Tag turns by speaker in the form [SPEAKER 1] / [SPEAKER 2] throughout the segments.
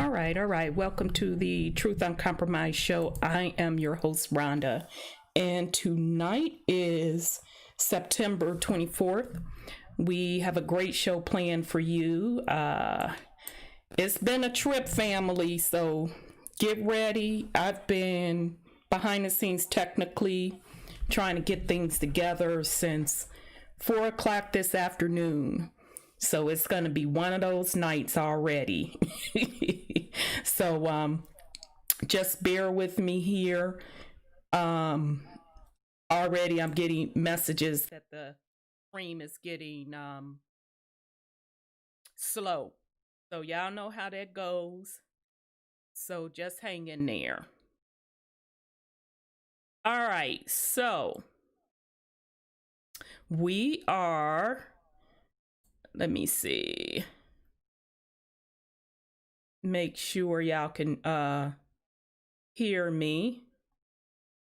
[SPEAKER 1] All right. Welcome to the Truth Uncompromised show. I am your host, Rhonda, and tonight is September 24th. We have a great show planned for you. It's been a trip, family, so get ready. I've been behind the scenes technically trying to get things together since 4 o'clock this afternoon. So it's going to be one of those nights already. So just bear with me here. Already I'm getting messages that the stream is getting slow. So y'all know how that goes. So just hang in there. All right. So we are... Let me see. Make sure y'all can hear me.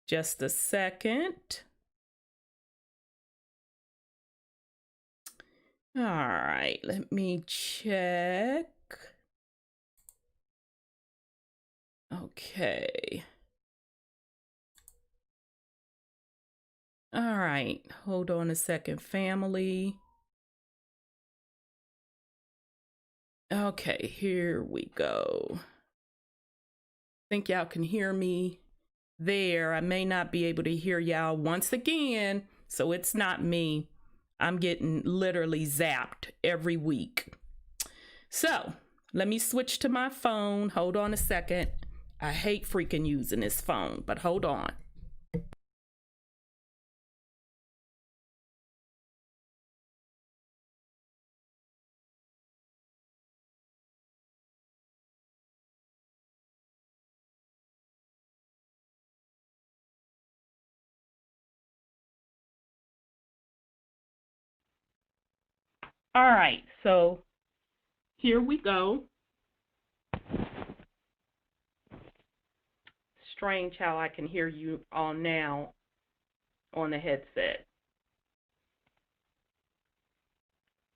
[SPEAKER 1] Just a second. All right, let me check. Okay. All right, hold on a second, family. Okay, here we go. Think y'all can hear me there. I may not be able to hear y'all once again, so it's not me. I'm getting literally zapped every week. So let me switch to my phone. Hold on a second. I hate freaking using this phone, but hold on. All right, so here we go. Strange how I can hear you all now on the headset.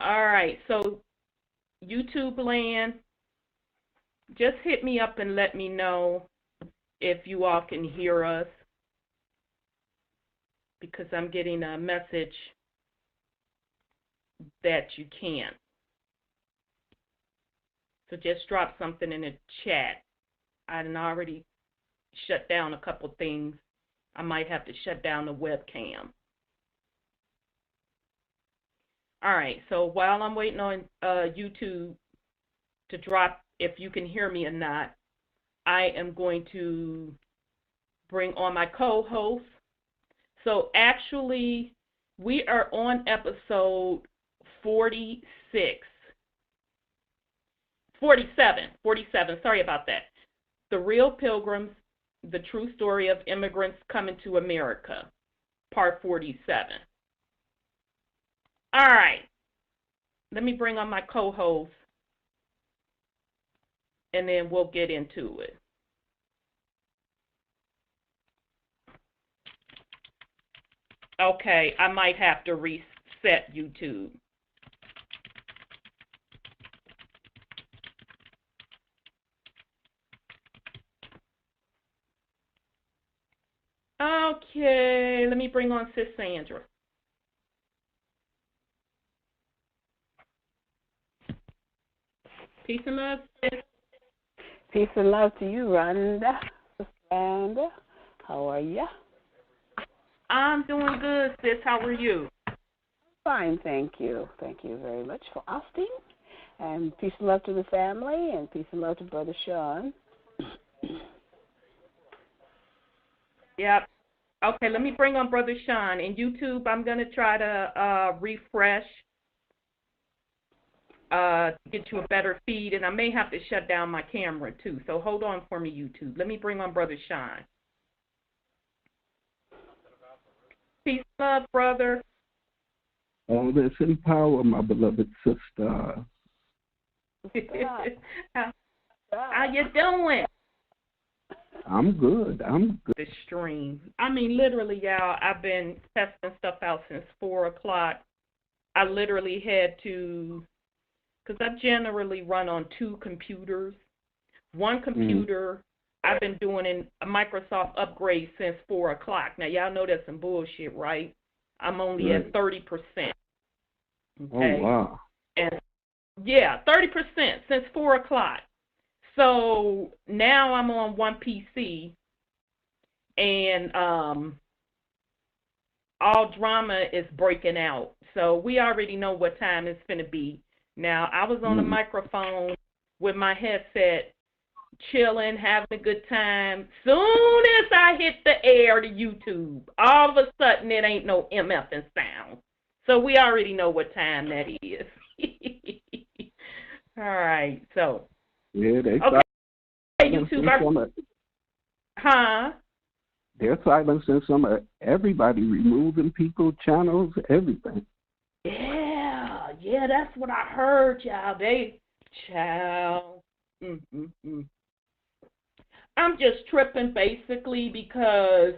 [SPEAKER 1] All right, so YouTube land, just hit me up and let me know if you all can hear us, because I'm getting a message that you can't. So just drop something in the chat. I done already shut down a couple things. I might have to shut down the webcam. All right, so while I'm waiting on YouTube to drop if you can hear me or not, I am going to bring on my co-host. So actually, we are on episode 47, sorry about that. The Real Pilgrims, the true story of immigrants coming to America, part 47. All right, let me bring on my co-host, and then we'll get into it. Okay, I might have to reset YouTube. Okay, let me bring on Sis Sandra. Peace and love, sis.
[SPEAKER 2] Peace and love to you, Rhonda. Rhonda, how are you?
[SPEAKER 1] I'm doing good, sis. How are you?
[SPEAKER 2] Fine, thank you. Thank you very much for asking. And peace and love to the family, and peace and love to Brother Sean.
[SPEAKER 1] Yep. Okay, let me bring on Brother Sean. In YouTube, I'm going to try to refresh, get you a better feed, and I may have to shut down my camera, too. So hold on for me, YouTube. Let me bring on Brother Sean. Peace, love, brother.
[SPEAKER 3] All this in power, my beloved sister.
[SPEAKER 1] How you doing?
[SPEAKER 3] I'm good.
[SPEAKER 1] The stream. I mean, literally, y'all, I've been testing stuff out since 4 o'clock. I literally had to, because I generally run on 2 computers. One computer, I've been doing a Microsoft upgrade since 4 o'clock. Now, y'all know that's some bullshit, right? I'm only at 30%. Okay?
[SPEAKER 3] Oh, wow.
[SPEAKER 1] And yeah, 30% since 4 o'clock. So now I'm on one PC, and all drama is breaking out. So we already know what time it's finna be. Now, I was on the microphone with my headset, chilling, having a good time. Soon as I hit the air to YouTube, all of a sudden it ain't no MF and sound. So we already know what time that is. All right, so.
[SPEAKER 3] Yeah, they
[SPEAKER 1] YouTube. Huh?
[SPEAKER 3] They're silencing some of everybody, removing people, channels, everything.
[SPEAKER 1] Yeah, that's what I heard, y'all. I'm just tripping basically because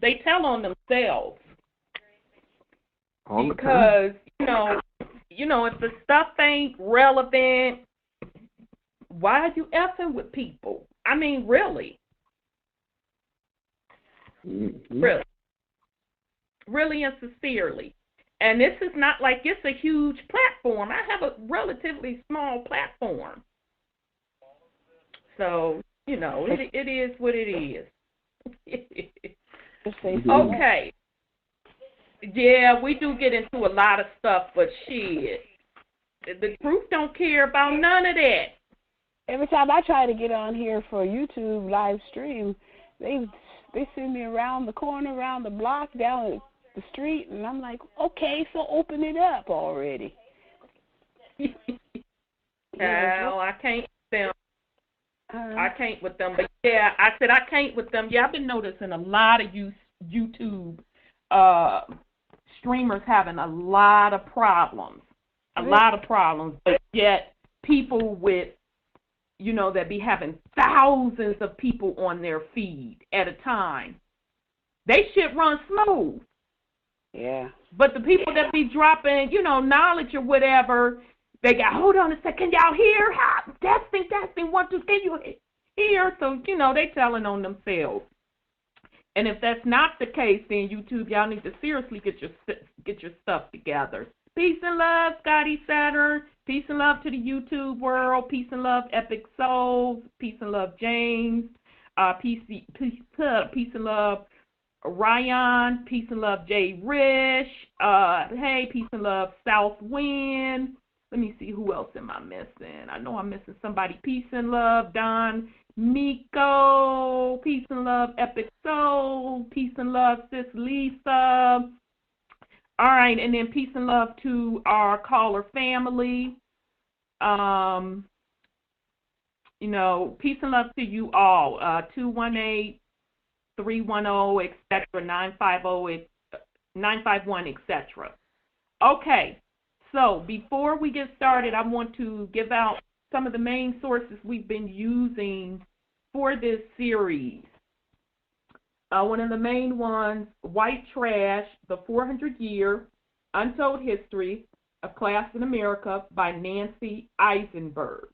[SPEAKER 1] they tell on themselves.
[SPEAKER 3] All the
[SPEAKER 1] because
[SPEAKER 3] time.
[SPEAKER 1] you know, if the stuff ain't relevant, why are you effing with people? I mean, really. Really and sincerely. And this is not like it's a huge platform. I have a relatively small platform. So, it is what it is. Okay. Yeah, we do get into a lot of stuff, but shit, the group don't care about none of that.
[SPEAKER 2] Every time I try to get on here for a YouTube live stream, they send me around the corner, around the block, down the street, and I'm like, okay, so open it up already.
[SPEAKER 1] Well, I can't with them. I can't with them. But yeah, I said I can't with them. Yeah, I've been noticing a lot of YouTube streamers having a lot of problems. But yet people with, that be having thousands of people on their feed at a time, they shit run smooth.
[SPEAKER 2] Yeah.
[SPEAKER 1] But the people that be dropping, knowledge or whatever, they got, hold on a second, y'all hear? Testing, 1, 2, can you hear? So, they telling on themselves. And if that's not the case, then YouTube, y'all need to seriously get your stuff together. Peace and love, Scotty Saturn. Peace and love to the YouTube world. Peace and love, Epic Souls. Peace and love, James. Peace and love, Ryan. Peace and love, Jay Rish. Hey, peace and love, Southwind. Let me see, who else am I missing? I know I'm missing somebody. Peace and love, Don Miko. Peace and love, Epic Soul. Peace and love, Sis Lisa. All right, and then peace and love to our caller family. Peace and love to you all. 218-310, etc., 951, etc. Okay, so before we get started, I want to give out some of the main sources we've been using for this series. One of the main ones, White Trash, The 400-Year Untold History of Class in America by Nancy Eisenberg.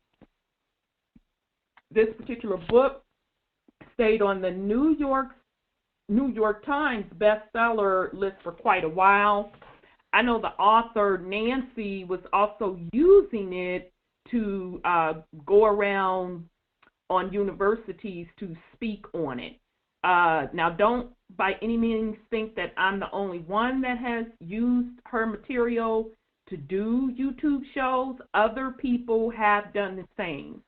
[SPEAKER 1] This particular book stayed on the New York Times bestseller list for quite a while. I know the author, Nancy, was also using it to go around on universities to speak on it. Now, don't by any means think that I'm the only one that has used her material to do YouTube shows. Other people have done the same.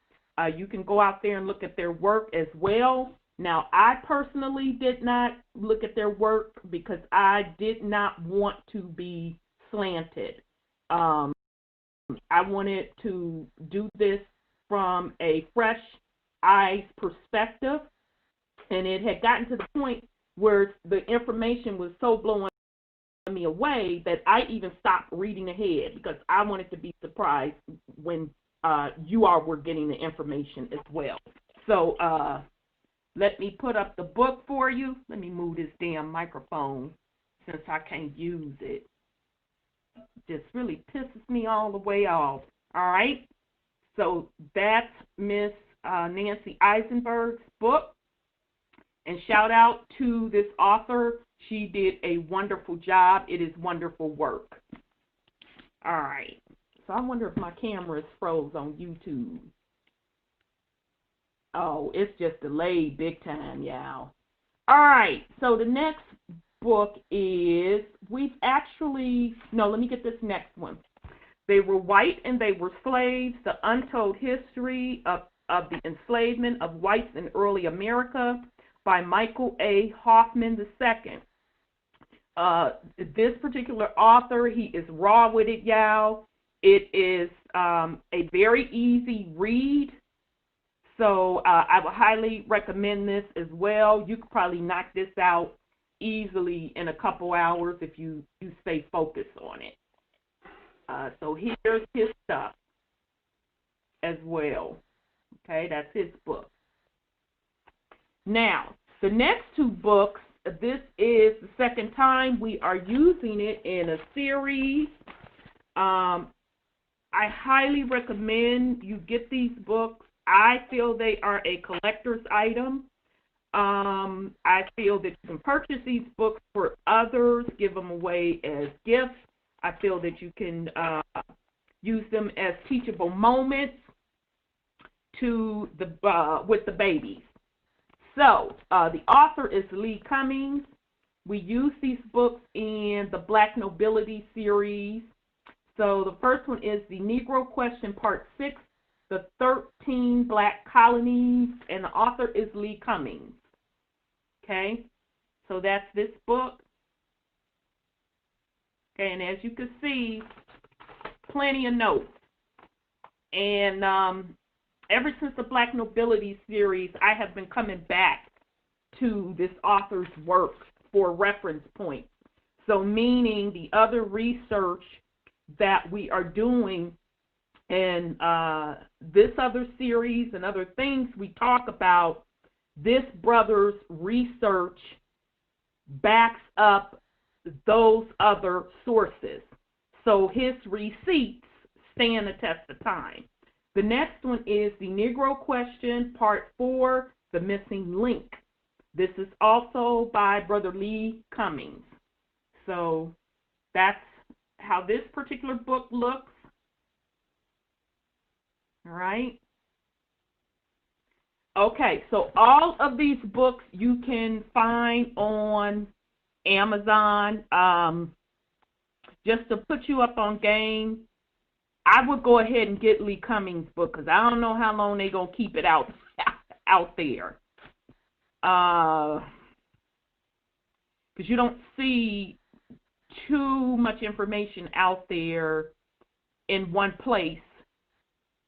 [SPEAKER 1] You can go out there and look at their work as well. Now, I personally did not look at their work because I did not want to be slanted. I wanted to do this from a fresh eyes perspective. And it had gotten to the point where the information was so blowing me away that I even stopped reading ahead because I wanted to be surprised when you all were getting the information as well. So let me put up the book for you. Let me move this damn microphone since I can't use it. Just really pisses me all the way off. All right? So that's Miss
[SPEAKER 4] Nancy Eisenberg's book. And shout out to this author. She did a wonderful job. It is wonderful work. All right. So I wonder if my camera is froze on YouTube. Oh, it's just delayed big time, y'all. All right. So the next book is, let me get this next one. They Were White and They Were Slaves, The Untold History of the Enslavement of Whites in Early America by Michael A. Hoffman II. This particular author, he is raw with it, y'all. It is a very easy read. So I would highly recommend this as well. You could probably knock this out easily in a couple hours if you stay focused on it. So here's his stuff as well. Okay, that's his book. Now, the next two books, this is the second time we are using it in a series. I highly recommend you get these books. I feel they are a collector's item. I feel that you can purchase these books for others, give them away as gifts. I feel that you can use them as teachable moments with the babies. So the author is Lee Cummings. We use these books in the Black Nobility series. So the first one is The Negro Question, Part 6, The 13 Black Colonies, and the author is Lee Cummings. Okay, so that's this book. Okay, and as you can see, plenty of notes. And ever since the Black Nobility series, I have been coming back to this author's work for reference points. So meaning the other research that we are doing in this other series and other things we talk about, this brother's research backs up those other sources. So his receipts stand the test of time. The next one is The Negro Question, Part 4, The Missing Link. This is also by Brother Lee Cummings. So that's how this particular book looks. All right. Okay, so all of these books you can find on Amazon. Just to put you up on game, I would go ahead and get Lee Cummings' book because I don't know how long they're going to keep it out there. Because you don't see too much information out there in one place,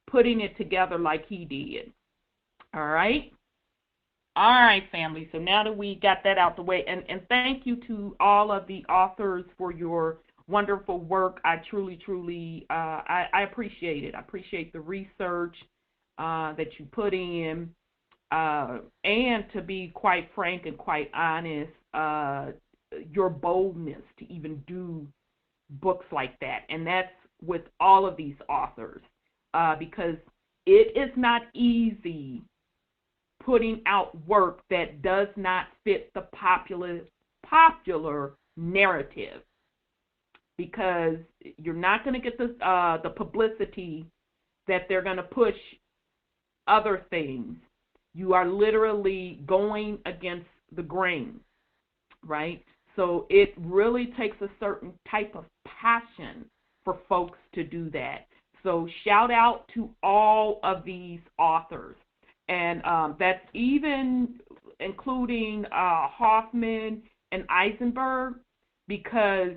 [SPEAKER 4] putting it together like he did. All right? All right, family. So now that we got that out the way, and thank you to all of the authors for your wonderful work. I truly, I appreciate it. I appreciate the research that you put in. And to be quite frank and quite honest, your boldness to even do books like that. And that's with all of these authors, because it is not easy putting out work that does not fit the popular narrative, because you're not going to get the publicity that they're going to push other things. You are literally going against the grain, right? So it really takes a certain type of passion for folks to do that. So shout out to all of these authors. And that's even including Hoffman and Eisenberg, because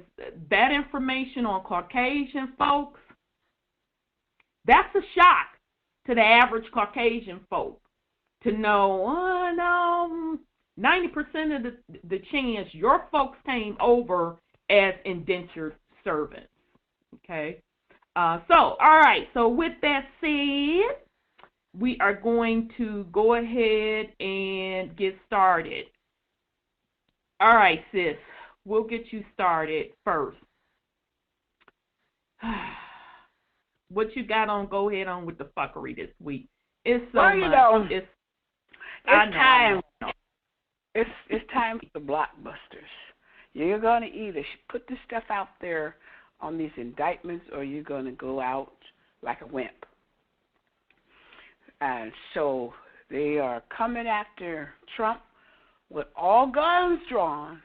[SPEAKER 4] that information on Caucasian folks, that's a shock to the average Caucasian folk to know, no, 90% of the chance your folks came over as indentured servants. Okay? So, all right. So with that said, we are going to go ahead and get started. All right, sis. We'll get you started first. What you got on? Go ahead on with the fuckery this week. It's so
[SPEAKER 2] well,
[SPEAKER 4] much.
[SPEAKER 2] It's
[SPEAKER 4] time.
[SPEAKER 2] It's time for the blockbusters. You're going to either put this stuff out there on these indictments, or you're going to go out like a wimp. And so they are coming after Trump with all guns drawn,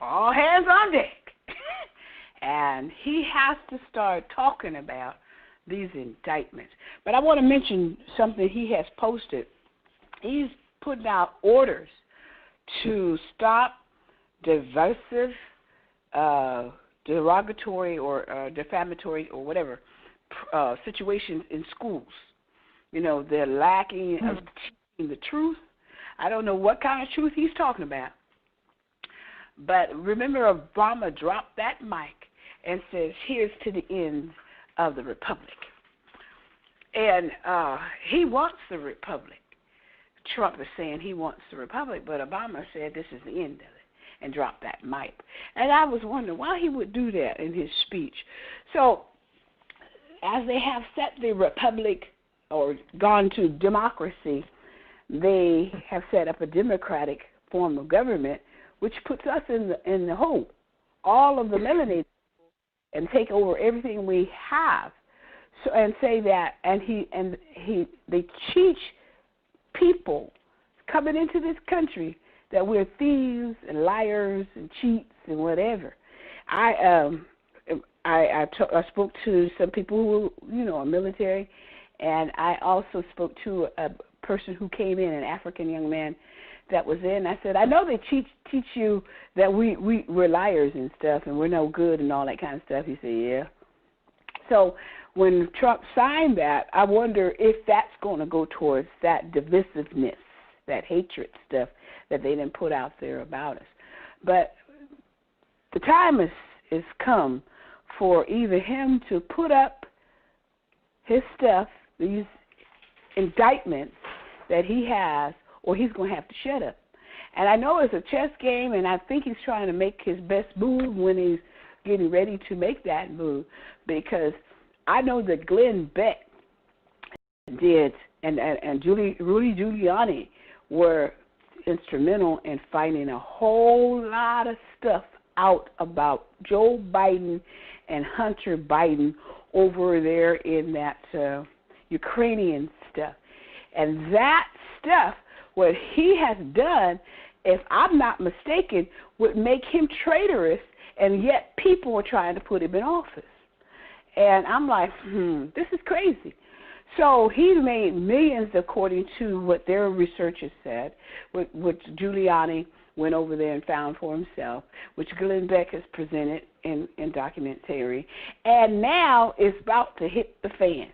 [SPEAKER 2] all hands on deck. And he has to start talking about these indictments. But I want to mention something he has posted. He's putting out orders to stop divisive, derogatory, or defamatory, or whatever situations in schools. You know, they're lacking of teaching the truth. I don't know what kind of truth he's talking about. But remember, Obama dropped that mic and says, here's to the end of the republic. And he wants the republic. Trump is saying he wants the republic, but Obama said this is the end of it and dropped that mic. And I was wondering why he would do that in his speech. So as they have set the republic or gone to democracy, they have set up a democratic form of government, which puts us in the hole, all of the melanated people, and take over everything we have. So and say that, they teach people coming into this country that we're thieves and liars and cheats and whatever. I spoke to some people who are military, and I also spoke to a person who came in, an African young man that was in. I said, I know they teach you that we're liars and stuff and we're no good and all that kind of stuff. He said, yeah. So when Trump signed that, I wonder if that's going to go towards that divisiveness, that hatred stuff that they didn't put out there about us. But the time is come for either him to put up his stuff, these indictments that he has, or he's going to have to shut up. And I know it's a chess game, and I think he's trying to make his best move when he's getting ready to make that move, because I know that Glenn Beck did, and Rudy Giuliani were instrumental in finding a whole lot of stuff out about Joe Biden and Hunter Biden over there in that Ukrainian stuff. And that stuff, what he has done, if I'm not mistaken, would make him traitorous, and yet people are trying to put him in office. And I'm like, this is crazy. So he made millions, according to what their researchers said, which Giuliani went over there and found for himself, which Glenn Beck has presented in documentary. And now it's about to hit the fan,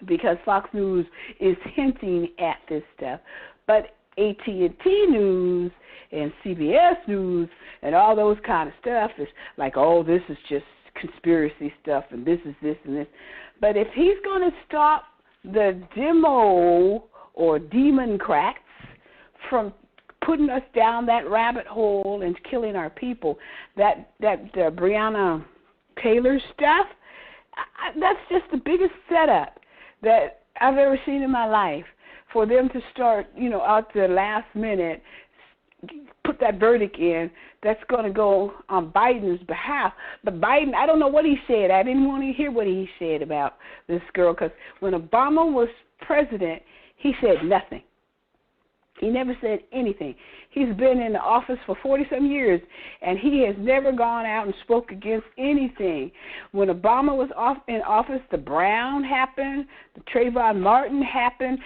[SPEAKER 2] because Fox News is hinting at this stuff. But AT&T News and CBS News and all those kind of stuff is like, oh, this is just conspiracy stuff, and this is this and this. But if he's going to stop the demo or Democrats from putting us down that rabbit hole and killing our people, that Breonna Taylor stuff, that's just the biggest setup that I've ever seen in my life, for them to start, out the last minute, put that verdict in that's going to go on Biden's behalf. But Biden, I don't know what he said. I didn't want to hear what he said about this girl, because when Obama was president, he said nothing. He never said anything. He's been in the office for 40-some years, and he has never gone out and spoke against anything. When Obama was in office, the Brown happened, the Trayvon Martin happened,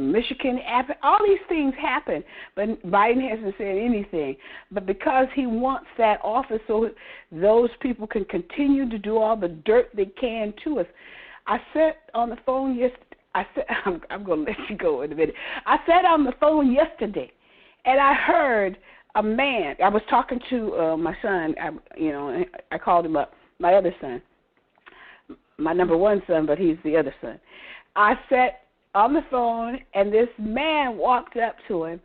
[SPEAKER 2] Michigan happened. All these things happened, but Biden hasn't said anything. But because he wants that office so those people can continue to do all the dirt they can to us. I sat on the phone yesterday. I'm going to let you go in a minute. I sat on the phone yesterday, and I heard a man. I was talking to my son. I called him up, my other son, my number one son, but he's the other son. I sat on the phone, and this man walked up to him,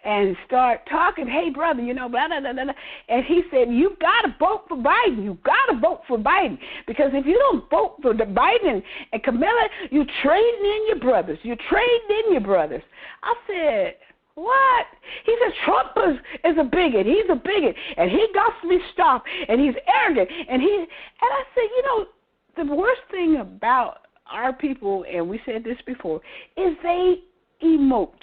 [SPEAKER 2] and start talking, hey, brother, you know, blah, blah, blah, blah. And he said, you got to vote for Biden. You got to vote for Biden. Because if you don't vote for the Biden and Camilla, you're trading in your brothers. You're trading in your brothers. I said, what? He says Trump is a bigot. He's a bigot. And he got me stopped. And he's arrogant. And I said, you know, the worst thing about our people, and we said this before, is they emote.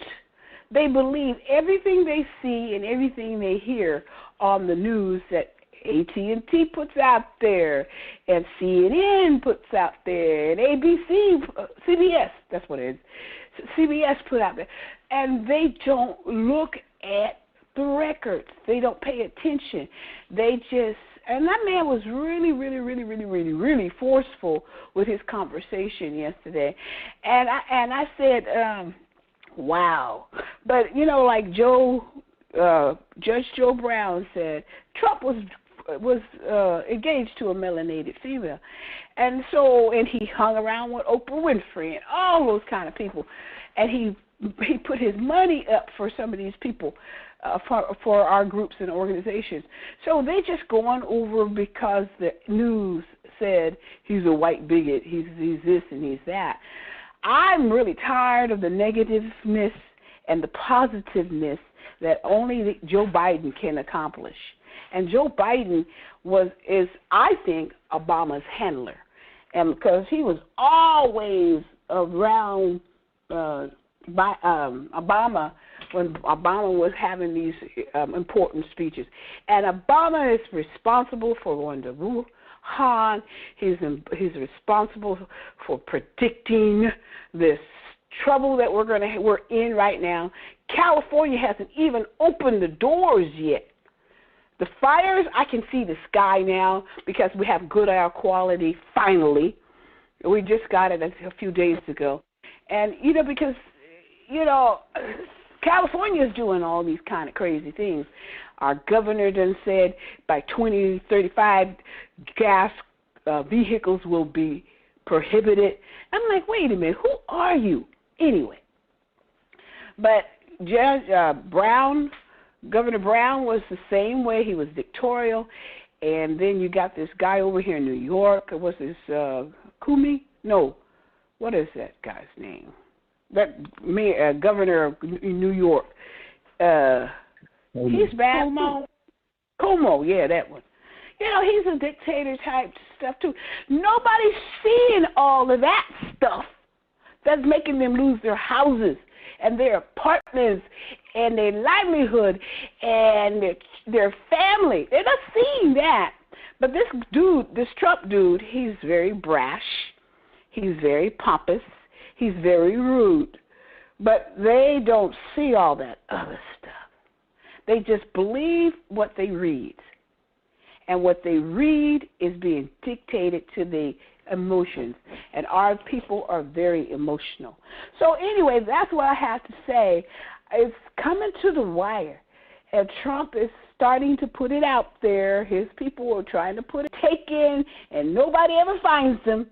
[SPEAKER 2] They believe everything they see and everything they hear on the news that AT&T puts out there and CNN puts out there and ABC, CBS, that's what it is, CBS put out there. And they don't look at the records. They don't pay attention. They just, and that man was really forceful with his conversation yesterday. And I said, wow. But, you know, like Judge Joe Brown said, Trump was engaged to a melanated female. And he hung around with Oprah Winfrey and all those kind of people. And he put his money up for some of these people, for our groups and organizations. So they just going over because the news said he's a white bigot, he's this and he's that. I'm really tired of the negativeness and the positiveness that only Joe Biden can accomplish. And Joe Biden is, I think, Obama's handler, and because he was always around Obama when Obama was having these important speeches. And Obama is responsible for going to Wuhan. He's responsible for predicting this trouble that we're in right now. California hasn't even opened the doors yet. The fires, I can see the sky now because we have good air quality finally. We just got it a few days ago. And, you know, because, you know, California is doing all these kind of crazy things. Our governor done said by 2035 gas vehicles will be prohibited. I'm like, wait a minute, who are you anyway? But Governor Brown was the same way. He was dictatorial. And then you got this guy over here in New York. What's this, Kumi? No. What is that guy's name? Governor of New York. He's bad. Como, yeah, that one. You know, he's a dictator type stuff too. Nobody's seeing all of that stuff that's making them lose their houses and their apartments and their livelihood and their family. They're not seeing that. But this Trump dude, he's very brash. He's very pompous. He's very rude. But they don't see all that other stuff. They just believe what they read. And what they read is being dictated to the emotions. And our people are very emotional. So anyway, that's what I have to say. It's coming to the wire. And Trump is starting to put it out there. His people are trying to take in, and nobody ever finds them.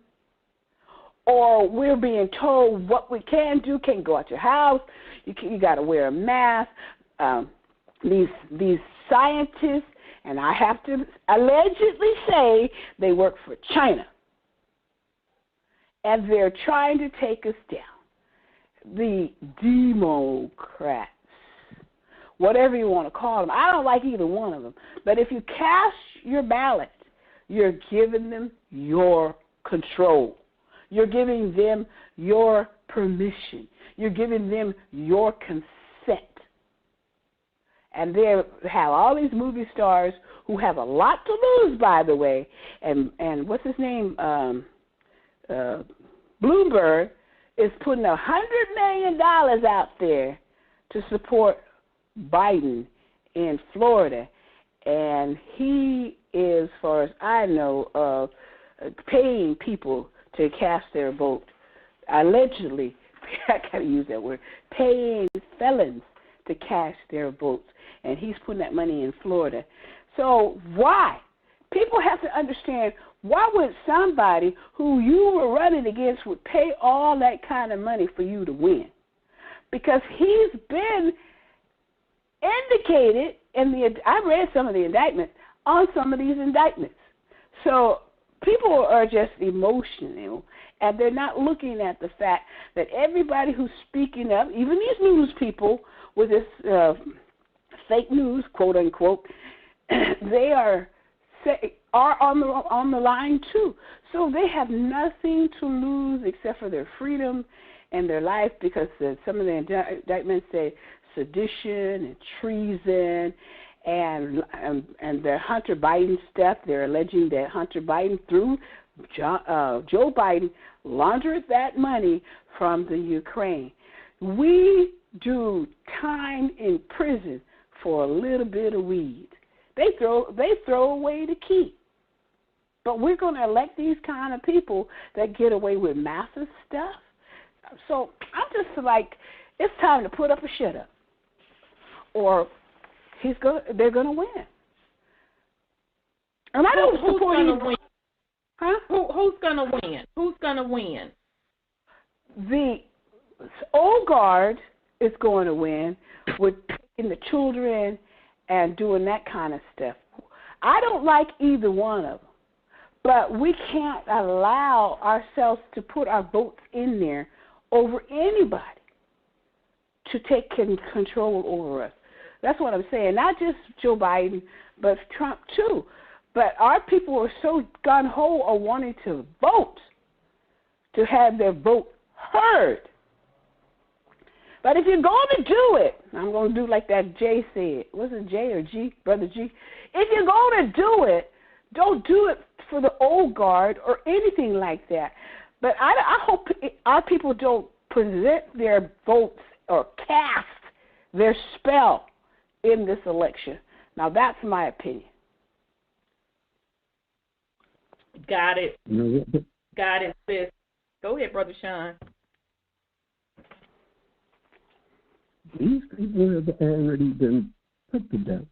[SPEAKER 2] Or we're being told what we can do. Can't go out your house. You got to wear a mask. These scientists, and I have to allegedly say they work for China. And they're trying to take us down. The Democrats, whatever you want to call them. I don't like either one of them. But if you cast your ballot, you're giving them your control. You're giving them your permission. You're giving them your consent. And they have all these movie stars who have a lot to lose, by the way. And what's his name? Bloomberg is putting $100 million out there to support Biden in Florida. And he is, as far as I know, paying people to cast their vote. Allegedly, I got to use that word, paying felons to cast their votes. And he's putting that money in Florida. So why? People have to understand, why would somebody who you were running against would pay all that kind of money for you to win? Because he's been indicated I read some of the indictments on some of these indictments. So people are just emotional, and they're not looking at the fact that everybody who's speaking up, even these news people with this fake news, quote unquote, they are on the line too. So they have nothing to lose except for their freedom and their life, because some of the indictments say sedition and treason, and the Hunter Biden stuff. They're alleging that Hunter Biden, through Joe Biden, laundered that money from the Ukraine. We do time in prison for a little bit of weed. They throw away the key. But we're going to elect these kind of people that get away with massive stuff. So I'm just like, it's time to put up or shut up, or they're going to win. And I don't support you.
[SPEAKER 4] Win?
[SPEAKER 2] Huh?
[SPEAKER 4] Who's going to win? Who's going to win?
[SPEAKER 2] The old guard is going to win with taking the children and doing that kind of stuff. I don't like either one of them, but we can't allow ourselves to put our votes in there over anybody to take control over us. That's what I'm saying. Not just Joe Biden, but Trump too. But our people are so gung-ho on wanting to vote, to have their vote heard. But if you're going to do it, I'm going to do like that Jay said. Was it Jay or G? Brother G? If you're going to do it, don't do it for the old guard or anything like that. But I hope our people don't present their votes or cast their spell in this election. Now, that's my opinion.
[SPEAKER 4] Got it. Got it, sis. Go ahead, Brother Sean.
[SPEAKER 3] These people have already been put to death.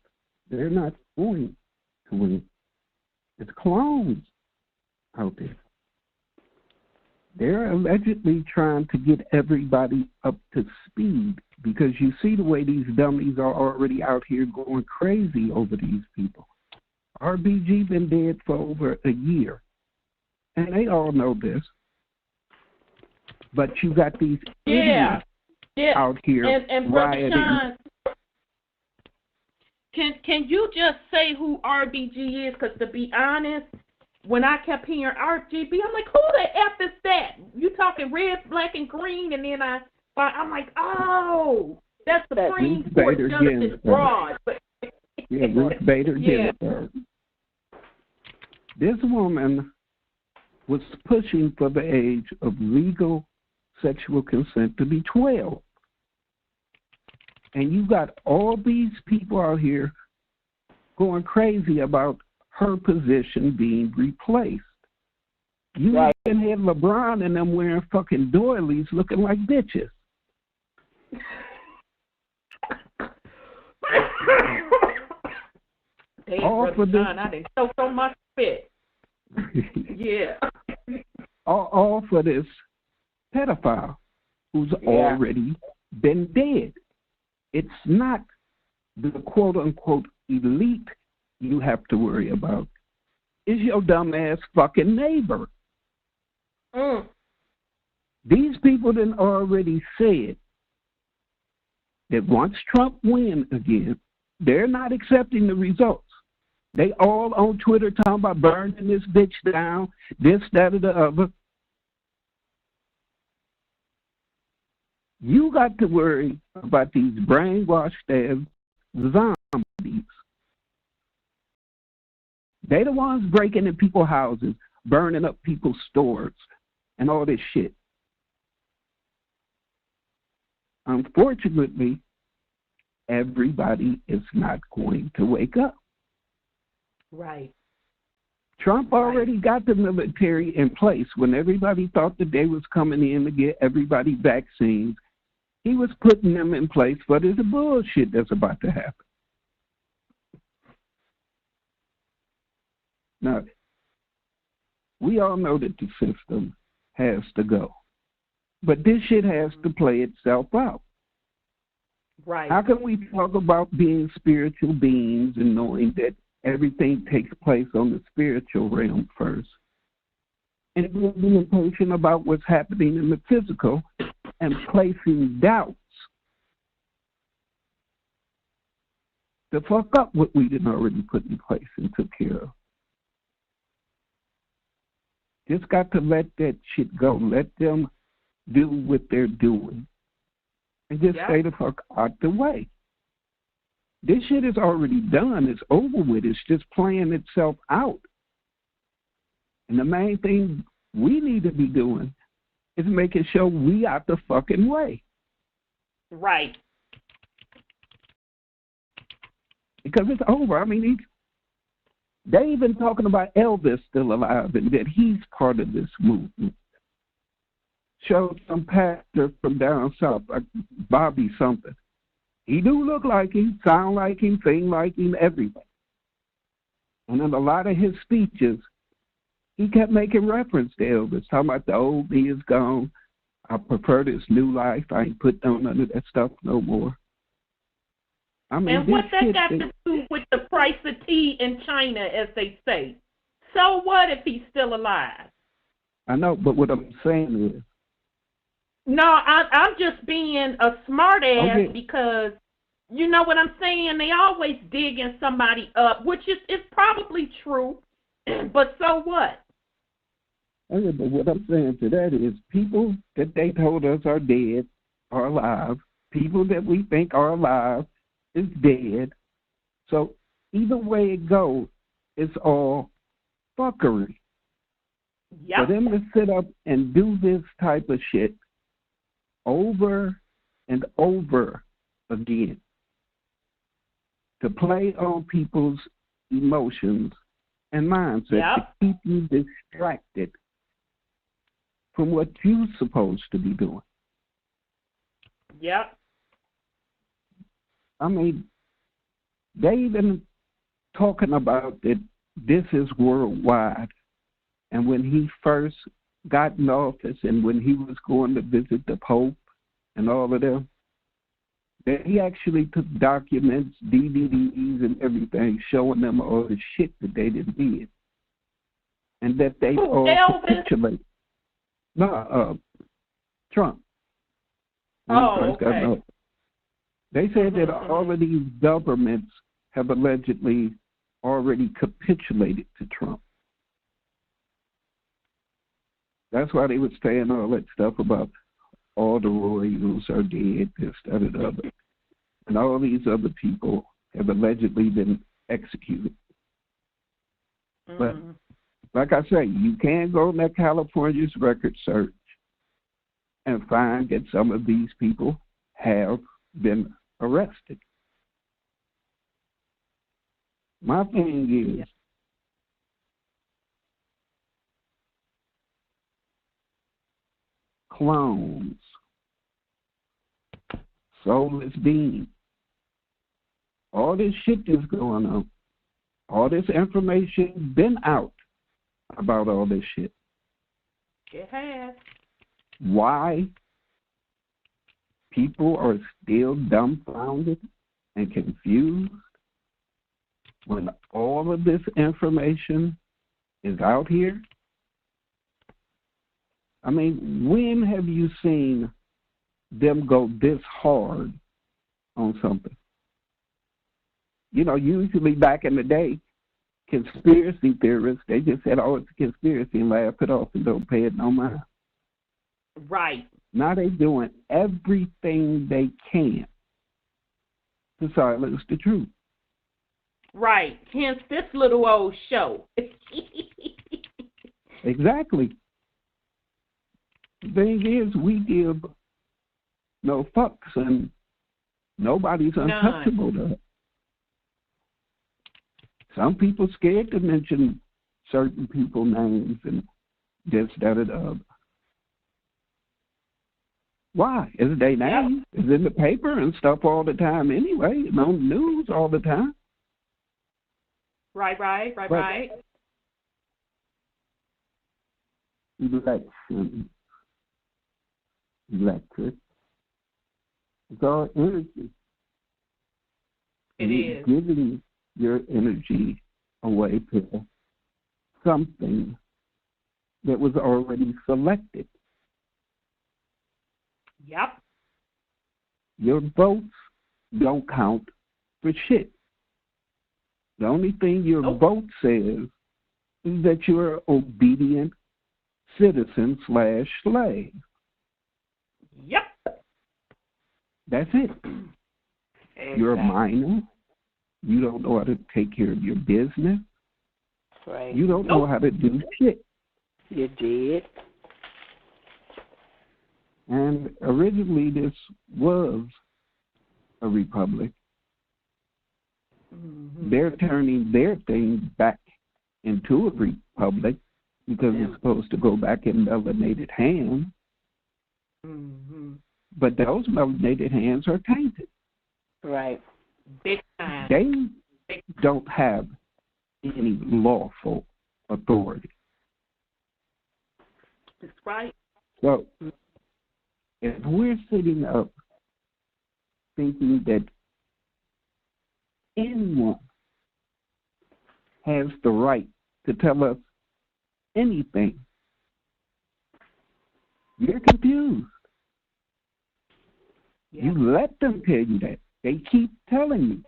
[SPEAKER 3] They're not going to win. It's clones out there. They're allegedly trying to get everybody up to speed, because you see the way these dummies are already out here going crazy over these people. RBG been dead for over a year, and they all know this. But you got these idiots out here
[SPEAKER 4] and
[SPEAKER 3] rioting.
[SPEAKER 4] Brother Sean, can you just say who RBG is? Because to be honest, when I kept hearing RGB, I'm like, who the F is that? You talking red, black, and green, and then I'm like, oh, that's the Supreme Court Justice Broad.
[SPEAKER 3] Yeah, Ruth Bader Ginsburg. This woman was pushing for the age of legal sexual consent to be 12. And you got all these people out here going crazy about her position being replaced. You even had LeBron and them wearing fucking doilies looking like bitches.
[SPEAKER 4] All for this. I didn't show so much fit. Yeah.
[SPEAKER 3] all for this pedophile who's already been dead. It's not the quote-unquote elite you have to worry about. It's your dumbass fucking neighbor. These people done already said that once Trump wins again, they're not accepting the results. They all on Twitter talking about burning this bitch down, this, that, or the other. You got to worry about these brainwashed ass zombies. They the ones breaking in people's houses, burning up people's stores, and all this shit. Unfortunately, everybody is not going to wake up.
[SPEAKER 4] Right.
[SPEAKER 3] Trump already got the military in place. When everybody thought that they was coming in to get everybody vaccines, he was putting them in place for this bullshit that's about to happen. Now, we all know that the system has to go. But this shit has to play itself out.
[SPEAKER 4] Right.
[SPEAKER 3] How can we talk about being spiritual beings and knowing that everything takes place on the spiritual realm first? And being patient about what's happening in the physical and placing doubts to fuck up what we didn't already put in place and took care of. Just got to let that shit go. Let them do what they're doing. And just stay the fuck out the way. This shit is already done. It's over with. It's just playing itself out. And the main thing we need to be doing is making sure we out the fucking way.
[SPEAKER 4] Right.
[SPEAKER 3] Because it's over. I mean, they even talking about Elvis still alive and that he's part of this movement. Showed some pastor from down south, like Bobby something. He do look like him, sound like him, sing like him, everything. And in a lot of his speeches, he kept making reference to Elvis, talking about the old me is gone. I prefer this new life. I ain't put on none of that stuff no more. I mean,
[SPEAKER 4] and what that got to do with the price of tea in China, as they say? So what if he's still alive?
[SPEAKER 3] I know, but what I'm saying is,
[SPEAKER 4] no, I'm just being a smart ass because, you know what I'm saying? They always digging somebody up, which is probably true, but so what?
[SPEAKER 3] Okay, but what I'm saying to that is people that they told us are dead are alive. People that we think are alive is dead. So either way it goes, it's all fuckery.
[SPEAKER 4] Yep.
[SPEAKER 3] For them to sit up and do this type of shit over and over again, to play on people's emotions and mindset, to keep you distracted from what you're supposed to be doing.
[SPEAKER 4] Yep.
[SPEAKER 3] I mean, they even talking about that this is worldwide. And when he first got in office and when he was going to visit the Pope and all of them, that he actually took documents, DVDs and everything, showing them all the shit that they did. And that they all capitulated. No, Trump.
[SPEAKER 4] Oh, okay.
[SPEAKER 3] They said that all of these governments have allegedly already capitulated to Trump. That's why they were saying all that stuff about all the royals are dead, this, that, and the other. And all these other people have allegedly been executed. But like I say, you can go to California's record search and find that some of these people have been arrested. My thing is, clones, soulless beings, all this shit that's going on, all this information been out about all this shit.
[SPEAKER 4] It has.
[SPEAKER 3] Why people are still dumbfounded and confused when all of this information is out here? I mean, when have you seen them go this hard on something? You know, usually back in the day, conspiracy theorists, they just said, oh, it's a conspiracy and laugh it off and don't pay it no mind.
[SPEAKER 4] Right.
[SPEAKER 3] Now they're doing everything they can to silence the truth.
[SPEAKER 4] Right. Hence this little old show.
[SPEAKER 3] Exactly. The thing is, we give no fucks, and nobody's untouchable to it. Some people scared to mention certain people names and this, that, or the other. Why? It's their name. It's in the paper and stuff all the time anyway, and on the news all the time.
[SPEAKER 4] Right.
[SPEAKER 3] Electric. It's all energy. And you're giving your energy away to something that was already selected.
[SPEAKER 4] Yep.
[SPEAKER 3] Your votes don't count for shit. The only thing your vote says is that you're an obedient citizen / slave.
[SPEAKER 4] Yep.
[SPEAKER 3] That's it.
[SPEAKER 2] Exactly.
[SPEAKER 3] You're a minor. You don't know how to take care of your business.
[SPEAKER 2] Right.
[SPEAKER 3] You don't know how to do shit.
[SPEAKER 2] You did.
[SPEAKER 3] And originally this was a republic.
[SPEAKER 4] Mm-hmm.
[SPEAKER 3] They're turning their thing back into a republic because it's supposed to go back in melanated hands.
[SPEAKER 4] Mm-hmm.
[SPEAKER 3] But those melanated hands are tainted.
[SPEAKER 2] Right.
[SPEAKER 4] Big time.
[SPEAKER 3] They don't have any lawful authority.
[SPEAKER 4] That's right.
[SPEAKER 3] So if we're sitting up thinking that anyone has the right to tell us anything, you're confused.
[SPEAKER 4] Yeah.
[SPEAKER 3] You let them tell you that. They keep telling you,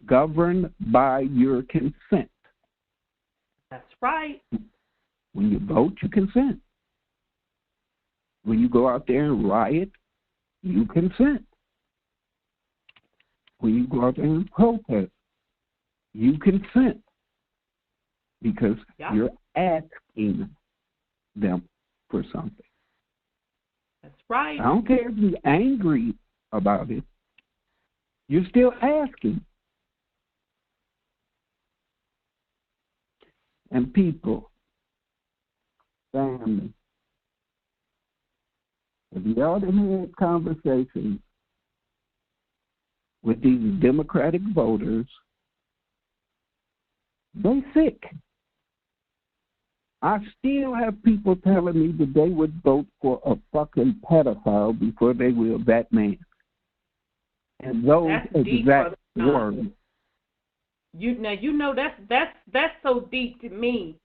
[SPEAKER 3] govern by your consent.
[SPEAKER 4] That's right.
[SPEAKER 3] When you vote, you consent. When you go out there and riot, you consent. When you go out there and protest, you consent. Because you're asking them for something.
[SPEAKER 4] That's right.
[SPEAKER 3] I don't care if you're angry about it. You're still asking. And people, family, if y'all didn't have conversations with these Democratic voters, they sick. I still have people telling me that they would vote for a fucking pedophile before they will that man. And those
[SPEAKER 4] That's
[SPEAKER 3] exact words.
[SPEAKER 4] You know that's so deep to me.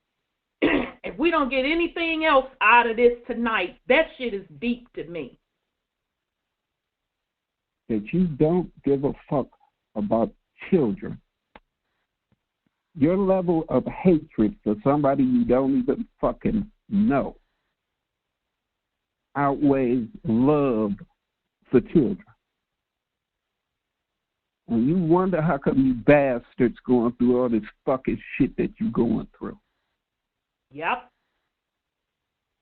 [SPEAKER 4] If we don't get anything else out of this tonight, that shit is deep to me.
[SPEAKER 3] That you don't give a fuck about children. Your level of hatred for somebody you don't even fucking know outweighs love for children. And you wonder how come you bastards going through all this fucking shit that you going through.
[SPEAKER 4] Yep.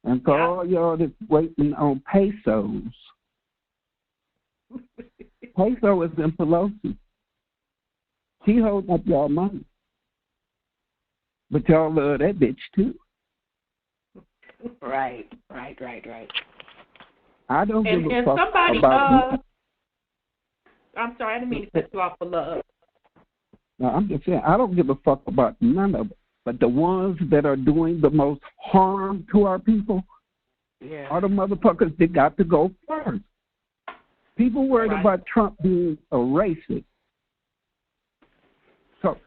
[SPEAKER 3] And for all y'all that's waiting on pesos, peso is in Pelosi. She holding up y'all money. But y'all love that bitch too.
[SPEAKER 2] Right.
[SPEAKER 3] I don't give a fuck
[SPEAKER 4] somebody,
[SPEAKER 3] about...
[SPEAKER 4] I'm sorry, I didn't mean to cut you off for love.
[SPEAKER 3] No, I'm just saying, I don't give a fuck about none of it. But the ones that are doing the most harm to our people are the motherfuckers that got to go first. People worried about Trump being a racist. So,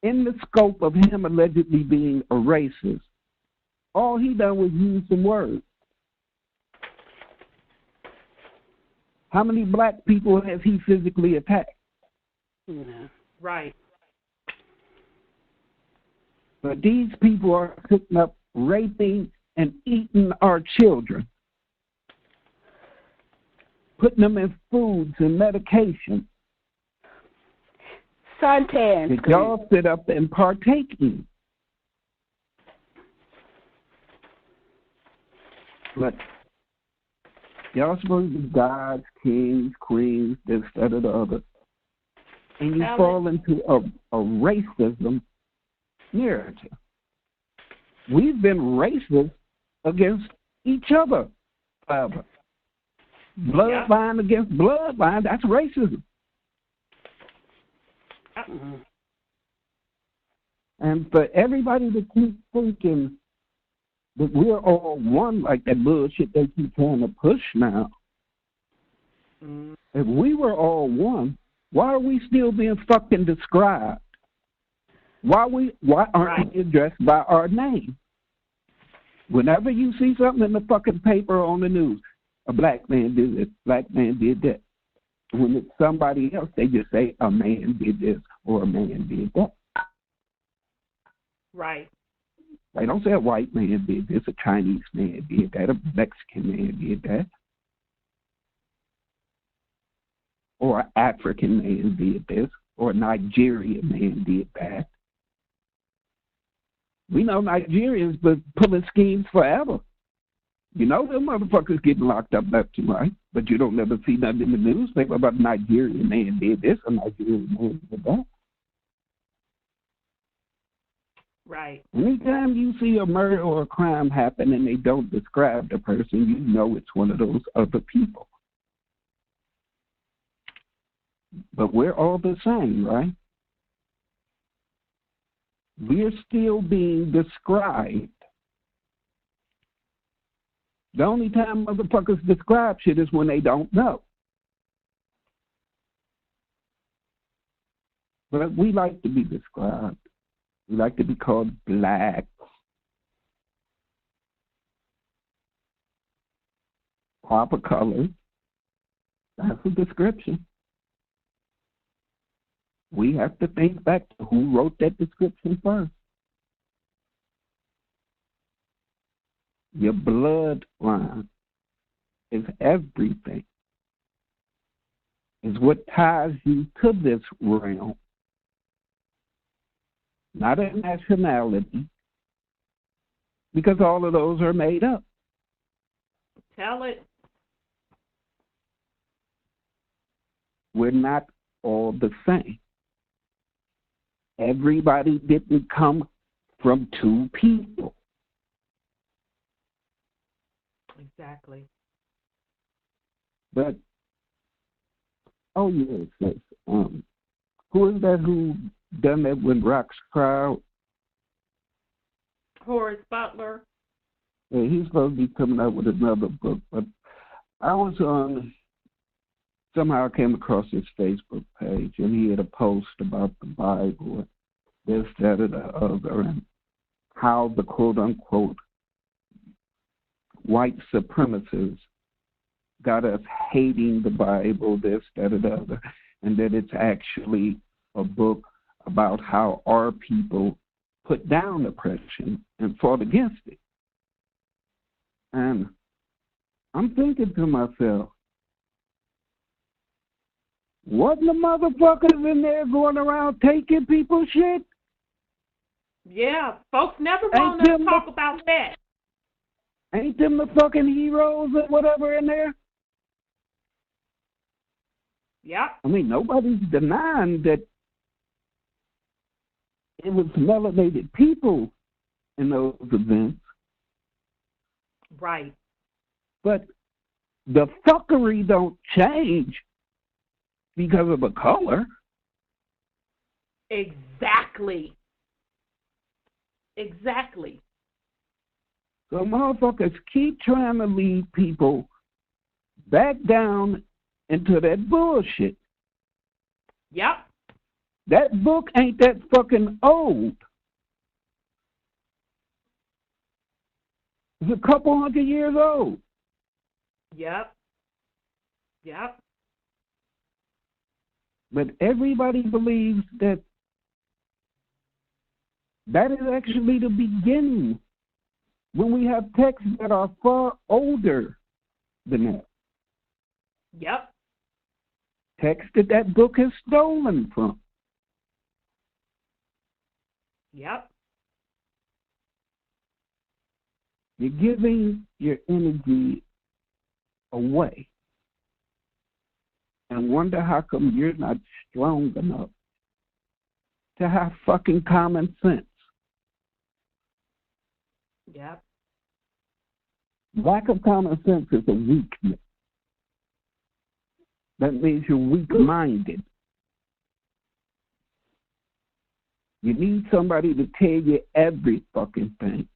[SPEAKER 3] in the scope of him allegedly being a racist, all he done was use some words. How many black people has he physically attacked?
[SPEAKER 2] Yeah.
[SPEAKER 4] Right.
[SPEAKER 3] But these people are cooking up, raping, and eating our children. Putting them in foods and medication.
[SPEAKER 2] Suntan.
[SPEAKER 3] That y'all sit up and partake in. But y'all supposed to be gods, kings, queens, this, that, or the other. And you fall into a racism narrative. We've been racist against each other forever. Bloodline against bloodline, that's racism.
[SPEAKER 2] Mm-hmm.
[SPEAKER 3] And for everybody to keep thinking that we're all one, like that bullshit they keep trying to push now, if we were all one, Why are we still being fucking described? Why aren't we addressed by our name? Whenever you see something in the fucking paper or on the news, a black man did this, black man did that. When it's somebody else, they just say a man did this or a man did that.
[SPEAKER 4] Right.
[SPEAKER 3] They don't say a white man did this, a Chinese man did that, a Mexican man did that, or an African man did this, or a Nigerian man did that. We know Nigerians been pulling schemes forever. You know them motherfuckers getting locked up left and right, but you don't never see nothing in the newspaper about a Nigerian man did this, a Nigerian man did that.
[SPEAKER 4] Right.
[SPEAKER 3] Anytime you see a murder or a crime happen and they don't describe the person, you know it's one of those other people. But we're all the same, right? We're still being described. The only time motherfuckers describe shit is when they don't know. But we like to be described. We like to be called black. Proper colors. That's a description. We have to think back to who wrote that description first. Your bloodline is everything. Is what ties you to this realm. Not a nationality, because all of those are made up.
[SPEAKER 4] Tell it.
[SPEAKER 3] We're not all the same. Everybody didn't come from two people.
[SPEAKER 4] Exactly.
[SPEAKER 3] But, oh yes, who is that who done that when rocks crowd?
[SPEAKER 4] Horace Butler.
[SPEAKER 3] Yeah, he's supposed to be coming out with another book, but I was on, somehow I came across his Facebook page, and he had a post about the Bible, this, that, and the other, and how the quote-unquote white supremacists got us hating the Bible, this, that, and the other, and that it's actually a book about how our people put down oppression and fought against it. And I'm thinking to myself, wasn't the motherfuckers in there going around taking people's shit?
[SPEAKER 4] Yeah, folks never want to talk about that.
[SPEAKER 3] Ain't them the fucking heroes or whatever in there?
[SPEAKER 4] Yep.
[SPEAKER 3] I mean, nobody's denying that it was melanated people in those events.
[SPEAKER 4] Right.
[SPEAKER 3] But the fuckery don't change because of a color.
[SPEAKER 4] Exactly. Exactly.
[SPEAKER 3] So motherfuckers keep trying to lead people back down into that bullshit.
[SPEAKER 4] Yep.
[SPEAKER 3] That book ain't that fucking old. It's a couple hundred years old.
[SPEAKER 4] Yep. Yep.
[SPEAKER 3] But everybody believes that that is actually the beginning, when we have texts that are far older than that.
[SPEAKER 4] Yep.
[SPEAKER 3] Texts that book is stolen from.
[SPEAKER 4] Yep.
[SPEAKER 3] You're giving your energy away and wonder how come you're not strong enough to have fucking common sense.
[SPEAKER 4] Yep.
[SPEAKER 3] Lack of common sense is a weakness. That means you're weak-minded. You need somebody to tell you every fucking thing.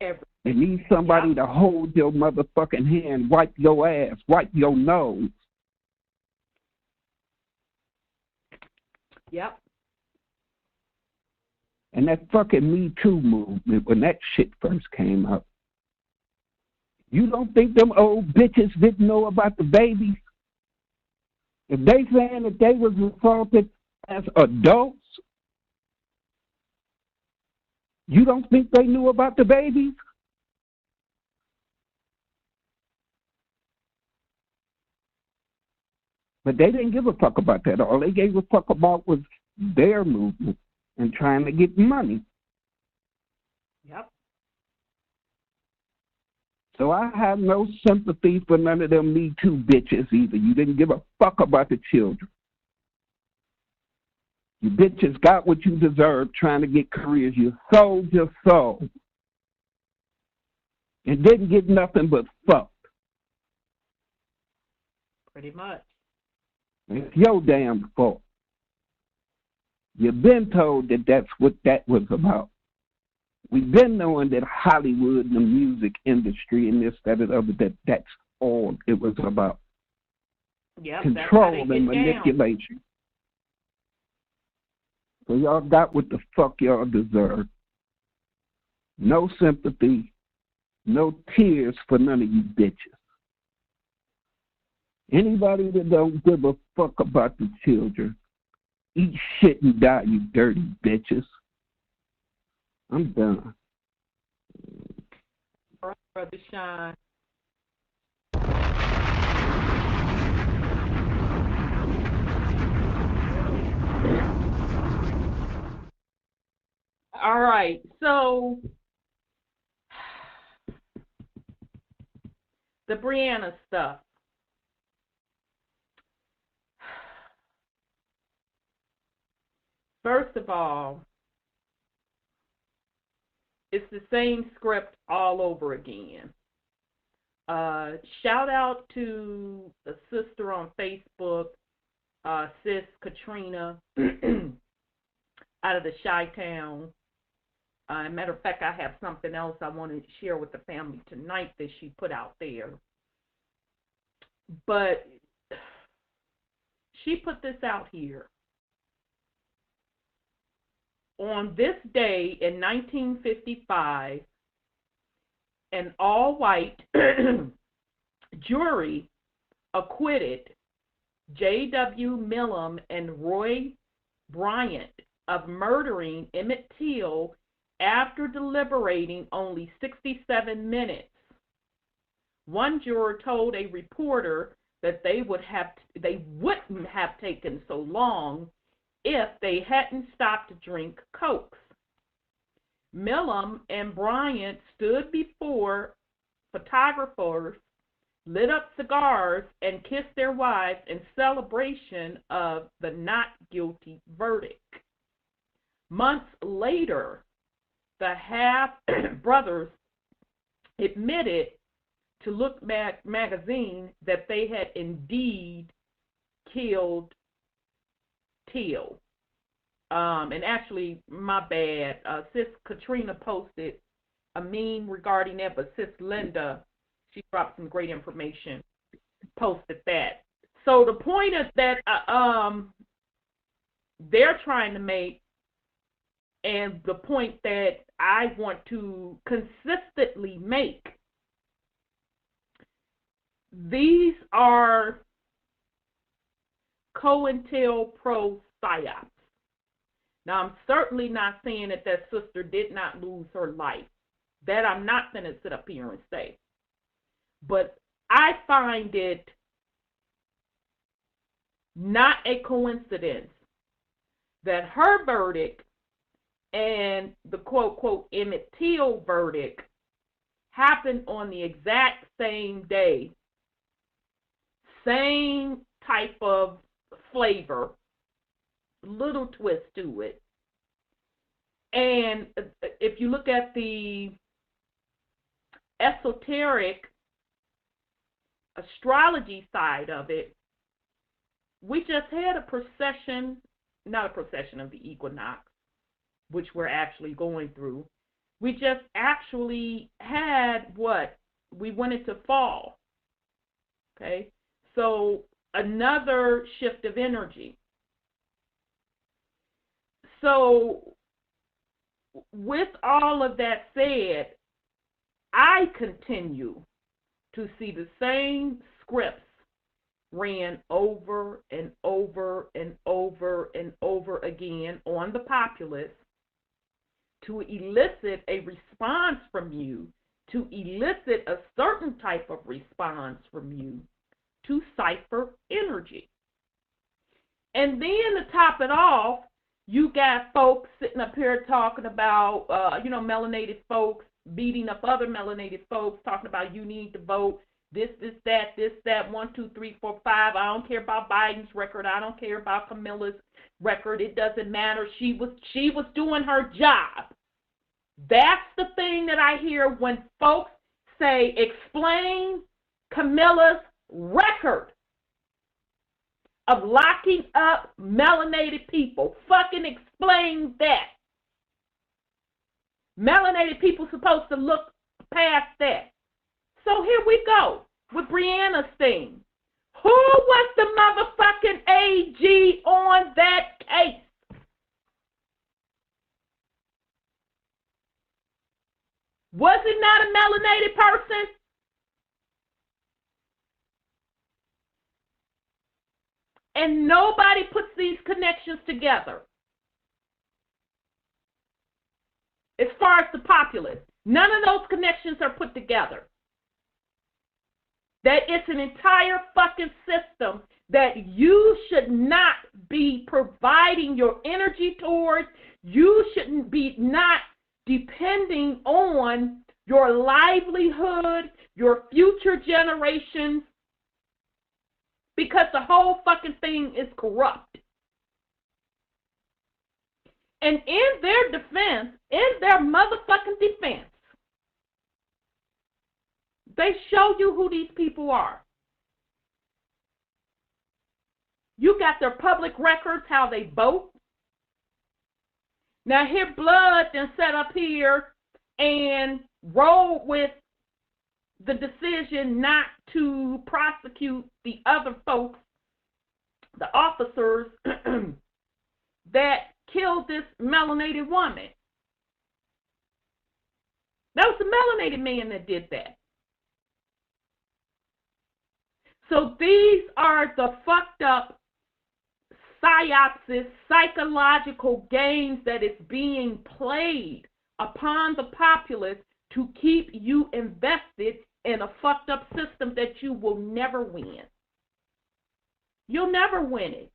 [SPEAKER 3] You need somebody to hold your motherfucking hand, wipe your ass, wipe your nose.
[SPEAKER 4] Yep.
[SPEAKER 3] And that fucking Me Too movement, when that shit first came up, you don't think them old bitches didn't know about the babies? If they saying that they was assaulted as adults, you don't think they knew about the babies? But they didn't give a fuck about that. All they gave a fuck about was their movement and trying to get money.
[SPEAKER 4] Yep.
[SPEAKER 3] So I have no sympathy for none of them Me Too bitches either. You didn't give a fuck about the children. You bitches got what you deserved trying to get careers. You sold your soul and didn't get nothing but fucked.
[SPEAKER 4] Pretty much.
[SPEAKER 3] It's your damn fault. You've been told that that's what that was about. We've been knowing that Hollywood and the music industry and this, that, and the other, that's all it was about.
[SPEAKER 4] Yep,
[SPEAKER 3] Control and manipulation. So y'all got what the fuck y'all deserve. No sympathy, no tears for none of you bitches. Anybody that don't give a fuck about the children, eat shit and die, you dirty bitches. I'm done.
[SPEAKER 4] All right, Brother Sean. All right, so the Brianna stuff. First of all, it's the same script all over again. Shout out to the sister on Facebook, Sis Katrina, out of the Chi-Town. Matter of fact, I have something else I want to share with the family tonight that she put out there. But she put this out here. On this day in 1955, an all-white jury acquitted J.W. Millam and Roy Bryant of murdering Emmett Till after deliberating only 67 minutes. One juror told a reporter that they wouldn't have taken so long if they hadn't stopped to drink Cokes. Millam and Bryant stood before photographers, lit up cigars, and kissed their wives in celebration of the not guilty verdict. Months later, the half-brothers admitted to Look magazine that they had indeed killed Till. And actually, my bad, Sis Katrina posted a meme regarding that, but Sis Linda, she dropped some great information, posted that. So the point is that they're trying to make, and the point that I want to consistently make, these are COINTELPRO psyops. Now, I'm certainly not saying that that sister did not lose her life. That I'm not going to sit up here and say. But I find it not a coincidence that her verdict and the quote-quote Emmett Till verdict happened on the exact same day. Same type of flavor, little twist to it. And if you look at the esoteric astrology side of it, we just had a procession, not a procession of the equinox, which we're actually going through. We just actually had what? We went into fall. Okay? So another shift of energy. So with all of that said, I continue to see the same scripts ran over and over and over and over again on the populace to elicit a response from you, to elicit a certain type of response from you, to cipher energy. And then to top it off, you got folks sitting up here talking about, melanated folks beating up other melanated folks, talking about you need to vote, this, that, 1, 2, 3, 4, 5. I don't care about Biden's record. I don't care about Camilla's record. It doesn't matter. She was doing her job. That's the thing that I hear when folks say, explain Camilla's record of locking up melanated people. Fucking explain that. Melanated people supposed to look past that. So here we go with Brianna's thing. Who was the motherfucking AG on that case? Was it not a melanated person? And nobody puts these connections together. As far as the populace, none of those connections are put together. That it's an entire fucking system that you should not be providing your energy towards. You shouldn't be not depending on your livelihood, your future generations, because the whole fucking thing is corrupt. And in their defense, in their motherfucking defense, they show you who these people are. You got their public records, how they vote. Now here Blood then set up here and roll with the decision not to prosecute the other folks, the officers that killed this melanated woman. That was the melanated man that did that. So these are the fucked up psyopsis, psychological games that is being played upon the populace to keep you invested in a fucked up system that you will never win. You'll never win it.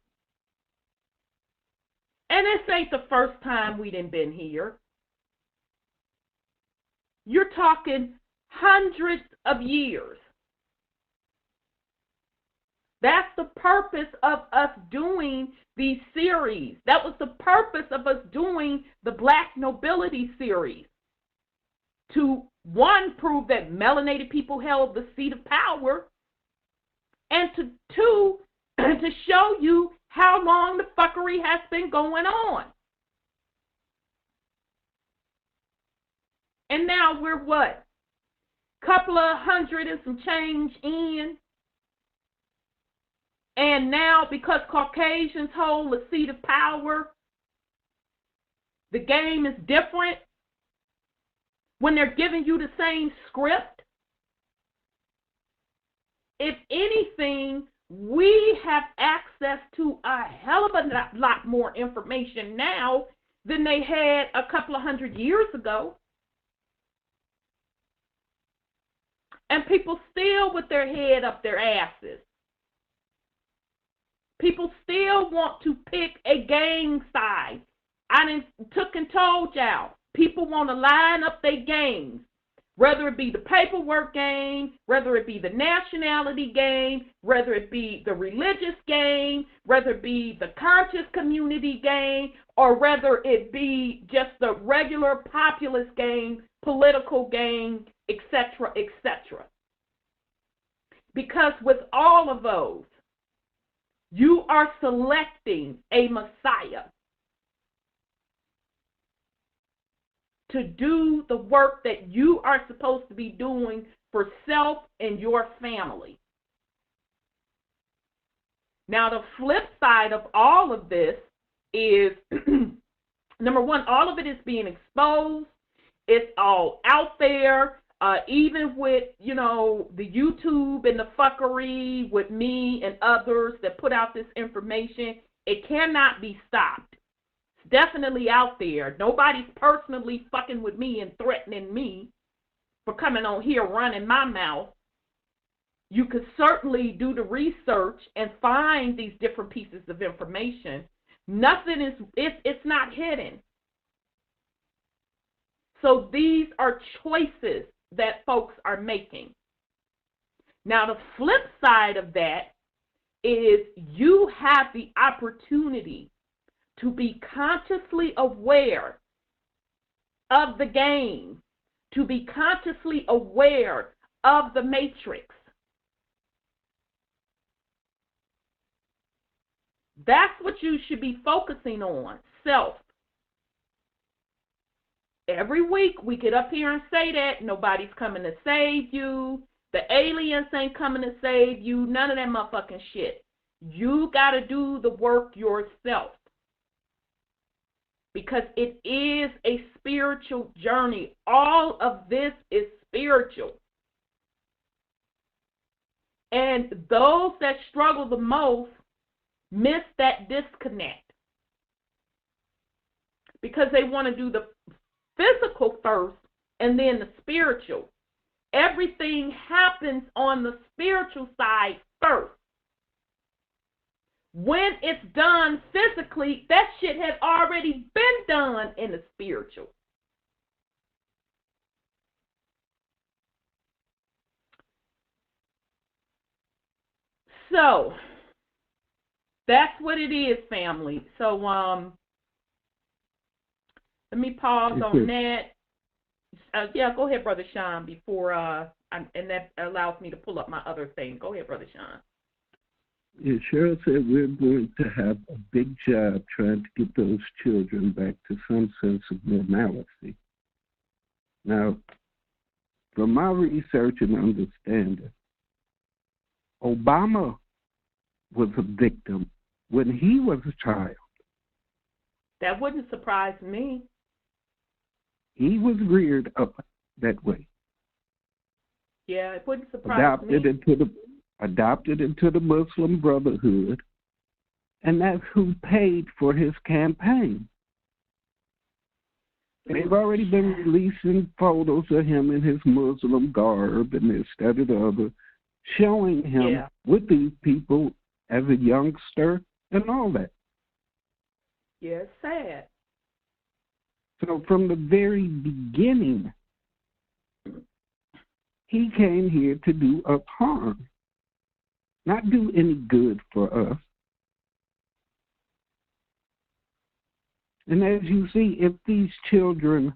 [SPEAKER 4] And this ain't the first time we done been here. You're talking hundreds of years. That's the purpose of us doing these series. That was the purpose of us doing the Black Nobility series. To, one, prove that melanated people held the seat of power, and to, two, to show you how long the fuckery has been going on. And now we're what? Couple of hundred and some change in. And now, because Caucasians hold a seat of power, the game is different when they're giving you the same script. If anything, we have access to a hell of a lot more information now than they had a couple of hundred years ago. And people still with their head up their asses. People still want to pick a gang side. I done took and told y'all. People want to line up their gangs, whether it be the paperwork gang, whether it be the nationality gang, whether it be the religious gang, whether it be the conscious community gang, or whether it be just the regular populist gang, political gang, etc., etc. Because with all of those, you are selecting a Messiah to do the work that you are supposed to be doing for self and your family. Now, the flip side of all of this is Number one, all of it is being exposed. It's all out there. Even with, you know, the YouTube and the fuckery with me and others that put out this information, it cannot be stopped. It's definitely out there. Nobody's personally fucking with me and threatening me for coming on here running my mouth. You could certainly do the research and find these different pieces of information. Nothing is, it's not hidden. So these are choices that folks are making. Now, the flip side of that is you have the opportunity to be consciously aware of the game, to be consciously aware of the matrix. That's what you should be focusing on, self. Every week we get up here and say that nobody's coming to save you. The aliens ain't coming to save you. None of that motherfucking shit. You got to do the work yourself. Because it is a spiritual journey. All of this is spiritual. And those that struggle the most miss that disconnect. Because they want to do the physical first and then the spiritual. Everything happens on the spiritual side first. When it's done physically, that shit had already been done in the spiritual. So, that's what it is, family. So, let me pause on that. Yeah, go ahead, Brother Sean, before, and that allows me to pull up my other thing. Go ahead, Brother Sean.
[SPEAKER 3] Yeah, Cheryl said we're going to have a big job trying to get those children back to some sense of normalcy. Now, from my research and understanding, Obama was a victim when he was a child.
[SPEAKER 4] That wouldn't surprise me.
[SPEAKER 3] He was reared up that way.
[SPEAKER 4] Yeah, it wouldn't surprise me.
[SPEAKER 3] Adopted into the Muslim Brotherhood, and that's who paid for his campaign. They've already been releasing photos of him in his Muslim garb and this, that, and the other, showing him with these people as a youngster and all that.
[SPEAKER 4] Yeah, it's sad.
[SPEAKER 3] So from the very beginning, he came here to do us harm, not do any good for us. And as you see, if these children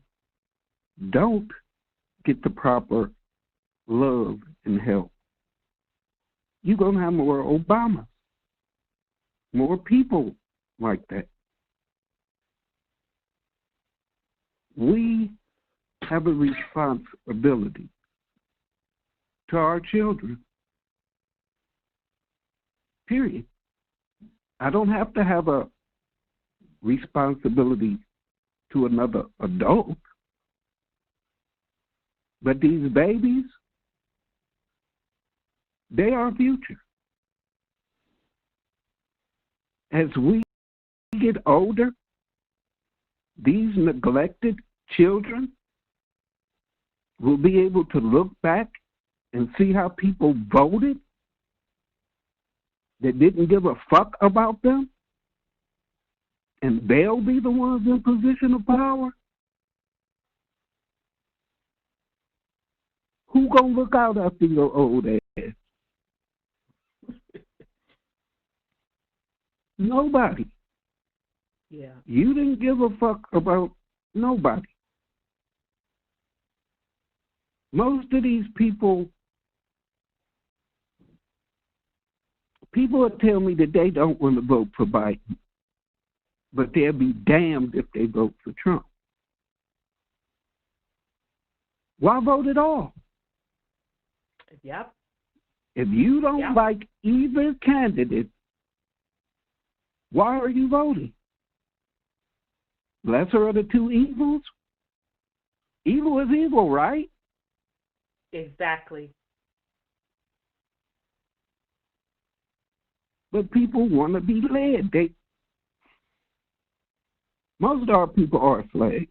[SPEAKER 3] don't get the proper love and help, you're going to have more Obama, more people like that. We have a responsibility to our children. Period. I don't have to have a responsibility to another adult. But these babies, they are our future. As we get older, these neglected children will be able to look back and see how people voted that didn't give a fuck about them, and they'll be the ones in position of power. Who gonna look out after your old ass? Nobody.
[SPEAKER 4] Yeah.
[SPEAKER 3] You didn't give a fuck about nobody. Most of these people will tell me that they don't want to vote for Biden, but they'll be damned if they vote for Trump. Why vote at all?
[SPEAKER 4] Yep.
[SPEAKER 3] If you don't like either candidate, why are you voting? Lesser of the two evils? Evil is evil, right?
[SPEAKER 4] Exactly.
[SPEAKER 3] But people want to be led. Most of our people are slaves.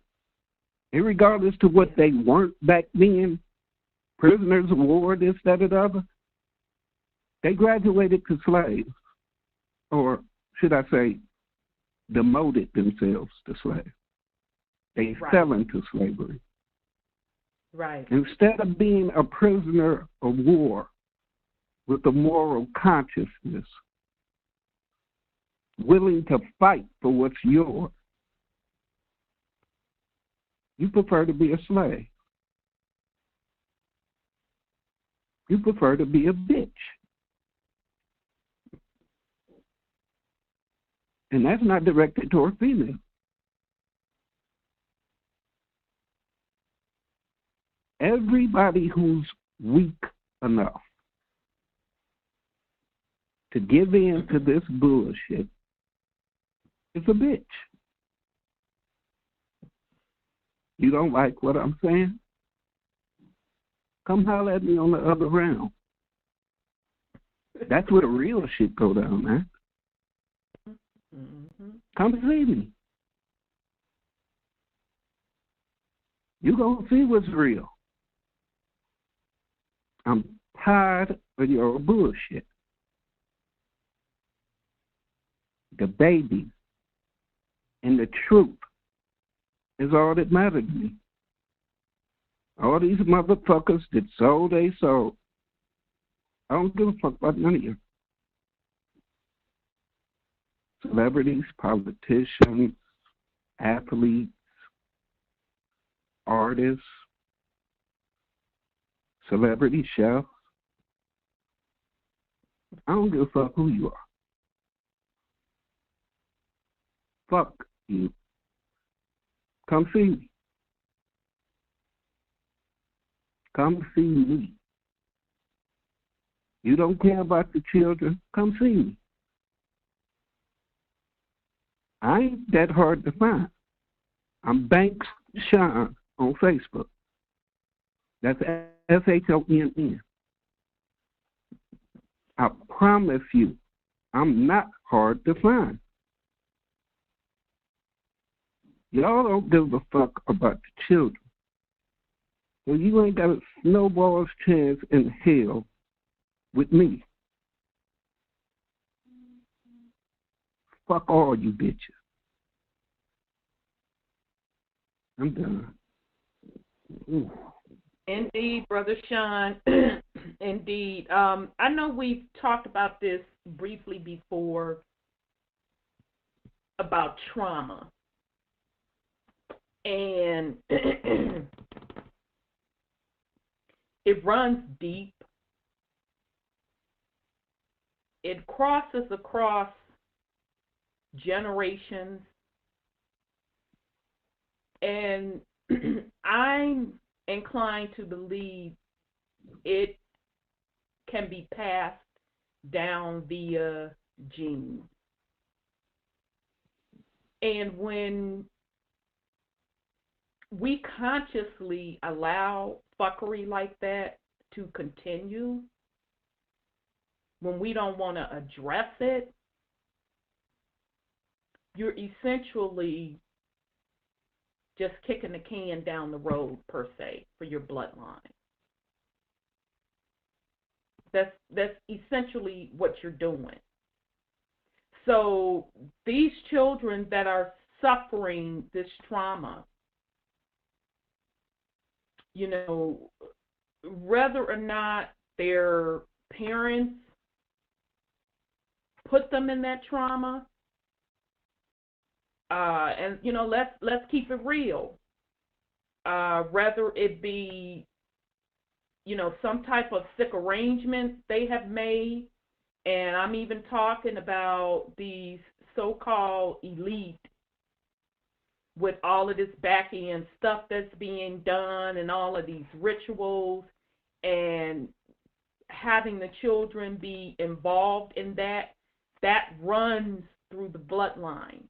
[SPEAKER 3] And regardless to what they weren't back then, prisoners of war, this, that, and the other, they graduated to slaves. Or should I say, demoted themselves to slaves. They fell into slavery.
[SPEAKER 4] Right.
[SPEAKER 3] Instead of being a prisoner of war with a moral consciousness, willing to fight for what's yours, you prefer to be a slave. You prefer to be a bitch. And that's not directed toward female. Everybody who's weak enough to give in to this bullshit is a bitch. You don't like what I'm saying? Come holler at me on the other round. That's where the real shit go down, man.
[SPEAKER 4] Mm-hmm.
[SPEAKER 3] Come see me. You gonna see what's real. I'm tired of your bullshit. The baby and the truth is all that matters to me. All these motherfuckers that sold they sold. I don't give a fuck about none of you. Celebrities, politicians, athletes, artists, celebrity chefs. I don't give a fuck who you are. Fuck you. Come see me. Come see me. You don't care about the children? Come see me. I ain't that hard to find. I'm Banks Sean on Facebook. That's SHONN. I promise you, I'm not hard to find. Y'all don't give a fuck about the children. Well, you ain't got a snowball's chance in hell with me. Fuck all you bitches. I'm done. Ooh.
[SPEAKER 4] Indeed, Brother Sean. Indeed. I know we've talked about this briefly before about trauma. And it runs deep. It crosses across generations. And I'm inclined to believe it can be passed down via genes. And when we consciously allow fuckery like that to continue, when we don't want to address it, you're essentially just kicking the can down the road, per se, for your bloodline. That's essentially what you're doing. So these children that are suffering this trauma, you know, whether or not their parents put them in that trauma, and you know, let's keep it real. Whether it be, you know, some type of sick arrangement they have made, and I'm even talking about these so-called elite with all of this back end stuff that's being done and all of these rituals, and having the children be involved in that runs through the bloodline.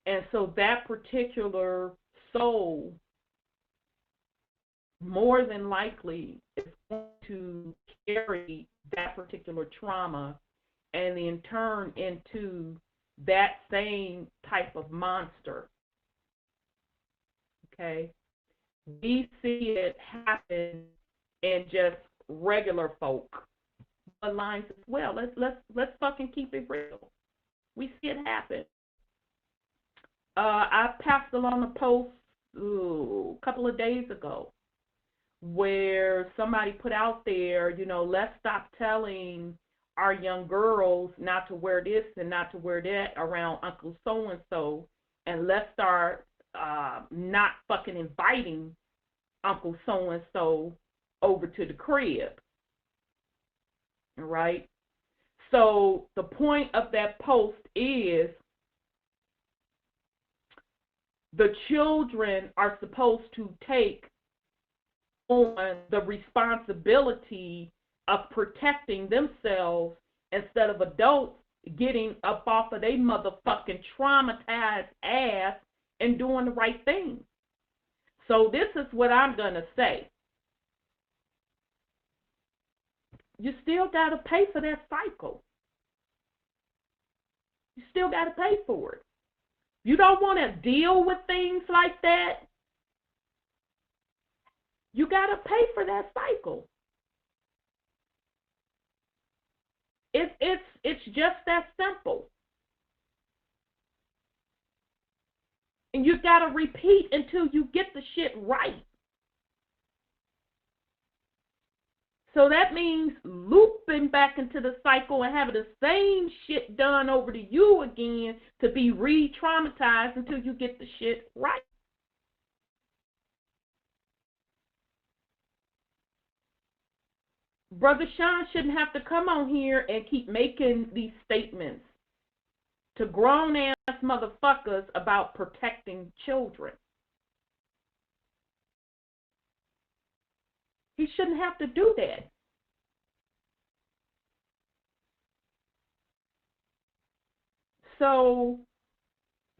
[SPEAKER 4] And so that particular soul, more than likely, is going to carry that particular trauma and in turn into that same type of monster. Okay? We see it happen in just regular folk lines as well. Let's fucking keep it real. We see it happen. I passed along a post a couple of days ago where somebody put out there, you know, let's stop telling our young girls not to wear this and not to wear that around Uncle so-and-so, and let's start not fucking inviting Uncle so-and-so over to the crib. All right? So the point of that post is the children are supposed to take on the responsibility of protecting themselves instead of adults getting up off of their motherfucking traumatized ass and doing the right thing. So this is what I'm going to say. You still got to pay for that cycle. You still got to pay for it. You don't want to deal with things like that. You got to pay for that cycle. It's just that simple. And you got to repeat until you get the shit right. So that means looping back into the cycle and having the same shit done over to you again to be re-traumatized until you get the shit right. Brother Sean shouldn't have to come on here and keep making these statements to grown-ass motherfuckers about protecting children. He shouldn't have to do that. So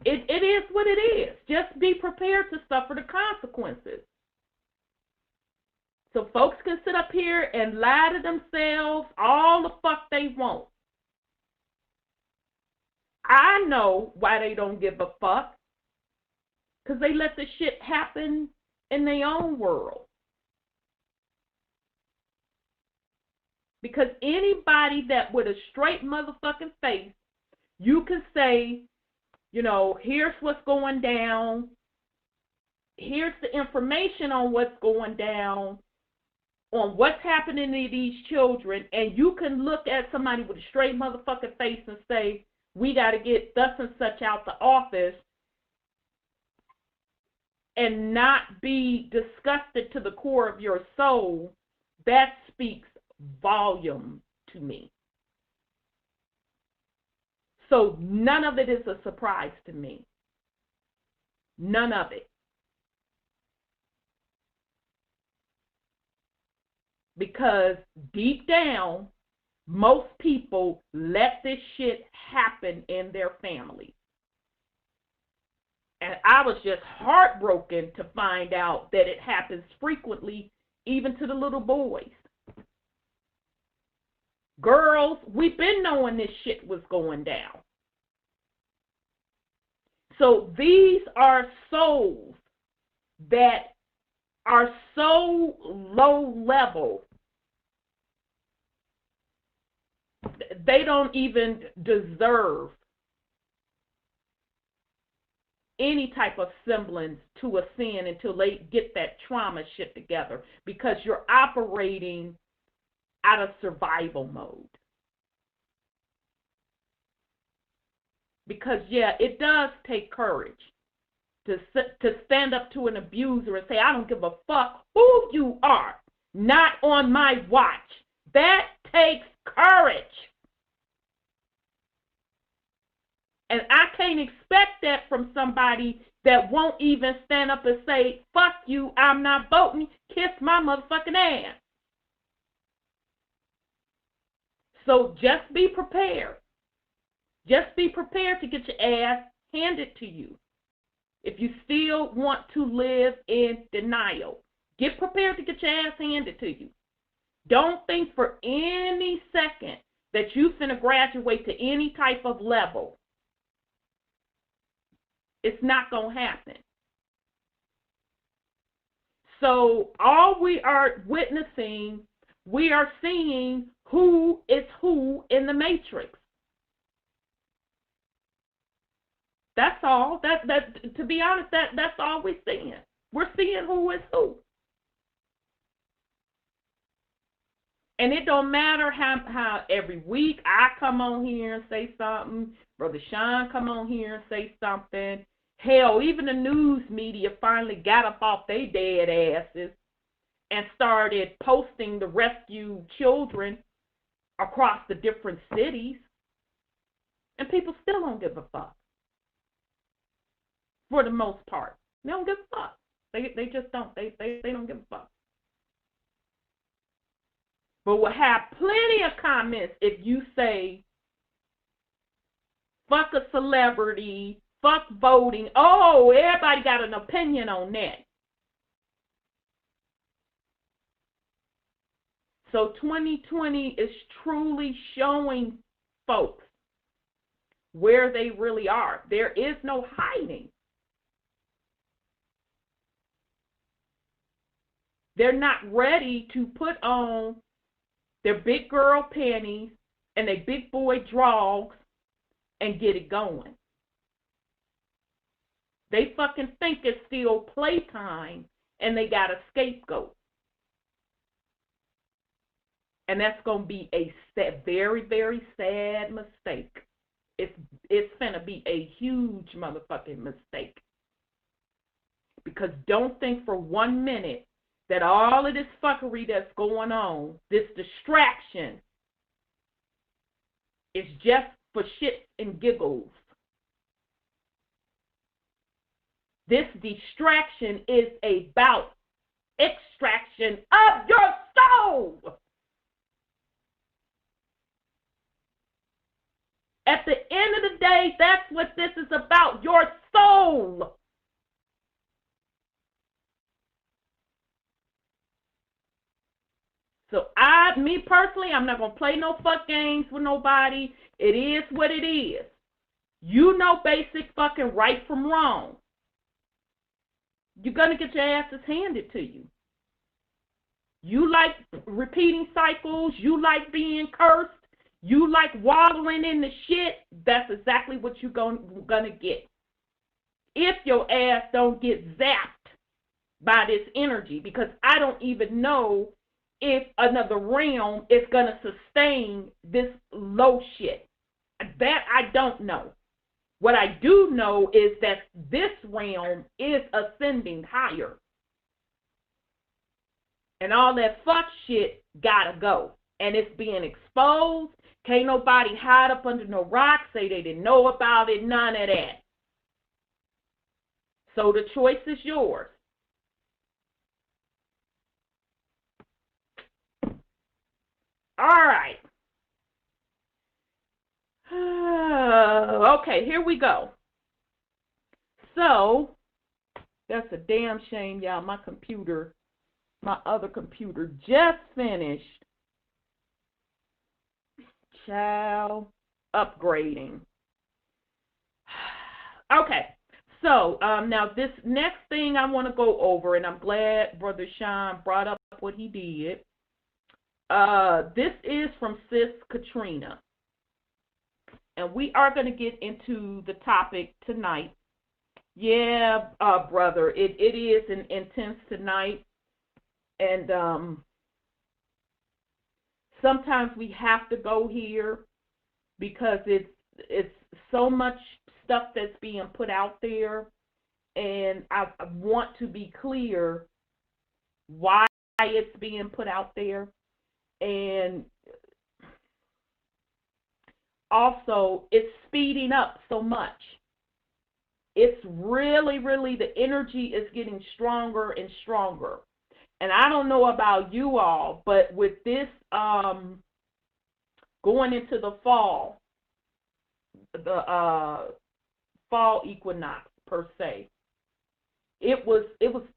[SPEAKER 4] it is what it is. Just be prepared to suffer the consequences. So folks can sit up here and lie to themselves all the fuck they want. I know why they don't give a fuck. Because they let the shit happen in their own world. Because anybody that with a straight motherfucking face, you can say, you know, here's what's going down. Here's the information on what's going down, on what's happening to these children, and you can look at somebody with a straight motherfucking face and say, we got to get thus and such out the office, and not be disgusted to the core of your soul. That speaks volume to me. So none of it is a surprise to me. None of it. Because deep down, most people let this shit happen in their family. And I was just heartbroken to find out that it happens frequently, even to the little boys. Girls, we've been knowing this shit was going down. So these are souls that are so low level, they don't even deserve any type of semblance to a sin until they get that trauma shit together, because you're operating out of survival mode. Because, yeah, it does take courage to stand up to an abuser and say, I don't give a fuck who you are, not on my watch. That takes courage. And I can't expect that from somebody that won't even stand up and say, fuck you, I'm not voting, kiss my motherfucking ass. So just be prepared. Just be prepared to get your ass handed to you. If you still want to live in denial, get prepared to get your ass handed to you. Don't think for any second that you're finna graduate to any type of level. It's not going to happen. So all we are witnessing, we are seeing who is who in the matrix. That's all. That to be honest, that's all we're seeing. We're seeing who is who. And it don't matter how every week I come on here and say something, Brother Sean come on here and say something. Hell, even the news media finally got up off their dead asses and started posting the rescued children across the different cities. And people still don't give a fuck. For the most part. They don't give a fuck. They just don't. They don't give a fuck. But we'll have plenty of comments if you say, fuck a celebrity, fuck voting. Oh, everybody got an opinion on that. So 2020 is truly showing folks where they really are. There is no hiding. They're not ready to put on their big girl panties and their big boy draws and get it going. They fucking think it's still playtime and they got a scapegoat. And that's going to be a very, very sad mistake. It's going to be a huge motherfucking mistake. Because don't think for 1 minute that all of this fuckery that's going on, this distraction, is just for shits and giggles. This distraction is about extraction of your soul. At the end of the day, that's what this is about, your soul. So me personally, I'm not going to play no fuck games with nobody. It is what it is. You know basic fucking right from wrong. You're going to get your asses handed to you. You like repeating cycles. You like being cursed. You like waddling in the shit. That's exactly what you're going to get. If your ass don't get zapped by this energy. Because I don't even know if another realm is going to sustain this low shit. That I don't know. What I do know is that this realm is ascending higher. And all that fuck shit gotta go. And it's being exposed. Can't nobody hide up under no rock, say they didn't know about it, none of that. So the choice is yours. All right. Okay, here we go. So, that's a damn shame, y'all. My other computer just finished upgrading. Okay, so now this next thing I want to go over, and I'm glad Brother Sean brought up what he did. This is from Sis Katrina. And we are going to get into the topic tonight. Yeah, brother, it is an intense tonight. And sometimes we have to go here because it's so much stuff that's being put out there. And I want to be clear why it's being put out there. And also, it's speeding up so much. It's really, really, the energy is getting stronger and stronger. And I don't know about you all, but with this going into the fall fall equinox per se. It was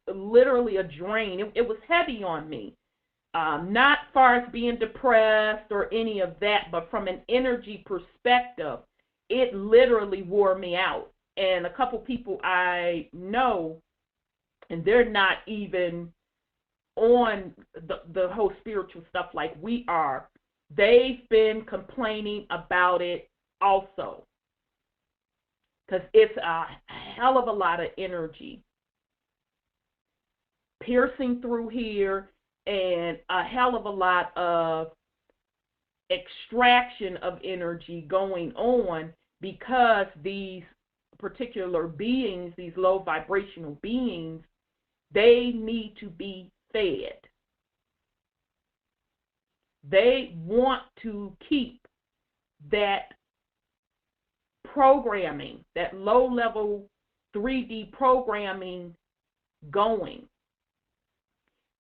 [SPEAKER 4] literally a drain. It was heavy on me. Not far as being depressed or any of that, but from an energy perspective, it literally wore me out. And a couple people I know, and they're not even on the whole spiritual stuff like we are, they've been complaining about it also. Because it's a hell of a lot of energy piercing through here, and a hell of a lot of extraction of energy going on, because these particular beings, these low vibrational beings, they need to be fed. They want to keep that programming, that low-level 3D programming going.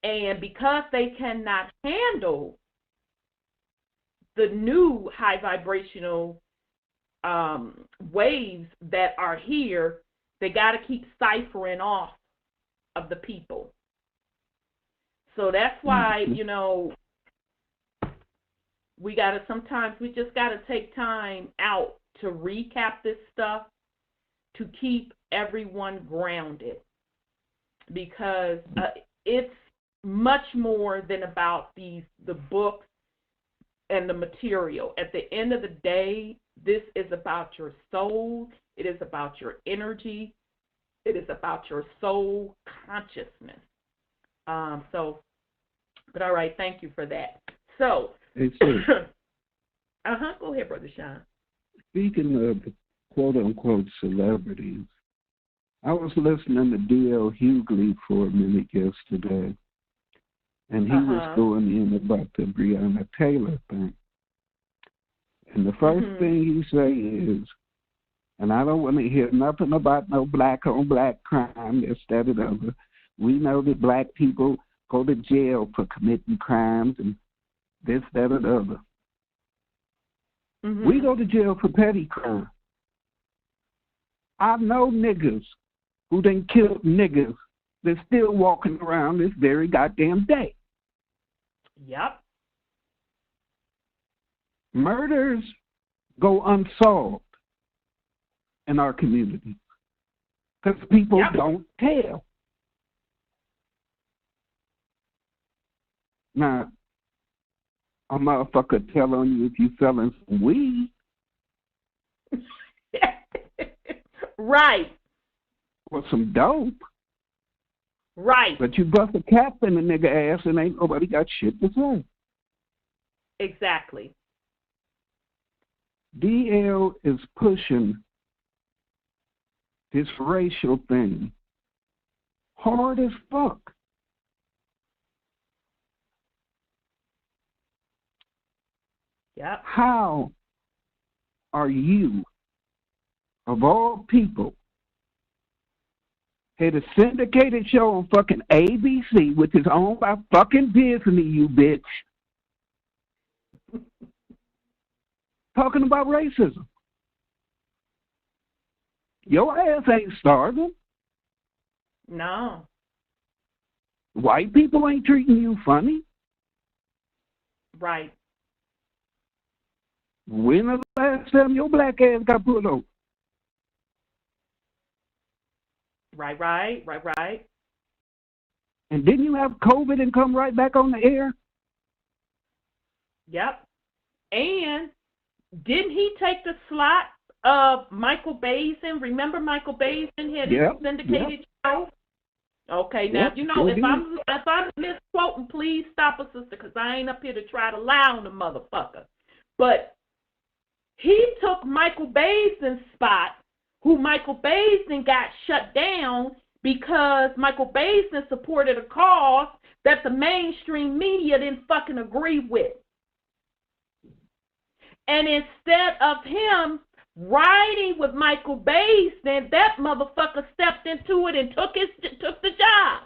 [SPEAKER 4] And because they cannot handle the new high vibrational waves that are here, they got to keep ciphering off of the people. So that's why, we just got to take time out to recap this stuff, to keep everyone grounded, because it's much more than about the books and the material. At the end of the day, this is about your soul. It is about your energy. It is about your soul consciousness. But all right, thank you for that. So, go ahead, Brother Sean.
[SPEAKER 3] Speaking of quote-unquote celebrities, I was listening to D.L. Hughley for a minute yesterday, and he was going in about the Breonna Taylor thing. And the first thing he say is, and I don't want to hear nothing about no black-on-black crime, this, that, and other. We know that black people go to jail for committing crimes and this, that, and other. We go to jail for petty crime. I know niggas who done killed niggas that's still walking around this very goddamn day.
[SPEAKER 4] Yep.
[SPEAKER 3] Murders go unsolved in our community because people don't tell. Now, a motherfucker tell on you if you selling some weed.
[SPEAKER 4] Right.
[SPEAKER 3] Or some dope.
[SPEAKER 4] Right.
[SPEAKER 3] But you bust a cap in a nigga ass and ain't nobody got shit to say.
[SPEAKER 4] Exactly.
[SPEAKER 3] DL is pushing this racial thing hard as fuck.
[SPEAKER 4] Yep.
[SPEAKER 3] How are you, of all people, had a syndicated show on fucking ABC, which is owned by fucking Disney, you bitch, talking about racism? Your ass ain't starving.
[SPEAKER 4] No.
[SPEAKER 3] White people ain't treating you funny.
[SPEAKER 4] Right.
[SPEAKER 3] When the last time your black ass got put over?
[SPEAKER 4] Right.
[SPEAKER 3] And didn't you have COVID and come right back on the air?
[SPEAKER 4] Yep. And didn't he take the slot of Michael Basin? Remember Michael Basin had his syndicated show? Okay, now, if I'm misquoting, please stop us, sister, because I ain't up here to try to lie on the motherfucker. But he took Michael Basin's spot, who Michael Basin got shut down because Michael Basin supported a cause that the mainstream media didn't fucking agree with. And instead of him riding with Michael Basin, that motherfucker stepped into it and took the job.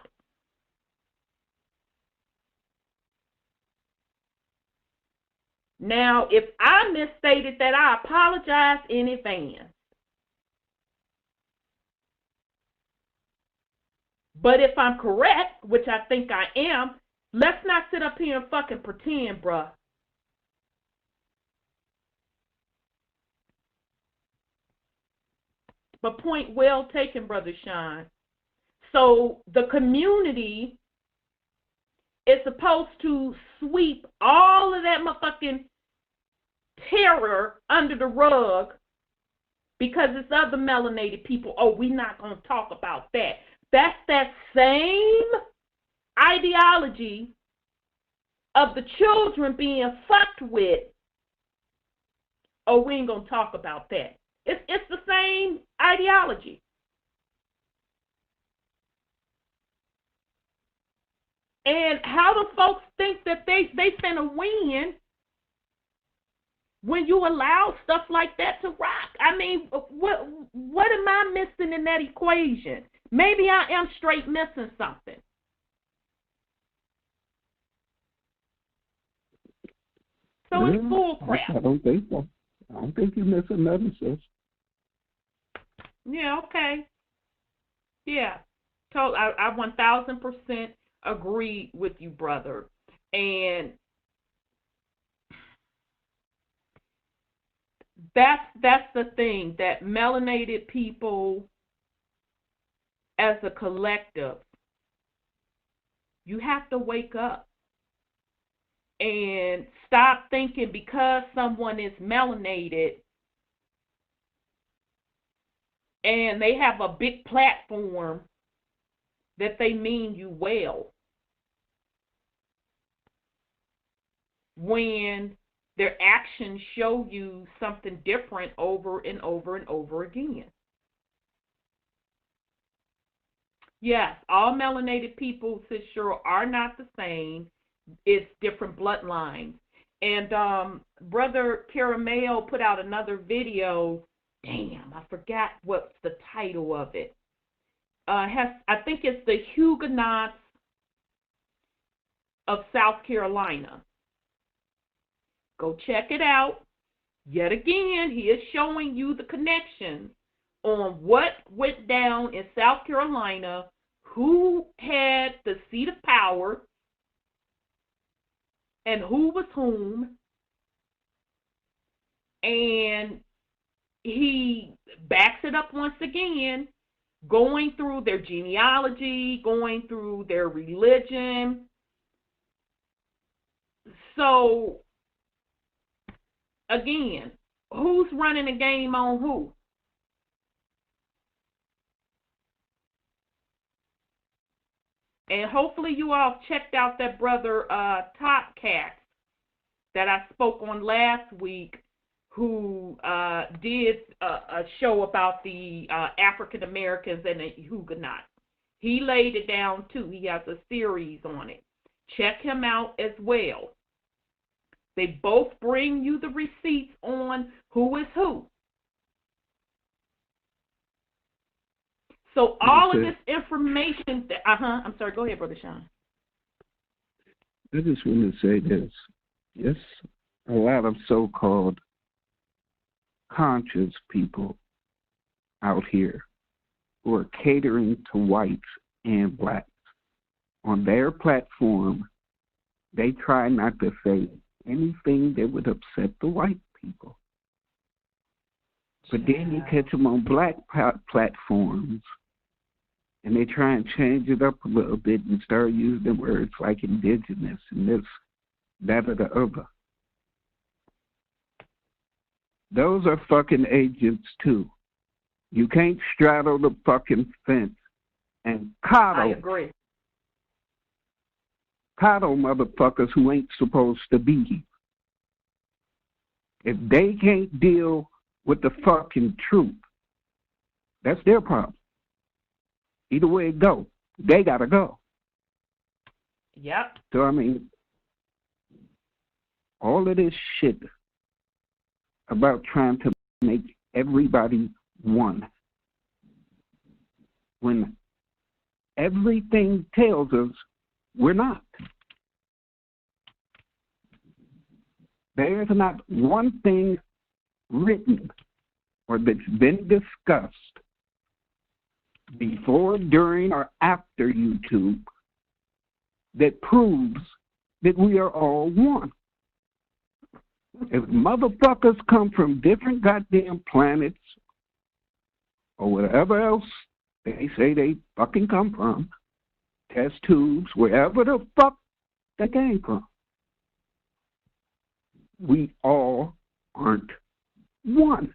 [SPEAKER 4] Now, if I misstated that, I apologize in advance. But if I'm correct, which I think I am, let's not sit up here and fucking pretend, bruh. But point well taken, Brother Sean. So the community is supposed to sweep all of that motherfucking terror under the rug because it's other melanated people. Oh, we're not going to talk about that. That's that same ideology of the children being fucked with. Oh, we ain't going to talk about that. It's the same ideology. And how do folks think that they finna win when you allow stuff like that to rock? I mean, what am I missing in that equation? Maybe I am straight missing something. So it's full crap.
[SPEAKER 3] I don't think so. I don't think you're missing nothing, sis.
[SPEAKER 4] Yeah, okay. Yeah. So I 1,000% agree with you, brother. And that's the thing, that melanated people as a collective, you have to wake up and stop thinking because someone is melanated and they have a big platform that they mean you well, when their actions show you something different over and over and over again. Yes, all melanated people, sis Cheryl, are not the same. It's different bloodlines. And Brother Caramel put out another video. Damn, I forgot what's the title of it. I think it's the Hueganuts of South Carolina. Go check it out. Yet again, he is showing you the connection on what went down in South Carolina, who had the seat of power, and who was whom. And he backs it up once again, going through their genealogy, going through their religion. So, again, who's running the game on who? And hopefully you all checked out that brother Topcat that I spoke on last week, who did a show about the African Americans and the Hueganuts. He laid it down too. He has a series on it. Check him out as well. They both bring you the receipts on who is who. So all of this information, I'm sorry, go ahead, Brother Sean.
[SPEAKER 3] I just want to say this. Yes, a lot of so-called conscious people out here who are catering to whites and blacks. On their platform, they try not to say anything that would upset the white people. But then you catch them on black platforms, and they try and change it up a little bit and start using words like indigenous and this, that, or the other. Those are fucking agents, too. You can't straddle the fucking fence and coddle.
[SPEAKER 4] I agree.
[SPEAKER 3] Coddle motherfuckers who ain't supposed to be here. If they can't deal with the fucking truth, that's their problem. Either way it go, they gotta go.
[SPEAKER 4] Yep.
[SPEAKER 3] So, I mean, all of this shit about trying to make everybody one, when everything tells us we're not. There's not one thing written or that's been discussed before, during, or after YouTube that proves that we are all one. If motherfuckers come from different goddamn planets or whatever else they say they fucking come from, test tubes, wherever the fuck they came from, we all aren't one.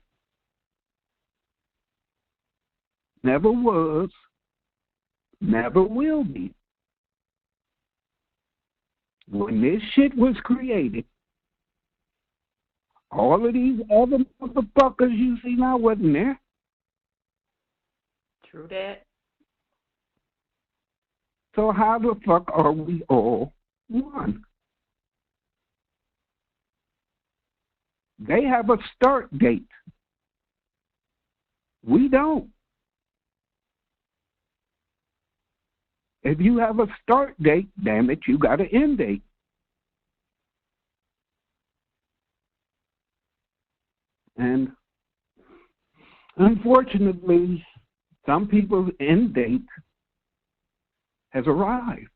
[SPEAKER 3] Never was, never will be. When this shit was created, all of these other motherfuckers you see now wasn't there.
[SPEAKER 4] True that.
[SPEAKER 3] So how the fuck are we all one? They have a start date. We don't. If you have a start date, damn it, you got an end date. And unfortunately, some people's end date has arrived.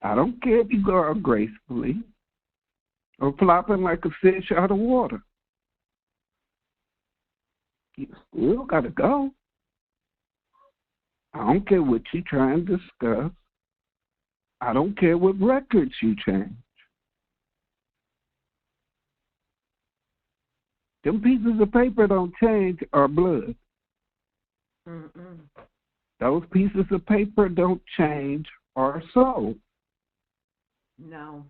[SPEAKER 3] I don't care if you go out gracefully or flopping like a fish out of water. You still got to go. I don't care what you try and discuss. I don't care what records you change. Them pieces of paper don't change our blood.
[SPEAKER 4] Mm-mm.
[SPEAKER 3] Those pieces of paper don't change our soul.
[SPEAKER 4] No.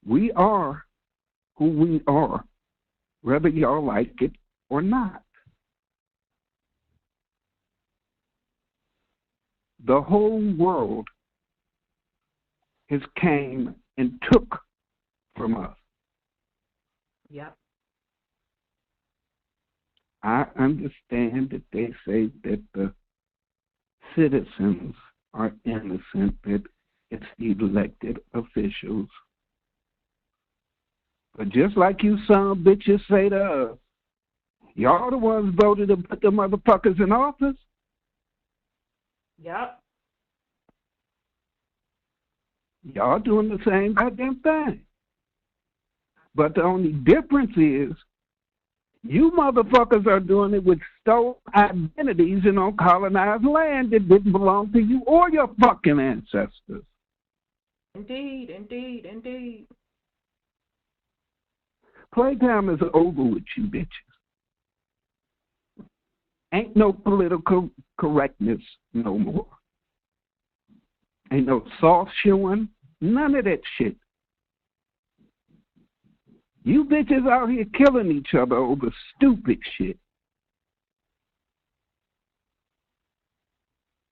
[SPEAKER 3] We are who we are, whether y'all like it or not. The whole world has came and took from us.
[SPEAKER 4] Yep.
[SPEAKER 3] I understand that they say that the citizens are innocent, that it's the elected officials. But just like you son bitches say to us, y'all the ones voted to put the motherfuckers in office.
[SPEAKER 4] Yep.
[SPEAKER 3] Y'all doing the same goddamn thing. But the only difference is you motherfuckers are doing it with stolen identities and on colonized land that didn't belong to you or your fucking ancestors.
[SPEAKER 4] Indeed, indeed, indeed.
[SPEAKER 3] Playtime is over with you bitches. Ain't no political correctness no more. Ain't no soft shoeing, none of that shit. You bitches out here killing each other over stupid shit.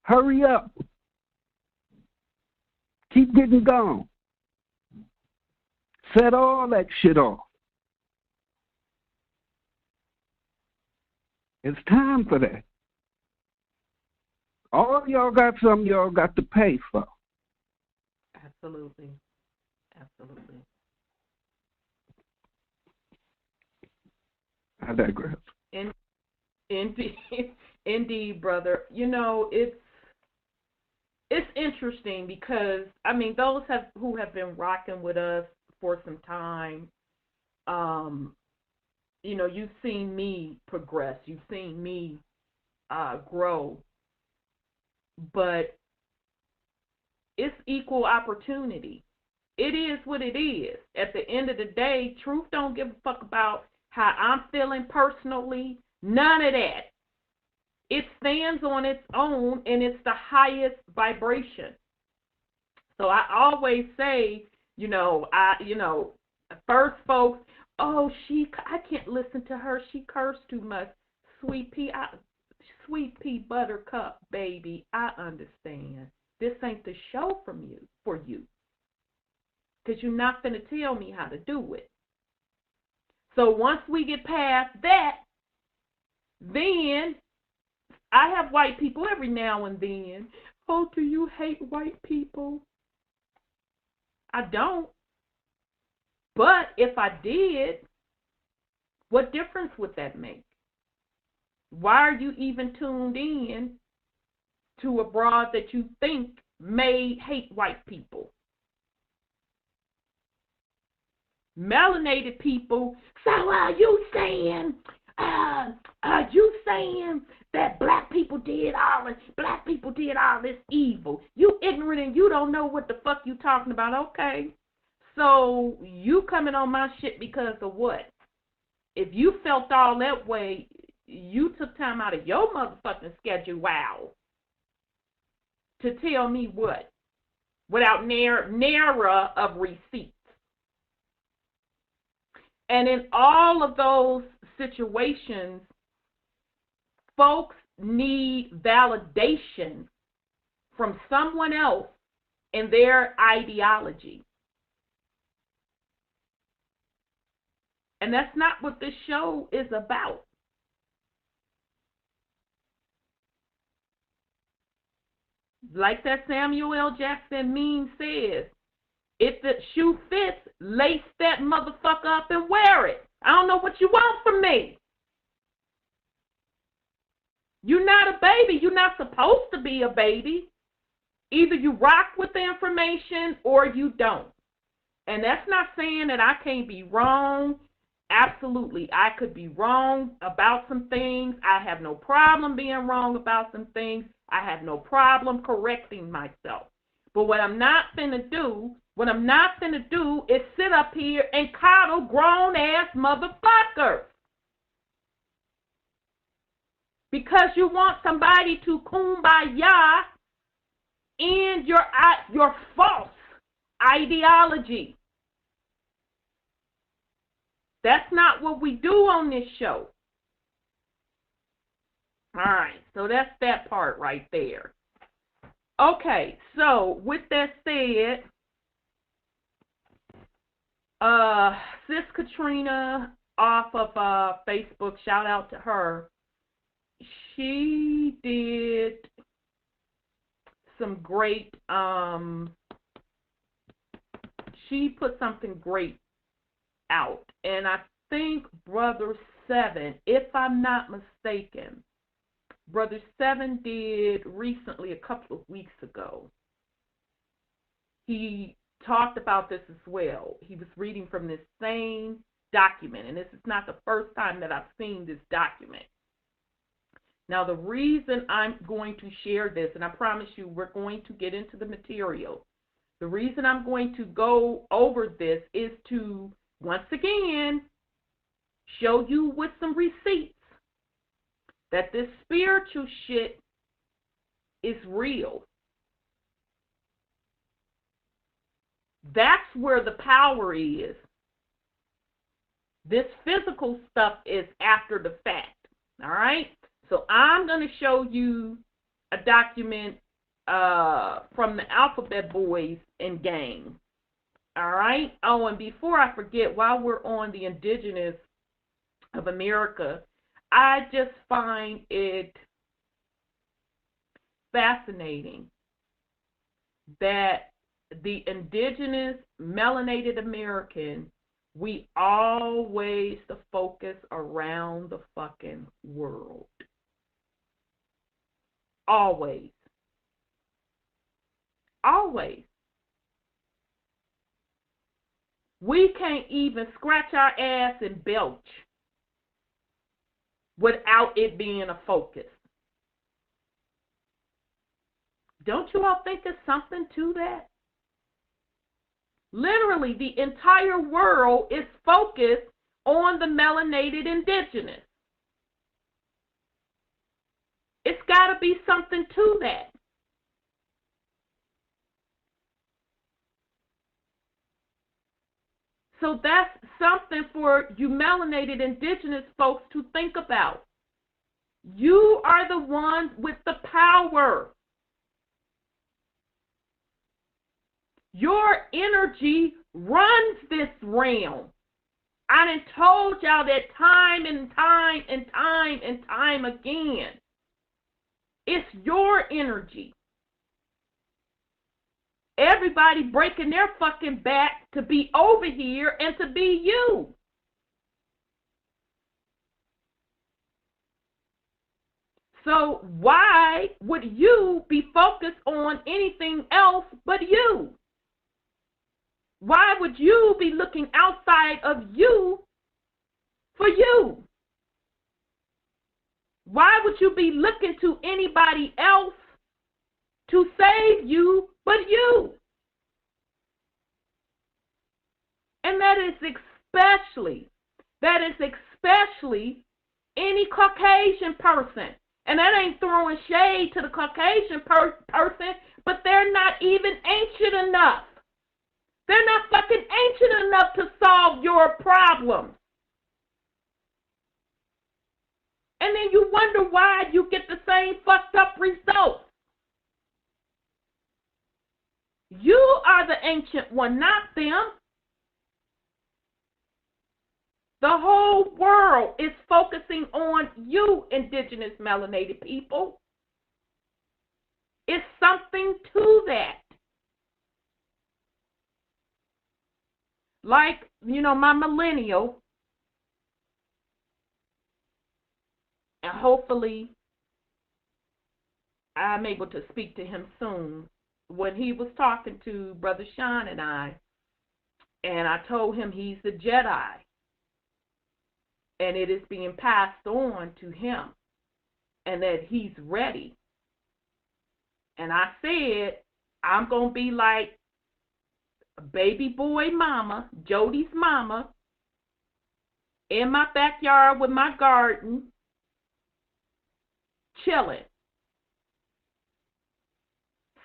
[SPEAKER 3] Hurry up. Keep getting gone. Set all that shit off. It's time for that. All y'all got something y'all got to pay for.
[SPEAKER 4] Absolutely. Absolutely.
[SPEAKER 3] I digress.
[SPEAKER 4] Indeed, brother. You know, it's interesting because, I mean, those who have been rocking with us for some time, you know, you've seen me progress. You've seen me grow. But it's equal opportunity. It is what it is. At the end of the day, truth don't give a fuck about how I'm feeling personally. None of that. It stands on its own, and it's the highest vibration. So I always say, first folks, oh, I can't listen to her. She cursed too much. Sweet pea buttercup, baby. I understand. This ain't the show for you. Because you're not going to tell me how to do it. So once we get past that, then I have white people every now and then. Oh, do you hate white people? I don't. But if I did, what difference would that make? Why are you even tuned in to a broad that you think may hate white people? Melanated people. So are you saying that black people did all this evil? You ignorant and you don't know what the fuck you talking about. Okay. So you coming on my shit because of what? If you felt all that way, you took time out of your motherfucking schedule, wow, to tell me what? Without nara of receipts. And in all of those situations, folks need validation from someone else in their ideology. And that's not what this show is about. Like that Samuel L. Jackson meme says, if the shoe fits, lace that motherfucker up and wear it. I don't know what you want from me. You're not a baby. You're not supposed to be a baby. Either you rock with the information or you don't. And that's not saying that I can't be wrong. Absolutely, I could be wrong about some things. I have no problem being wrong about some things. I have no problem correcting myself. But what I'm not finna do is sit up here and coddle grown-ass motherfuckers. Because you want somebody to kumbaya in your false ideology. That's not what we do on this show. All right, so that's that part right there. Okay, so with that said, Sis Katrina off of Facebook, shout out to her. She did some great, she put something great out. And I think Brother Seven, if I'm not mistaken, Brother Seven did recently, a couple of weeks ago. He talked about this as well. He was reading from this same document, and this is not the first time that I've seen this document. Now, the reason I'm going to share this, and I promise you we're going to get into the material, the reason I'm going to go over this is to, once again, show you with some receipts that this spiritual shit is real. That's where the power is. This physical stuff is after the fact. All right? So I'm going to show you a document from the Alphabet Boys and Gang. All right? Oh, and before I forget, while we're on the indigenous of America, I just find it fascinating that the indigenous melanated American, we always the focus around the fucking world. Always. Always. We can't even scratch our ass and belch without it being a focus. Don't you all think there's something to that? Literally, the entire world is focused on the melanated indigenous. It's got to be something to that. So that's something for you melanated indigenous folks to think about. You are the ones with the power. Your energy runs this realm. I done told y'all that time and time and time and time again. It's your energy. Everybody breaking their fucking back to be over here and to be you. So why would you be focused on anything else but you? Why would you be looking outside of you for you? Why would you be looking to anybody else to save you but you? And that is especially any Caucasian person. And that ain't throwing shade to the Caucasian person, but they're not even ancient enough. They're not fucking ancient enough to solve your problems. And then you wonder why you get the same fucked up results. You are the ancient one, not them. The whole world is focusing on you, indigenous melanated people. It's something to that. Like, my millennial, and hopefully I'm able to speak to him soon, when he was talking to Brother Sean and I told him he's a Jedi, and it is being passed on to him, and that he's ready. And I said, I'm going to be like baby boy mama, Jody's mama, in my backyard with my garden, chilling,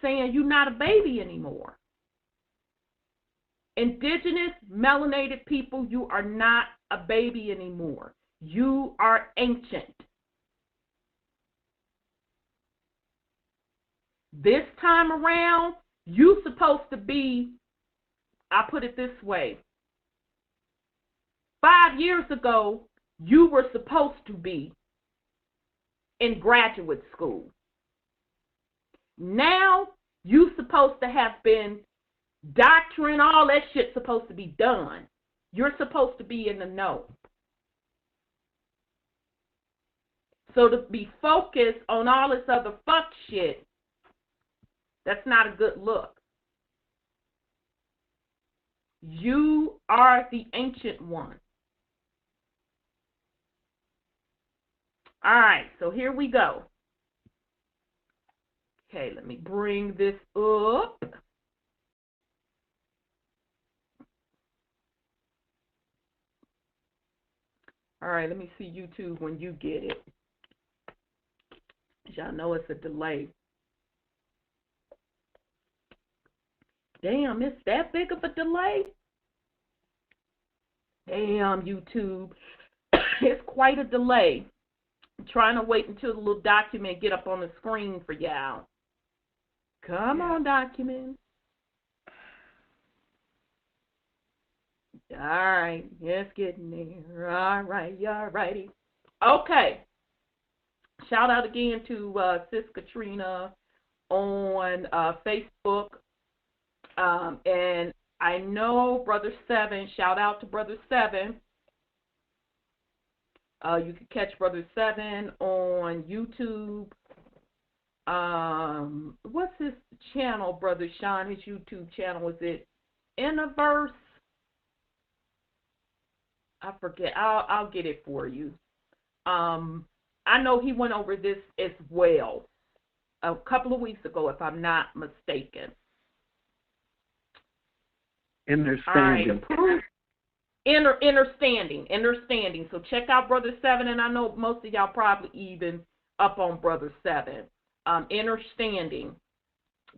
[SPEAKER 4] saying you're not a baby anymore. Indigenous melanated people, you are not a baby anymore. You are ancient. This time around, you're supposed to be, I put it this way, 5 years ago, you were supposed to be in graduate school. Now, you're supposed to have been doctrine, all that shit's supposed to be done. You're supposed to be in the know. So to be focused on all this other fuck shit, that's not a good look. You are the ancient one. All right, so here we go. Okay, let me bring this up. All right, let me see YouTube when you get it. Y'all know it's a delay. Damn, it's that big of a delay? Damn, YouTube. It's quite a delay. I'm trying to wait until the little document get up on the screen for y'all. Come on, document. All right, it's getting there. All right, y'all righty. Okay. Shout out again to Sis Katrina on Facebook. And I know Brother Seven, shout out to Brother Seven. You can catch Brother Seven on YouTube. What's his channel, Brother Sean? His YouTube channel, is it Inniverse? I forget. I'll get it for you. I know he went over this as well a couple of weeks ago, if I'm not mistaken.
[SPEAKER 3] Understanding.
[SPEAKER 4] All right. Understanding. So check out Brother Seven, and I know most of y'all probably even up on Brother Seven. Understanding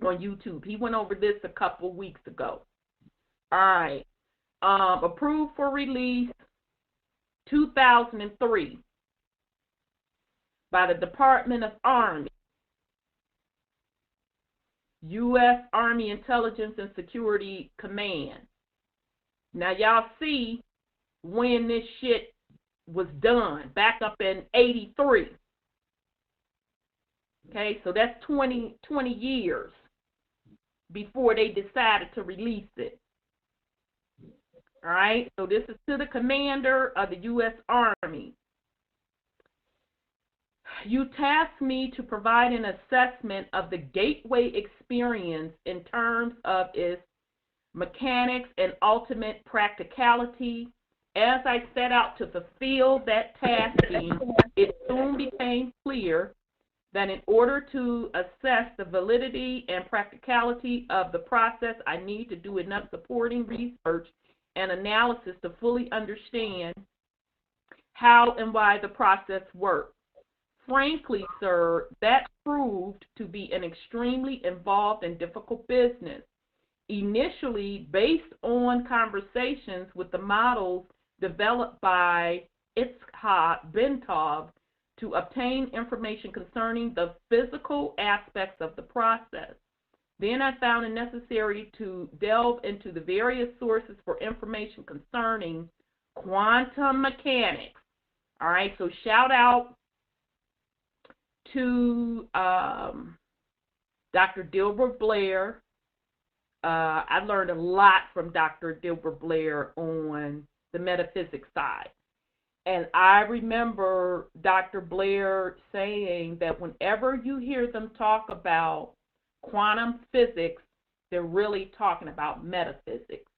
[SPEAKER 4] on YouTube. He went over this a couple of weeks ago. All right. Approved for release 2003 by the Department of Army, U.S. Army Intelligence and Security Command. Now, y'all see when this shit was done, back up in 83. Okay, so that's 20 years before they decided to release it. All right, so this is to the commander of the U.S. Army. You tasked me to provide an assessment of the gateway experience in terms of its mechanics and ultimate practicality. As I set out to fulfill that tasking, it soon became clear that in order to assess the validity and practicality of the process, I need to do enough supporting research and analysis to fully understand how and why the process works. Frankly, sir, that proved to be an extremely involved and difficult business. Initially, based on conversations with the models developed by Itzhak Bentov to obtain information concerning the physical aspects of the process. Then I found it necessary to delve into the various sources for information concerning quantum mechanics. All right, so shout out to Dr. Dilbert Blair. I learned a lot from Dr. Dilbert Blair on the metaphysics side. And I remember Dr. Blair saying that whenever you hear them talk about quantum physics, they're really talking about metaphysics.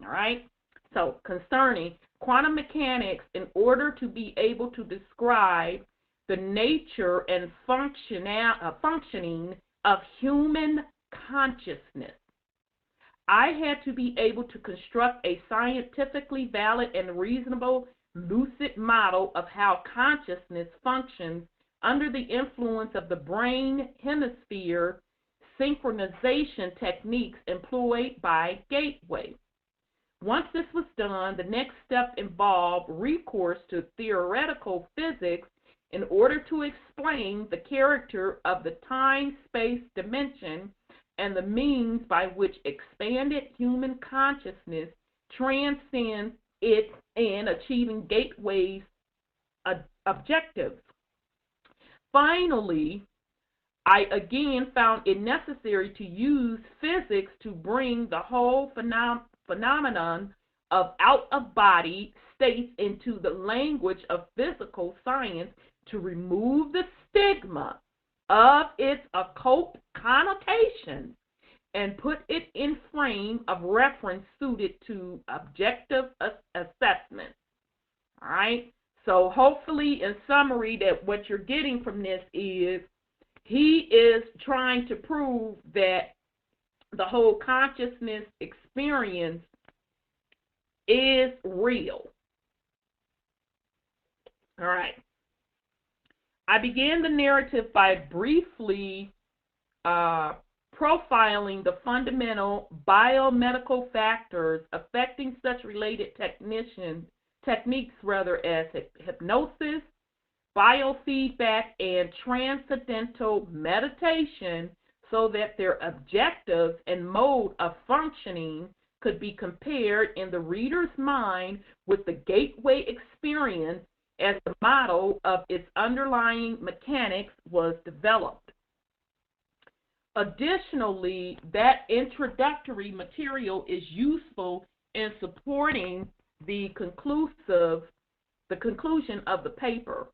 [SPEAKER 4] All right? So concerning quantum mechanics, in order to be able to describe the nature and functioning of human consciousness, I had to be able to construct a scientifically valid and reasonable lucid model of how consciousness functions under the influence of the brain hemisphere synchronization techniques employed by Gateway. Once this was done, the next step involved recourse to theoretical physics in order to explain the character of the time-space dimension and the means by which expanded human consciousness transcends it in achieving Gateway's objectives. Finally, I again found it necessary to use physics to bring the whole phenomenon of out-of-body states into the language of physical science to remove the stigma of its occult connotations and put it in frame of reference suited to objective assessment. All right? So hopefully, in summary, that what you're getting from this is he is trying to prove that the whole consciousness experience is real. All right. I began the narrative by briefly profiling the fundamental biomedical factors affecting such related techniques as hypnosis, biofeedback, and transcendental meditation, so that their objectives and mode of functioning could be compared in the reader's mind with the Gateway experience as the model of its underlying mechanics was developed. Additionally, that introductory material is useful in supporting the conclusion of the paper.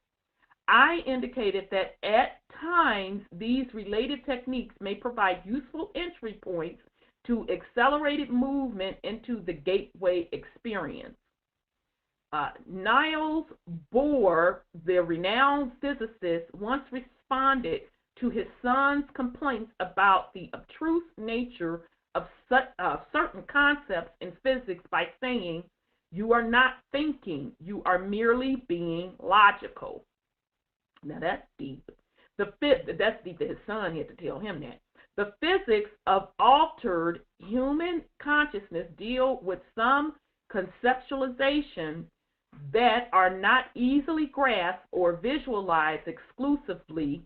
[SPEAKER 4] I indicated that at times these related techniques may provide useful entry points to accelerated movement into the Gateway experience. Niels Bohr, the renowned physicist, once responded to his son's complaints about the abstruse nature of certain concepts in physics by saying, "You are not thinking, you are merely being logical." Now that's deep. That's deep that his son had to tell him that. The physics of altered human consciousness deal with some conceptualization that are not easily grasped or visualized exclusively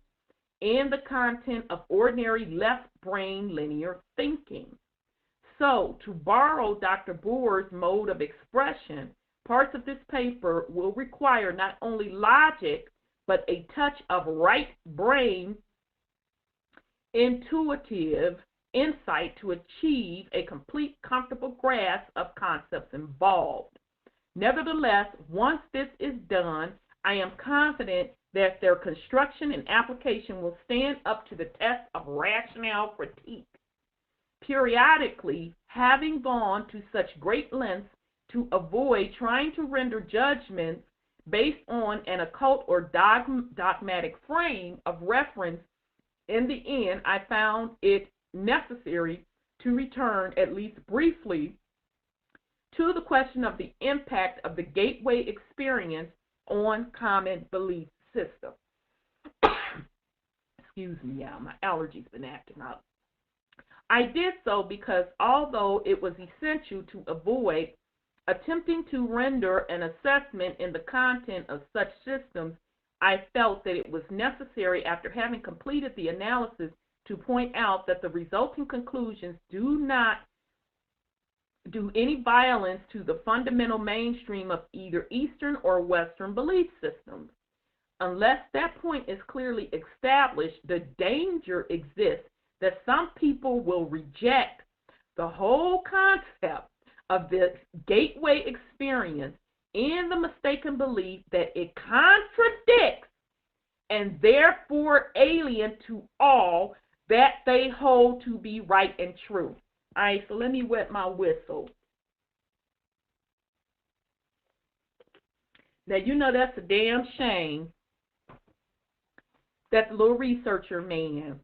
[SPEAKER 4] in the content of ordinary left brain linear thinking. So, to borrow Dr. Bohr's mode of expression, parts of this paper will require not only logic, but a touch of right brain intuitive insight to achieve a complete, comfortable grasp of concepts involved. Nevertheless, once this is done, I am confident that their construction and application will stand up to the test of rationale critique. Periodically, having gone to such great lengths to avoid trying to render judgments based on an occult or dogmatic frame of reference, in the end, I found it necessary to return, at least briefly, to the question of the impact of the gateway experience on common belief systems. Excuse me, y'all, my allergies been acting up. I did so because although it was essential to avoid attempting to render an assessment in the content of such systems, I felt that it was necessary, after having completed the analysis, to point out that the resulting conclusions do not do any violence to the fundamental mainstream of either Eastern or Western belief systems. Unless that point is clearly established, the danger exists that some people will reject the whole concept of this gateway experience in the mistaken belief that it contradicts and therefore alien to all that they hold to be right and true. All right, so let me wet my whistle. Now, you know that's a damn shame that the little researcher man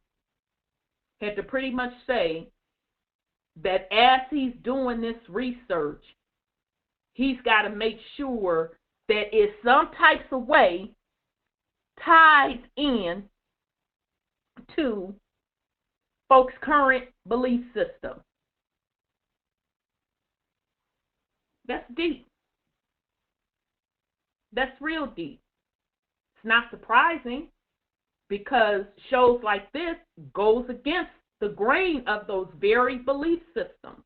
[SPEAKER 4] had to pretty much say that as he's doing this research, he's got to make sure that it some types of way ties in to folks' current belief system. That's deep. That's real deep. It's not surprising because shows like this goes against the grain of those very belief systems.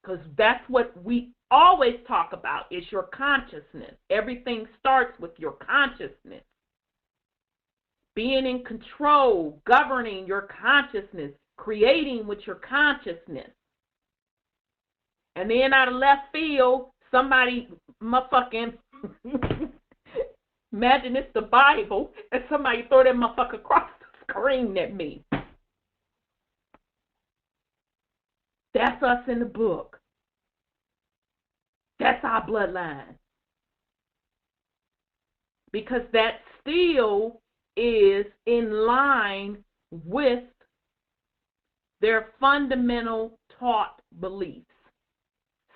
[SPEAKER 4] Because that's what we always talk about, is your consciousness. Everything starts with your consciousness. Being in control, governing your consciousness, creating with your consciousness. And then out of left field, somebody motherfucking, imagine it's the Bible, and somebody throw that motherfucker across the screen at me. That's us in the book. That's our bloodline. Because that still is in line with their fundamental taught beliefs.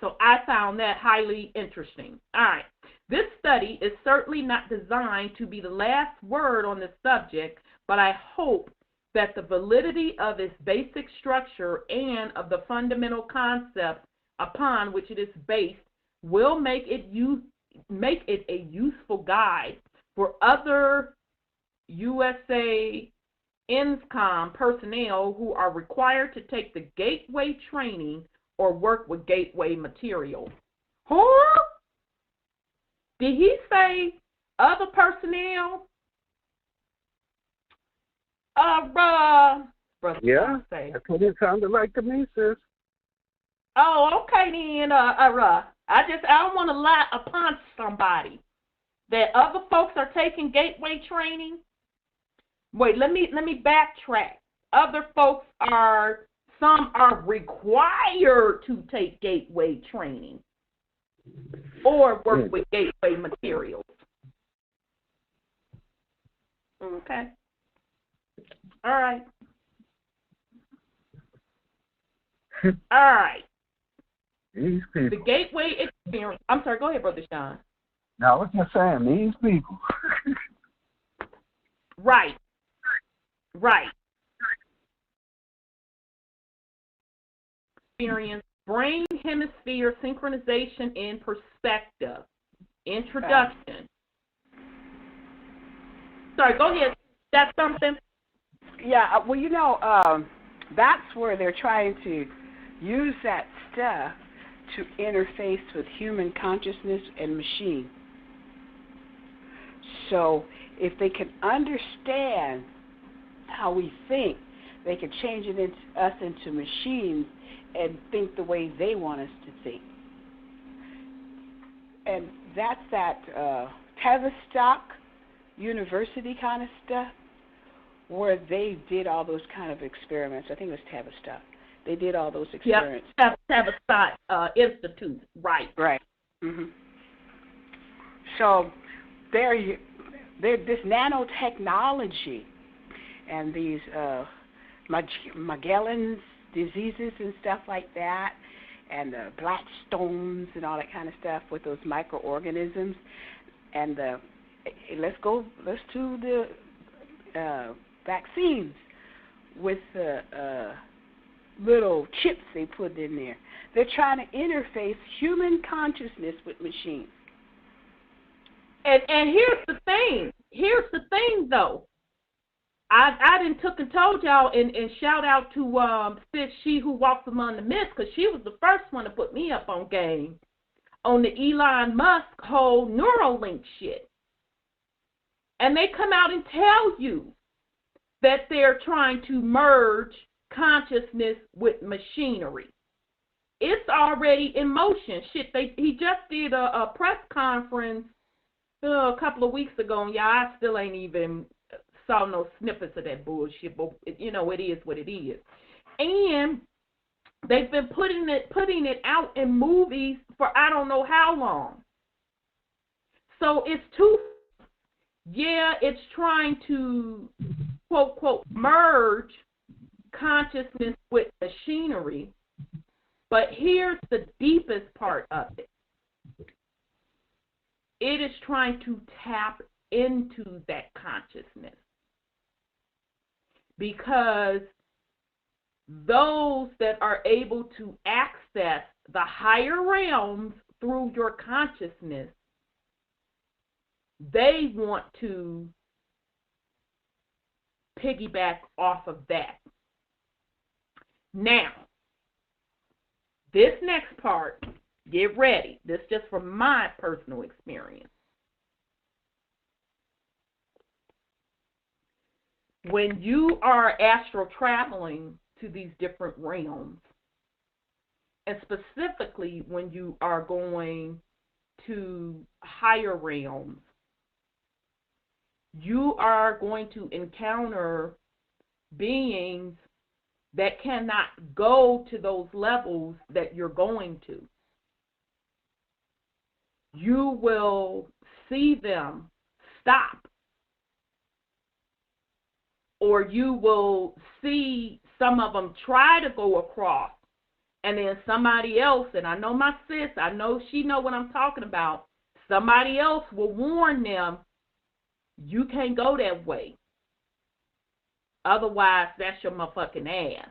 [SPEAKER 4] So I found that highly interesting. All right. This study is certainly not designed to be the last word on this subject, but I hope that the validity of its basic structure and of the fundamental concepts upon which it is based will make it a useful guide for other USA UnCON personnel who are required to take the gateway training or work with gateway material. Huh? Did he say other personnel?
[SPEAKER 3] Yeah, that's what it sounded like to me, sis.
[SPEAKER 4] Oh, okay then. I don't want to lie upon somebody that other folks are taking gateway training. Wait, let me backtrack. Other folks some are required to take gateway training or work with gateway materials. Okay. All right. All right.
[SPEAKER 3] These people.
[SPEAKER 4] The gateway experience. I'm sorry, go ahead, Brother Sean.
[SPEAKER 3] No, I was just saying, these people.
[SPEAKER 4] Right. Experience, brain hemisphere synchronization in perspective. Introduction. Sorry, go ahead. That's something?
[SPEAKER 2] Yeah, well, that's where they're trying to use that stuff to interface with human consciousness and machine. So if they can understand how we think, they can change us into machines and think the way they want us to think. And that's that Tavistock University kind of stuff, where they did all those kind of experiments. I think it was Tavistock. They did all those experiments.
[SPEAKER 4] Yep, Tavistock Institute, right.
[SPEAKER 2] Right. So they're this nanotechnology and these Magellan's diseases and stuff like that, and the black stones and all that kind of stuff with those microorganisms. And let's do the vaccines with the little chips they put in there. They're trying to interface human consciousness with machines.
[SPEAKER 4] And here's the thing. Here's the thing, though. I done took and told y'all, and shout out to Sis She Who Walks Among the Mist, because she was the first one to put me up on game on the Elon Musk whole Neuralink shit. And they come out and tell you that they're trying to merge consciousness with machinery. It's already in motion. Shit, he just did a press conference a couple of weeks ago, and I still ain't even saw no snippets of that bullshit, but you know, it is what it is. And they've been putting it out in movies for I don't know how long. So it's it's trying to quote quote merge consciousness with machinery, but here's the deepest part of it. It is trying to tap into that consciousness, because those that are able to access the higher realms through your consciousness, they want to piggyback off of that. Now, this next part, get ready. This is just from my personal experience. When you are astral traveling to these different realms, and specifically when you are going to higher realms, you are going to encounter beings that cannot go to those levels that you're going to. You will see them stop, or you will see some of them try to go across, and then somebody else, and I know my sis, I know she know what I'm talking about, somebody else will warn them, you can't go that way. Otherwise, that's your motherfucking ass,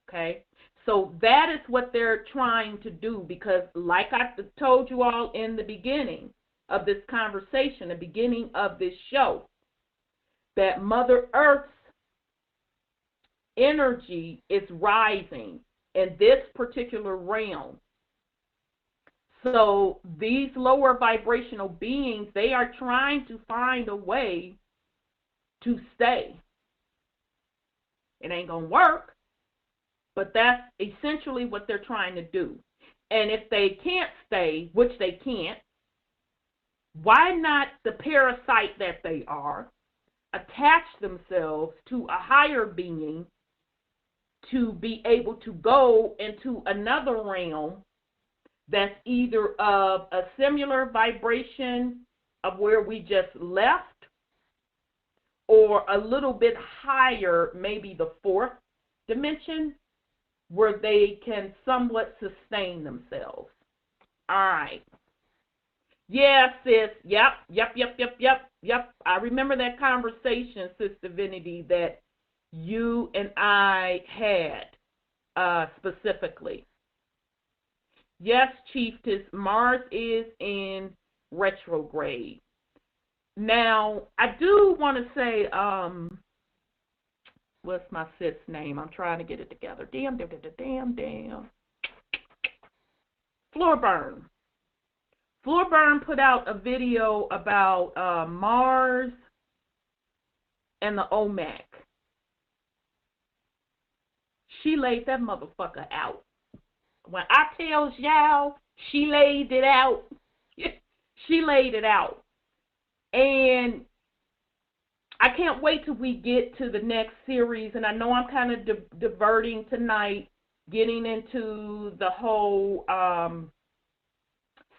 [SPEAKER 4] okay? So that is what they're trying to do, because like I told you all in the beginning of this conversation, the beginning of this show, that Mother Earth's energy is rising in this particular realm. So these lower vibrational beings, they are trying to find a way to stay. It ain't going to work, but that's essentially what they're trying to do. And if they can't stay, which they can't, why not the parasite that they are attach themselves to a higher being to be able to go into another realm that's either of a similar vibration of where we just left, or a little bit higher, maybe the fourth dimension, where they can somewhat sustain themselves. All right. Yeah, sis. Yep. I remember that conversation, Sister Divinity, that you and I had specifically. Yes, Chiefess, Mars is in retrograde. Now, I do want to say, what's my sis name? I'm trying to get it together. Damn. Floorburn. Floorburn put out a video about Mars and the OMAC. She laid that motherfucker out. When I tell y'all she laid it out, she laid it out. And I can't wait till we get to the next series. And I know I'm kind of diverting tonight, getting into the whole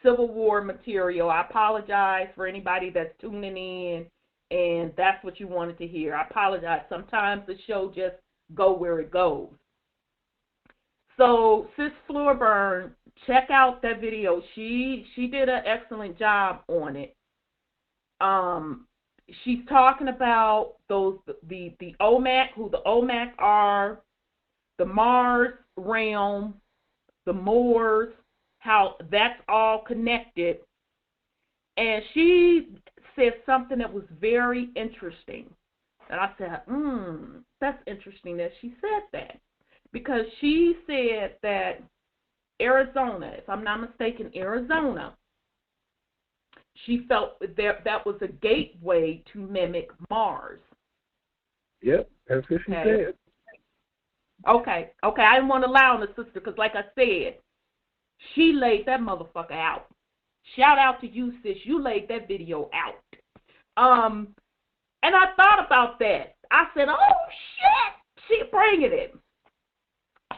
[SPEAKER 4] Civil War material. I apologize for anybody that's tuning in and that's what you wanted to hear. I apologize. Sometimes the show just go where it goes. So Sis Floorburn, check out that video. She did an excellent job on it. She's talking about the OMAC, who the OMAC are, the Mars realm, the Moors, how that's all connected. And she said something that was very interesting. And I said, that's interesting that she said that. Because she said that Arizona, if I'm not mistaken, Arizona, she felt that was a gateway to mimic Mars.
[SPEAKER 5] Yep, that's what she said.
[SPEAKER 4] Okay. I didn't want to lie on the sister because, like I said, she laid that motherfucker out. Shout out to you, sis. You laid that video out. And I thought about that. I said, oh, shit, she bringing it.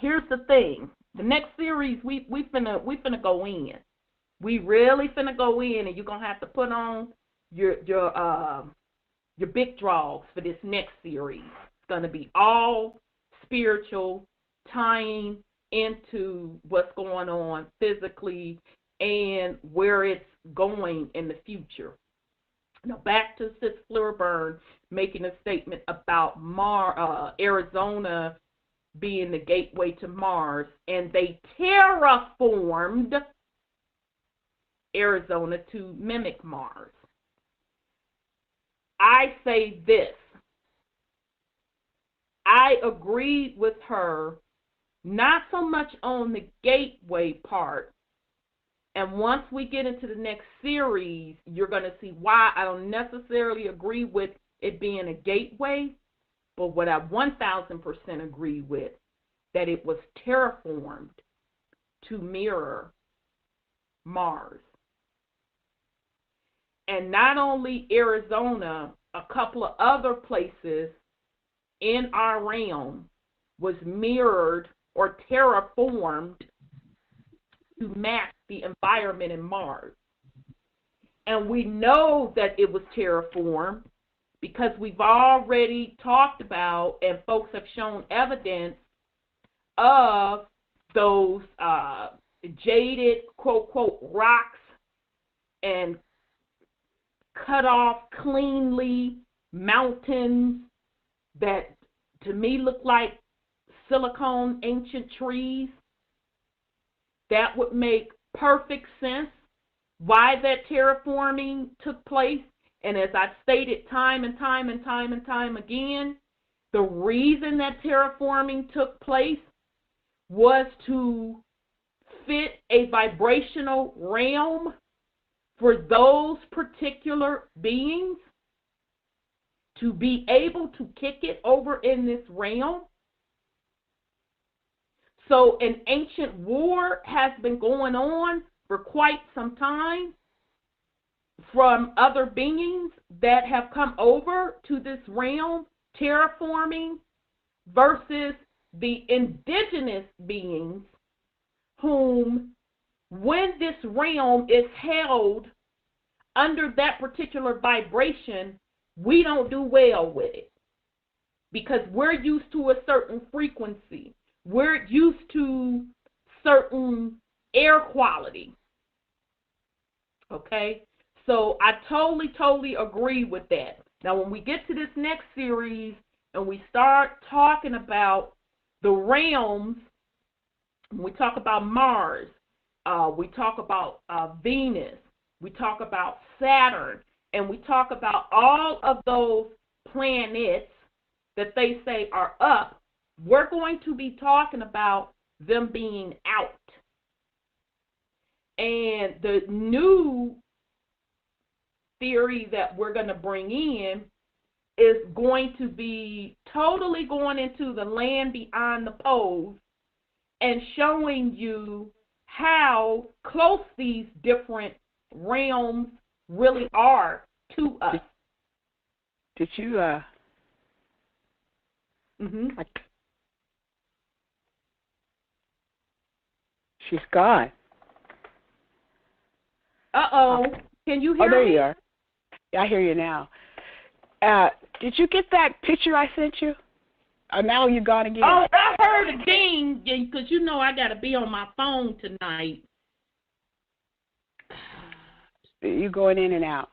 [SPEAKER 4] Here's the thing. The next series, we finna go in. We really finna go in, and you're gonna have to put on your big draws for this next series. It's gonna be all spiritual, tying into what's going on physically and where it's going in the future. Now back to Sis Floorburn making a statement about Arizona being the gateway to Mars, and they terraformed Arizona to mimic Mars. I say this. I agreed with her, not so much on the gateway part. And once we get into the next series, you're going to see why I don't necessarily agree with it being a gateway. But what I 1,000% agree with, that it was terraformed to mirror Mars. And not only Arizona, a couple of other places in our realm was mirrored or terraformed to match the environment in Mars. And we know that it was terraformed because we've already talked about, and folks have shown evidence of those jaded, quote, quote, rocks and cut off cleanly mountains that to me look like silicone ancient trees. That would make perfect sense why that terraforming took place. And as I've stated time and time again, the reason that terraforming took place was to fit a vibrational realm for those particular beings to be able to kick it over in this realm. So an ancient war has been going on for quite some time from other beings that have come over to this realm, terraforming, versus the indigenous beings whom, when this realm is held under that particular vibration, we don't do well with it because we're used to a certain frequency. We're used to certain air quality. Okay? So I totally agree with that. Now, when we get to this next series and we start talking about the realms, when we talk about Mars, we talk about Venus, we talk about Saturn, and we talk about all of those planets that they say are up, we're going to be talking about them being out. And the new theory that we're going to bring in is going to be totally going into the land beyond the poles and showing you how close these different realms really are to us.
[SPEAKER 2] Did you, she's gone.
[SPEAKER 4] Uh-oh. Can you hear me?
[SPEAKER 2] Oh, there you are. Yeah, I hear you now. Did you get that picture I sent you? Now you're gone again.
[SPEAKER 4] Oh, I heard a ding, because you know I got to be on my phone tonight.
[SPEAKER 2] You going in and out.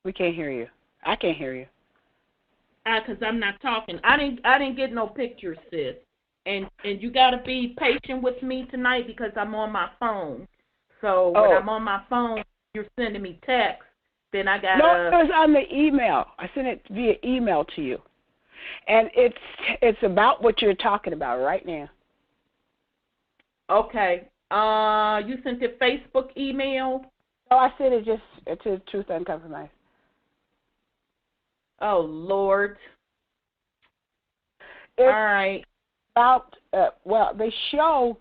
[SPEAKER 2] We can't hear you. I can't hear you.
[SPEAKER 4] Because I'm not talking. I didn't get no pictures, sis. And you got to be patient with me tonight because I'm on my phone. So when I'm on my phone, you're sending me text, then I got to...
[SPEAKER 2] No, it was on the email. I sent it via email to you. And it's about what you're talking about right now.
[SPEAKER 4] Okay. You sent it Facebook email?
[SPEAKER 2] No, I sent it just to Truth UnCONPromeyezed.
[SPEAKER 4] Oh, Lord.
[SPEAKER 2] It's
[SPEAKER 4] all right.
[SPEAKER 2] About, they show,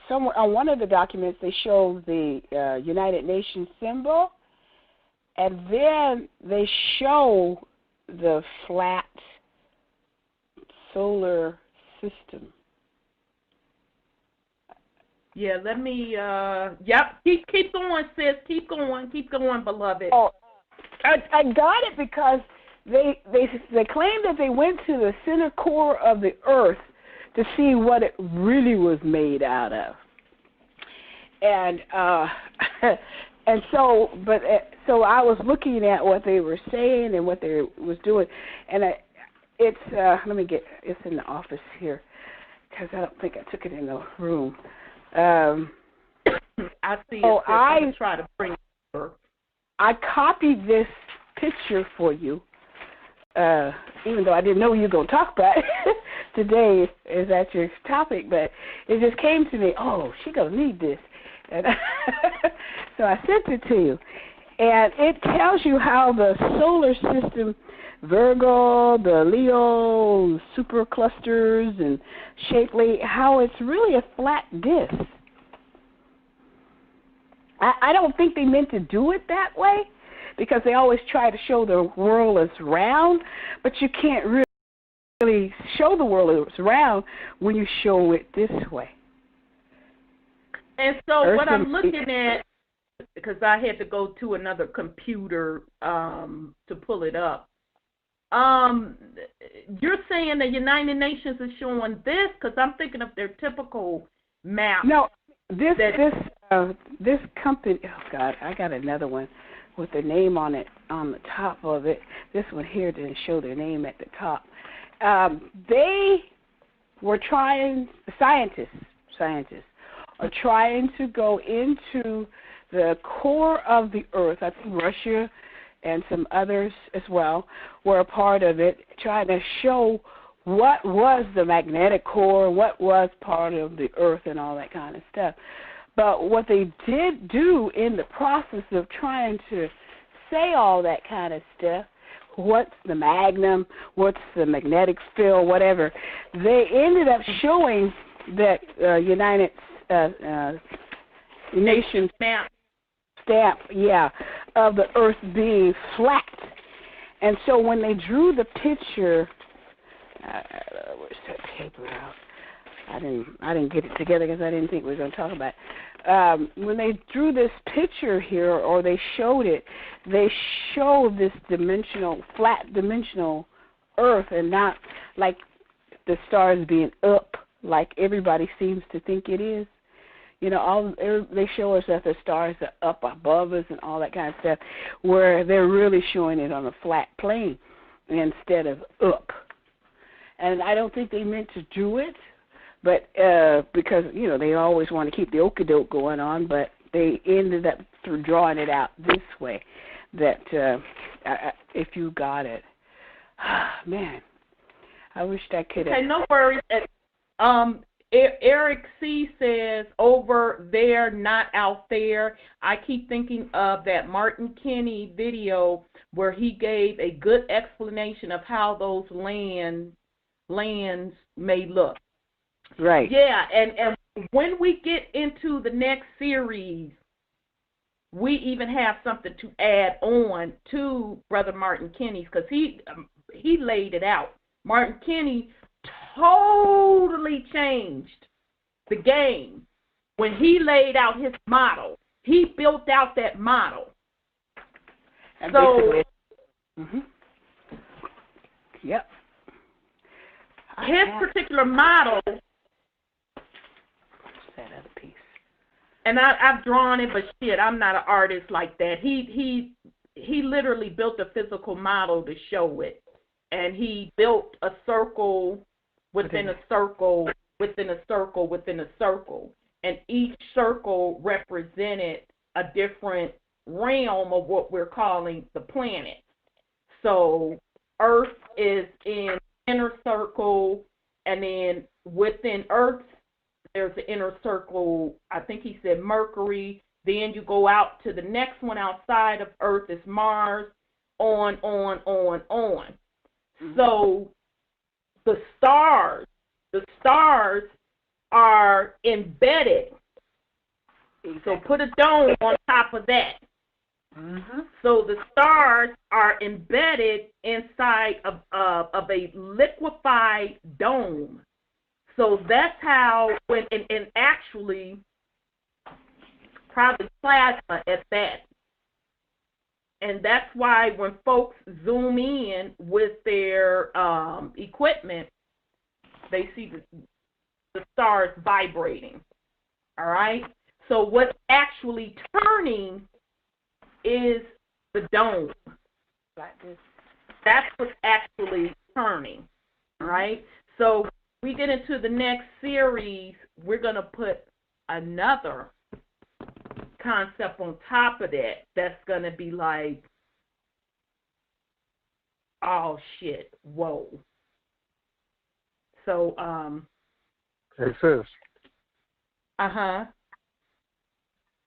[SPEAKER 2] somewhere on one of the documents, they show the United Nations symbol, and then they show the flat solar system.
[SPEAKER 4] Yeah, let me, keep going, sis. Keep going, beloved.
[SPEAKER 2] Oh, I got it because they claim that they went to the center core of the earth to see what it really was made out of. And so I was looking at what they were saying and what they was doing, and it's in the office here because I don't think I took it in the room.
[SPEAKER 4] I see it.
[SPEAKER 2] So
[SPEAKER 4] I try to bring it over.
[SPEAKER 2] I copied this picture for you, even though I didn't know you were going to talk about it today. Is that your topic? But it just came to me, she's going to need this. And so I sent it to you. And it tells you how the solar system, Virgo, the Leo, superclusters, and Shapely, how it's really a flat disk. I don't think they meant to do it that way because they always try to show the world as round, but you can't really show the world as round when you show it this way.
[SPEAKER 4] And so what I'm looking at, because I had to go to another computer to pull it up, you're saying the United Nations is showing this? Because I'm thinking of their typical map.
[SPEAKER 2] No, this company, oh God, I got another one with the name on it, on the top of it. This one here didn't show their name at the top. They were trying, scientists are trying to go into the core of the earth. I think Russia and some others as well were a part of it, trying to show what was the magnetic core, what was part of the earth and all that kind of stuff. But what they did do in the process of trying to say all that kind of stuff, what's the magnum, what's the magnetic field, whatever, they ended up showing that United Nations stamp, of the earth being flat. And so when they drew the picture, where's that paper out? I didn't get it together because I didn't think we were going to talk about it. When they drew this picture here, or they showed it, they showed this flat dimensional earth, and not like the stars being up like everybody seems to think it is. You know, they show us that the stars are up above us and all that kind of stuff, where they're really showing it on a flat plane instead of up. And I don't think they meant to do it, but because, you know, they always want to keep the okie-doke going on, but they ended up through drawing it out this way, that if you got it. Man, I wished I could have.
[SPEAKER 4] Okay, no worries. Eric C. says, over there, not out there. I keep thinking of that Martin Kinney video where he gave a good explanation of how those lands may look.
[SPEAKER 2] Right.
[SPEAKER 4] Yeah, and when we get into the next series, we even have something to add on to Brother Martin Kinney's, because he laid it out. Martin Kinney totally changed the game when he laid out his model. He built out that model.
[SPEAKER 2] And
[SPEAKER 4] so,
[SPEAKER 2] yep.
[SPEAKER 4] His particular model.
[SPEAKER 2] That other piece.
[SPEAKER 4] And I've drawn it, but shit, I'm not an artist like that. He literally built a physical model to show it, and he built a circle within a circle within a circle within a circle, and each circle represented a different realm of what we're calling the planet. So Earth is in inner circle, and then within Earth there's the inner circle, I think he said Mercury. Then you go out to the next one outside of Earth is Mars, on. So the stars are embedded. So put a dome on top of that. So the stars are embedded inside of a liquefied dome. So that's how, and actually, probably plasma at that. And that's why when folks zoom in with their equipment, they see the stars vibrating. All right? So what's actually turning is the dome. That's what's actually turning. All right? So we get into the next series, we're going to put another concept on top of that that's going to be like, oh shit, whoa. So
[SPEAKER 5] Hey sis,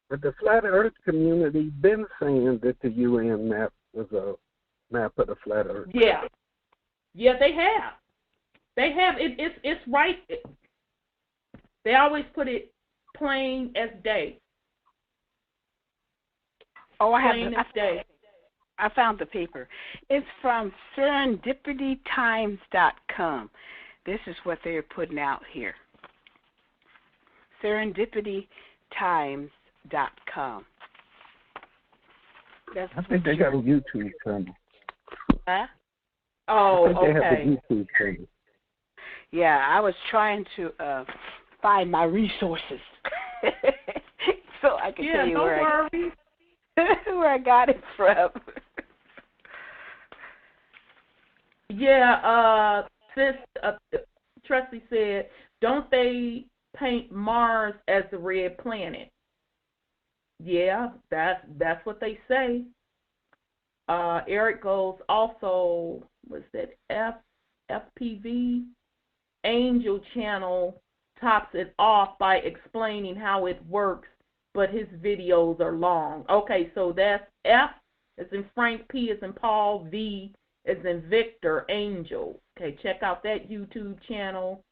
[SPEAKER 5] but the flat earth community been saying that the UN map was a map of the flat earth.
[SPEAKER 4] Yeah, they have. It's right. They always put it plain as day.
[SPEAKER 2] Oh, I found the paper. It's from serendipitytimes.com. This is what they're putting out here. Serendipitytimes.com.
[SPEAKER 3] I think they got a YouTube channel.
[SPEAKER 2] Huh?
[SPEAKER 4] Oh,
[SPEAKER 3] I think they have
[SPEAKER 4] okay.
[SPEAKER 3] a YouTube channel.
[SPEAKER 2] Yeah, I was trying to find my resources so I can tell you where I got it from.
[SPEAKER 4] Sis Trusty said, don't they paint Mars as the red planet? Yeah, that's what they say. Eric goes also, what's that, FPV? Angel Channel tops it off by explaining how it works, but his videos are long. Okay, so that's F as in Frank, P as in Paul, V as in Victor, Angel. Okay, check out that YouTube channel.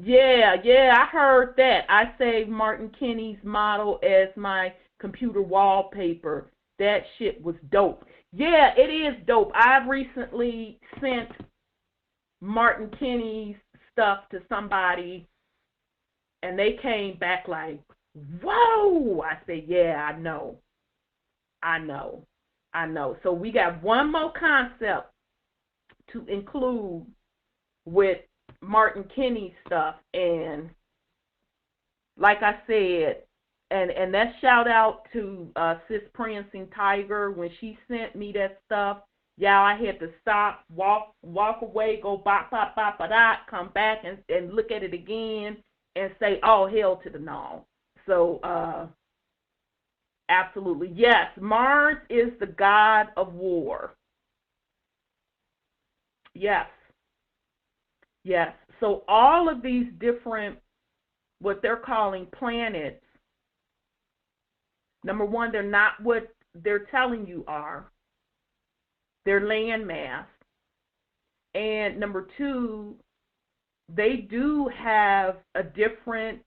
[SPEAKER 4] Yeah, I heard that. I saved Martin Kinney's model as my computer wallpaper. That shit was dope. Yeah, it is dope. I've recently sent Martin Kinney's stuff to somebody, and they came back like, whoa! I said, yeah, I know. So we got one more concept to include with Martin Kinney's stuff, and like I said, and that shout out to Sis Prancing Tiger when she sent me that stuff. Yeah, I had to stop, walk away, go bop, bop, bop, bop, dot, come back and look at it again and say, oh, hell to the no. So, absolutely. Yes, Mars is the god of war. Yes. So all of these different, what they're calling planets, number one, they're not what they're telling you are. Their landmass. And number two, they do have a different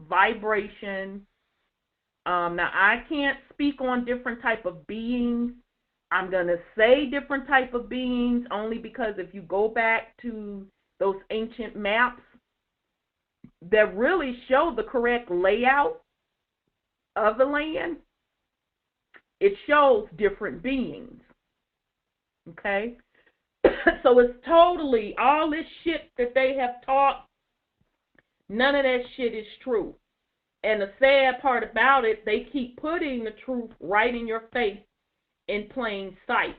[SPEAKER 4] vibration. Now, I can't speak on different type of beings. I'm going to say different type of beings only because if you go back to those ancient maps that really show the correct layout of the land, it shows different beings. Okay? So it's totally, all this shit that they have taught, none of that shit is true. And the sad part about it, they keep putting the truth right in your face in plain sight.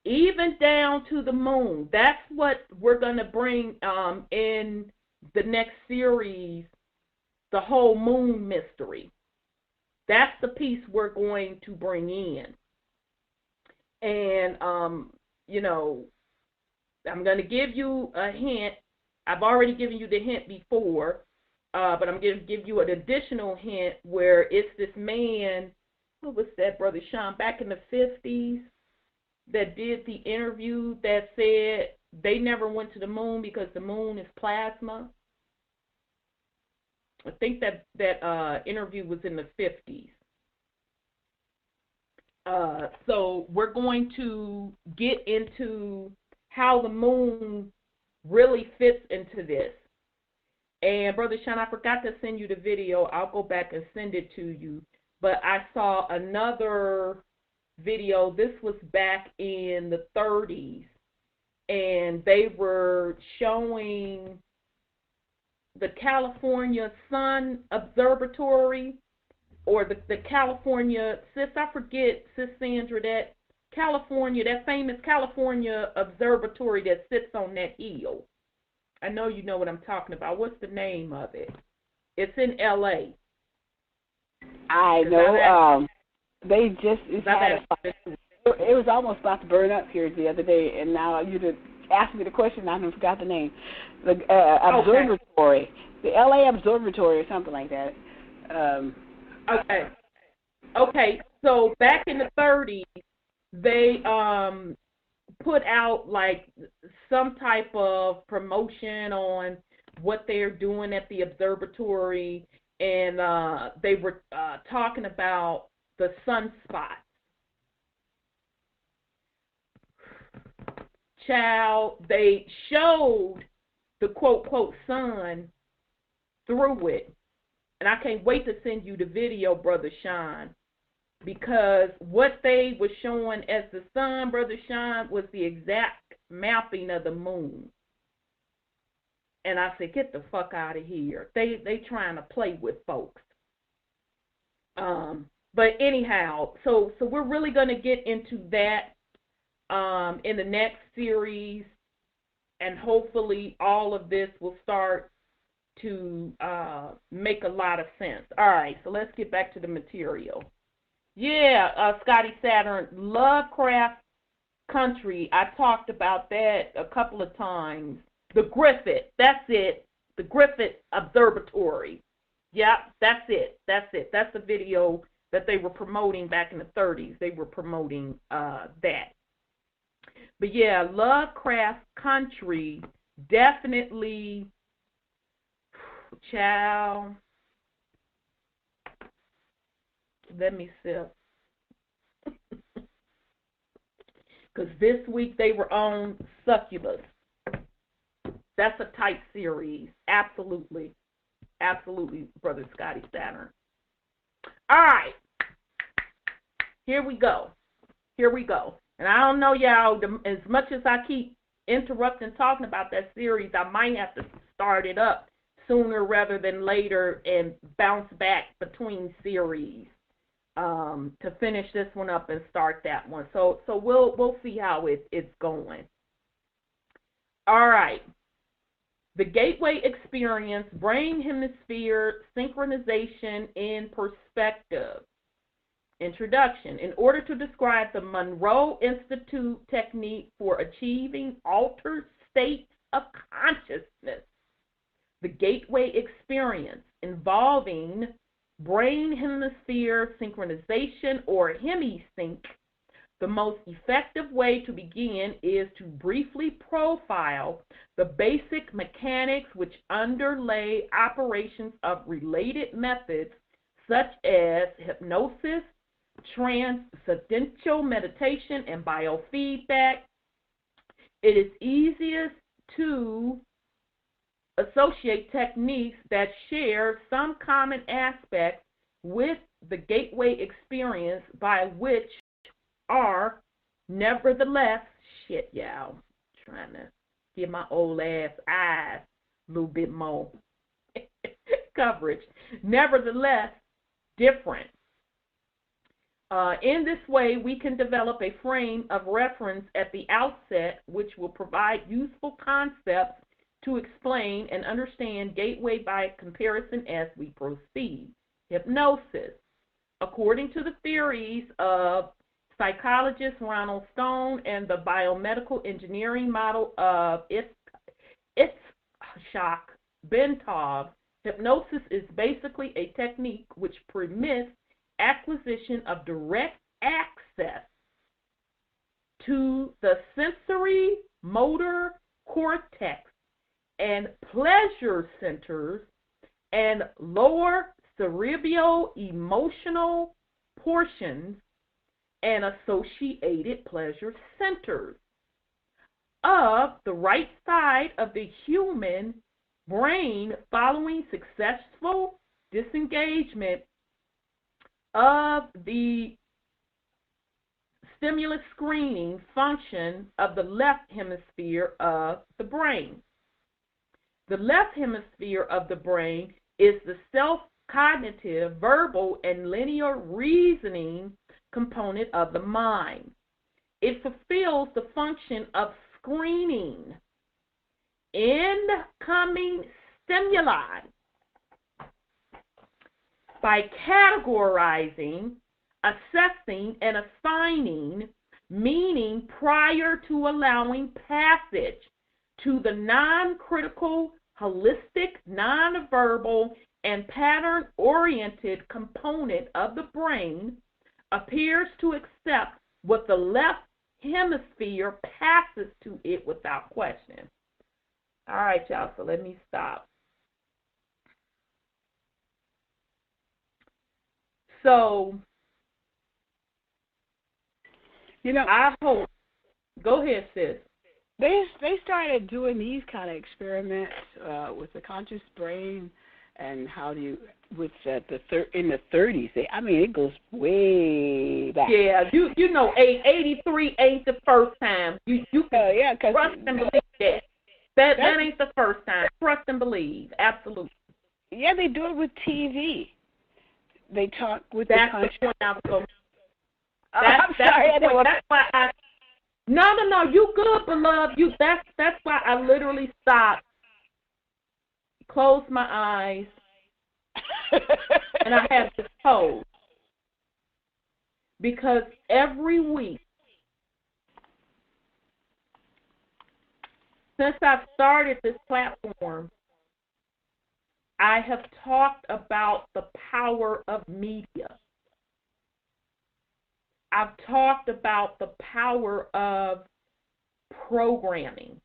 [SPEAKER 4] Even down to the moon. That's what we're going to bring in the next series, the whole moon mystery. That's the piece we're going to bring in. And, you know, I'm going to give you a hint. I've already given you the hint before, but I'm going to give you an additional hint where it's this man, what was that, Brother Sean, back in the 50s that did the interview that said they never went to the moon because the moon is plasma. I think that interview was in the 50s. So we're going to get into how the moon really fits into this. And Brother Sean, I forgot to send you the video. I'll go back and send it to you. But I saw another video. This was back in the 30s. And they were showing the California Sun Observatory, or the California, I forget, Sis Sandra, that California, that famous California Observatory that sits on that hill. I know you know what I'm talking about. What's the name of it? It's in L.A.
[SPEAKER 2] I know. They just, it was almost about to burn up here the other day, and now you just asked me the question, I forgot the name. The observatory, the L.A. Observatory or something like that.
[SPEAKER 4] Okay. So back in the 30s, they put out like some type of promotion on what they're doing at the observatory, and they were talking about the sunspots. Child, they showed the quote sun through it. And I can't wait to send you the video, Brother Sean, because what they were showing as the sun, Brother Sean, was the exact mapping of the moon. And I said, get the fuck out of here. They trying to play with folks. But anyhow, so we're really going to get into that in the next series, and hopefully all of this will start to make a lot of sense. All right, so let's get back to the material. Yeah, Scotty Saturn, Lovecraft Country. I talked about that a couple of times. The Griffith, that's it. The Griffith Observatory. Yeah, that's it. That's the video that they were promoting back in the 30s. They were promoting that. But yeah, Lovecraft Country, definitely, child. Let me see. Because this week they were on Succubus. That's a tight series. Absolutely. Absolutely, Brother Scotty Saturn. All right. Here we go. And I don't know, y'all, as much as I keep interrupting talking about that series, I might have to start it up sooner rather than later and bounce back between series to finish this one up and start that one. So we'll see how it's going. All right. The Gateway Experience, Brain Hemisphere Synchronization in Perspective. Introduction. In order to describe the Monroe Institute technique for achieving altered states of consciousness, the Gateway Experience involving brain hemisphere synchronization or hemisync The most effective way to begin is to briefly profile the basic mechanics which underlay operations of related methods such as hypnosis, transcendental meditation, and biofeedback. It is easiest to associate techniques that share some common aspects with the gateway experience, by which are nevertheless, shit, y'all, trying to give my old ass eyes a little bit more coverage, nevertheless different. In this way, we can develop a frame of reference at the outset which will provide useful concepts to explain and understand gateway by comparison as we proceed. Hypnosis. According to the theories of psychologist Ronald Stone and the biomedical engineering model of Itzhak Bentov, hypnosis is basically a technique which permits acquisition of direct access to the sensory motor cortex and pleasure centers and lower cerebral emotional portions and associated pleasure centers of the right side of the human brain following successful disengagement of the stimulus screening function of the left hemisphere of the brain. The left hemisphere of the brain is the self-cognitive, verbal, and linear reasoning component of the mind. It fulfills the function of screening incoming stimuli by categorizing, assessing, and assigning meaning prior to allowing passage to the non-critical, holistic, non-verbal, and pattern-oriented component of the brain appears to accept what the left hemisphere passes to it without question. All right, y'all, so let me stop. So, I hope, go ahead, sis.
[SPEAKER 2] They started doing these kind of experiments with the conscious brain and how do you with in the 30s. It goes way back.
[SPEAKER 4] Yeah, you know, 83 ain't the first time. You can trust and believe that. That ain't the first time. Trust and believe, absolutely.
[SPEAKER 2] Yeah, they do it with TV. They talk with
[SPEAKER 4] that's
[SPEAKER 2] the conscious.
[SPEAKER 4] The point I was going.
[SPEAKER 2] I'm sorry.
[SPEAKER 4] That's why I. No, you good, beloved. That's why I literally stopped, closed my eyes, and I had to pose. Because every week, since I've started this platform, I have talked about the power of media. I've talked about the power of programming,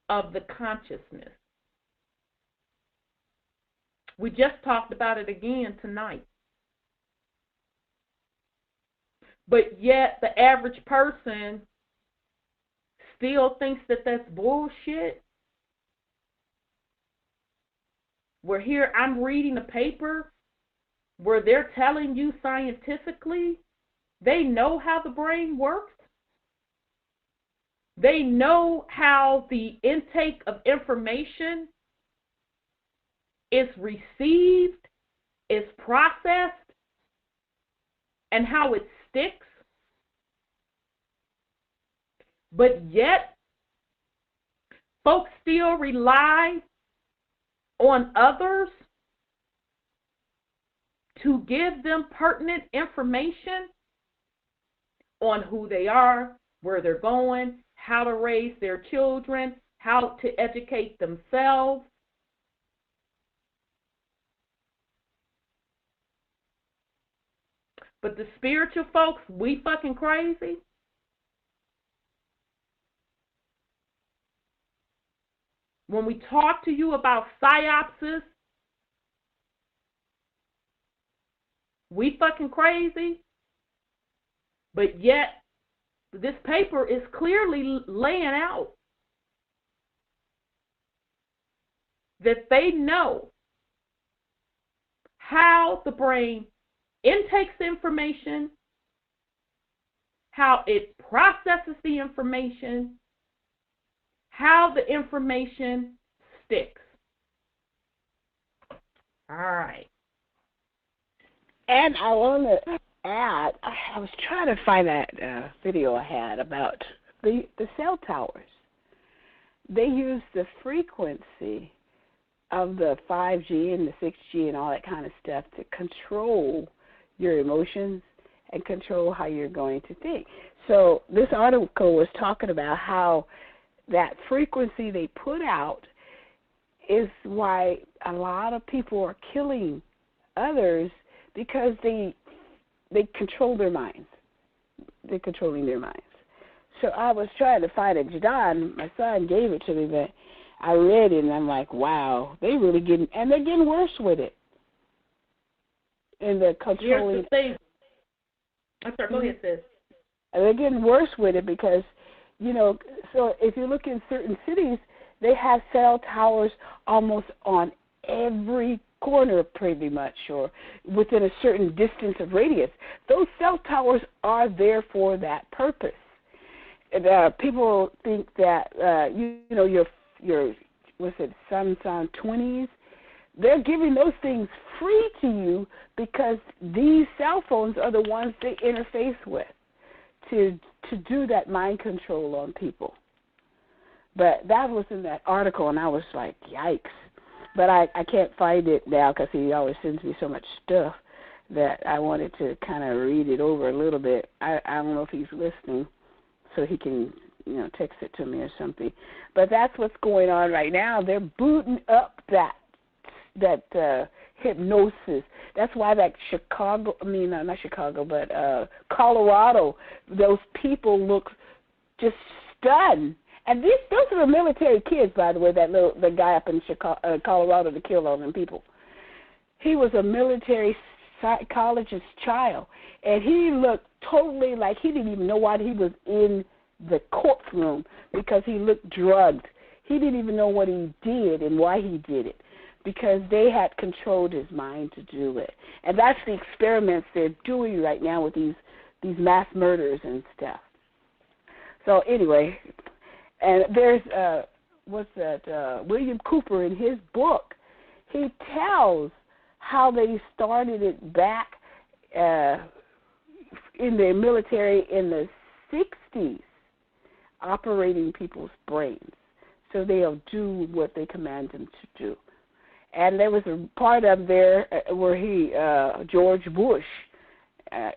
[SPEAKER 4] of the consciousness. We just talked about it again tonight. But yet the average person still thinks that that's bullshit. Where here I'm reading a paper where they're telling you scientifically they know how the brain works. They know how the intake of information is received, is processed, and how it sticks. But yet, folks still rely on others to give them pertinent information on who they are, where they're going, how to raise their children, how to educate themselves. But the spiritual folks, we fucking crazy. When we talk to you about psyopsis, we fucking crazy. But yet, this paper is clearly laying out that they know how the brain intakes information, how it processes the information, how the information sticks. All right.
[SPEAKER 2] And I want to add, I was trying to find that video I had about the cell towers. They use the frequency of the 5G and the 6G and all that kind of stuff to control your emotions and control how you're going to think. So this article was talking about how that frequency they put out is why a lot of people are killing others, because they control their minds. They're controlling their minds. So I was trying to find it. Jadon, my son, gave it to me, but I read it, and I'm like, wow, they're really getting, and they're getting worse with it. And they're controlling.
[SPEAKER 4] Here's the thing. I'm sorry, go ahead, sis.
[SPEAKER 2] And they're getting worse with it because, you know, so if you look in certain cities, they have cell towers almost on every corner pretty much, or within a certain distance of radius. Those cell towers are there for that purpose. People think that, you know, your what's it, Samsung 20s, they're giving those things free to you because these cell phones are the ones they interface with to do that mind control on people. But that was in that article, and I was like, yikes. But I can't find it now because he always sends me so much stuff that I wanted to kind of read it over a little bit. I don't know if he's listening, so he can, you know, text it to me or something. But that's what's going on right now. They're booting up that hypnosis. That's why that Colorado, those people look just stunned. And those are the military kids, by the way, the guy up in Colorado that killed all them people. He was a military psychologist child, and he looked totally like he didn't even know why he was in the courtroom because he looked drugged. He didn't even know what he did and why he did it because they had controlled his mind to do it. And that's the experiments they're doing right now with these mass murders and stuff. So anyway, and there's William Cooper in his book. He tells how they started it back in the military in the 60s, operating people's brains so they'll do what they command them to do. And there was a part of there where George Bush,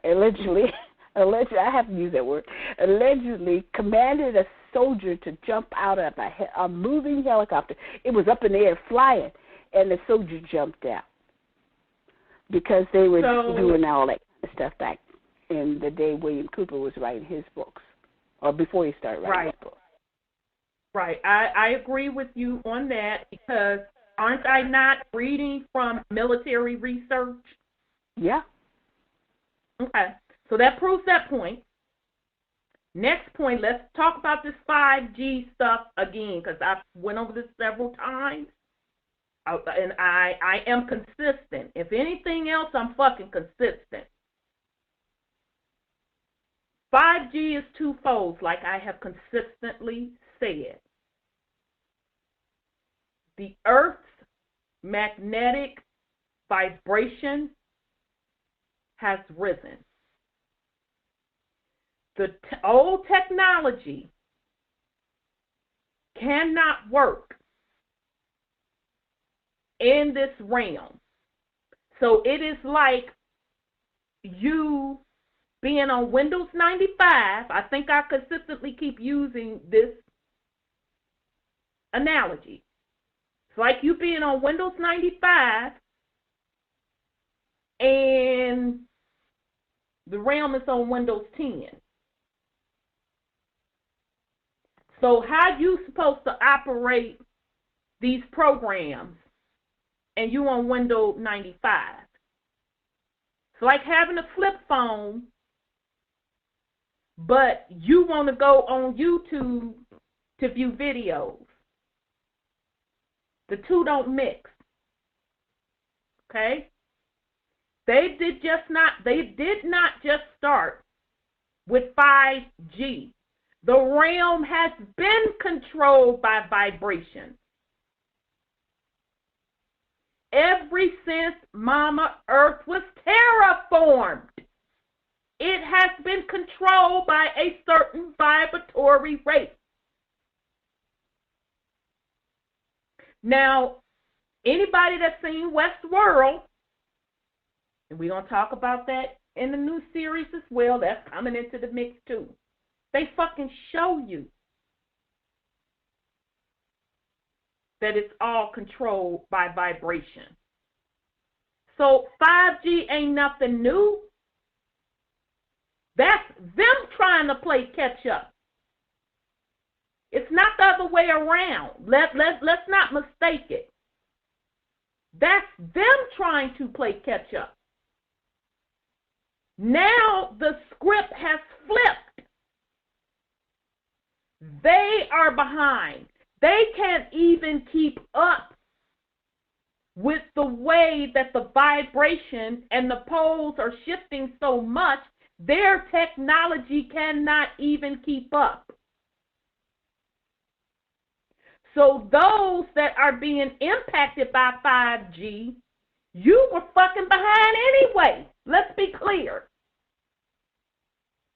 [SPEAKER 2] allegedly, I have to use that word, allegedly commanded a soldier to jump out of a moving helicopter. It was up in the air flying, and the soldier jumped out because they were doing all that kind of stuff back in the day William Cooper was writing his books, or before he started writing his books.
[SPEAKER 4] Right. I agree with you on that because aren't I not reading from military research?
[SPEAKER 2] Yeah.
[SPEAKER 4] Okay. So that proves that point. Next point, let's talk about this 5G stuff again because I've went over this several times. And I am consistent. If anything else, I'm fucking consistent. 5G is twofold, like I have consistently said. The Earth's magnetic vibration has risen. The old technology cannot work in this realm. So it is like you being on Windows 95. I think I consistently keep using this analogy. It's like you being on Windows 95 and The realm is on Windows 10. So how you supposed to operate these programs and you on Windows 95? It's like having a flip phone, but you want to go on YouTube to view videos. The two don't mix. Okay? They did not just start with 5G. The realm has been controlled by vibration. Ever since Mama Earth was terraformed, it has been controlled by a certain vibratory rate. Now, anybody that's seen Westworld, and we're going to talk about that in the new series as well, that's coming into the mix too. They fucking show you that it's all controlled by vibration. So 5G ain't nothing new. That's them trying to play catch up. It's not the other way around. Let's not mistake it. That's them trying to play catch up. Now the script has flipped. They are behind. They can't even keep up with the way that the vibration and the poles are shifting so much. Their technology cannot even keep up. So those that are being impacted by 5G, you were fucking behind anyway. Let's be clear.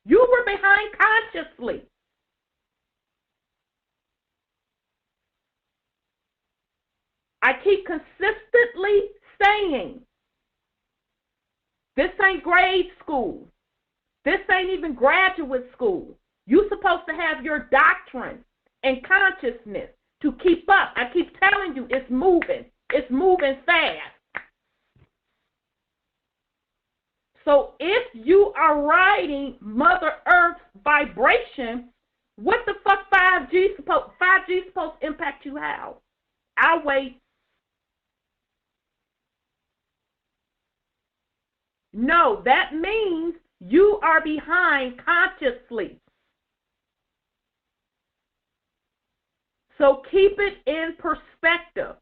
[SPEAKER 4] You were behind consciously. I keep consistently saying, this ain't grade school. This ain't even graduate school. You're supposed to have your doctrine and consciousness to keep up. I keep telling you, it's moving. It's moving fast. So if you are riding Mother Earth's vibration, what the fuck 5G supposed to impact you how? I'll wait. No, that means you are behind consciously. So keep it in perspective.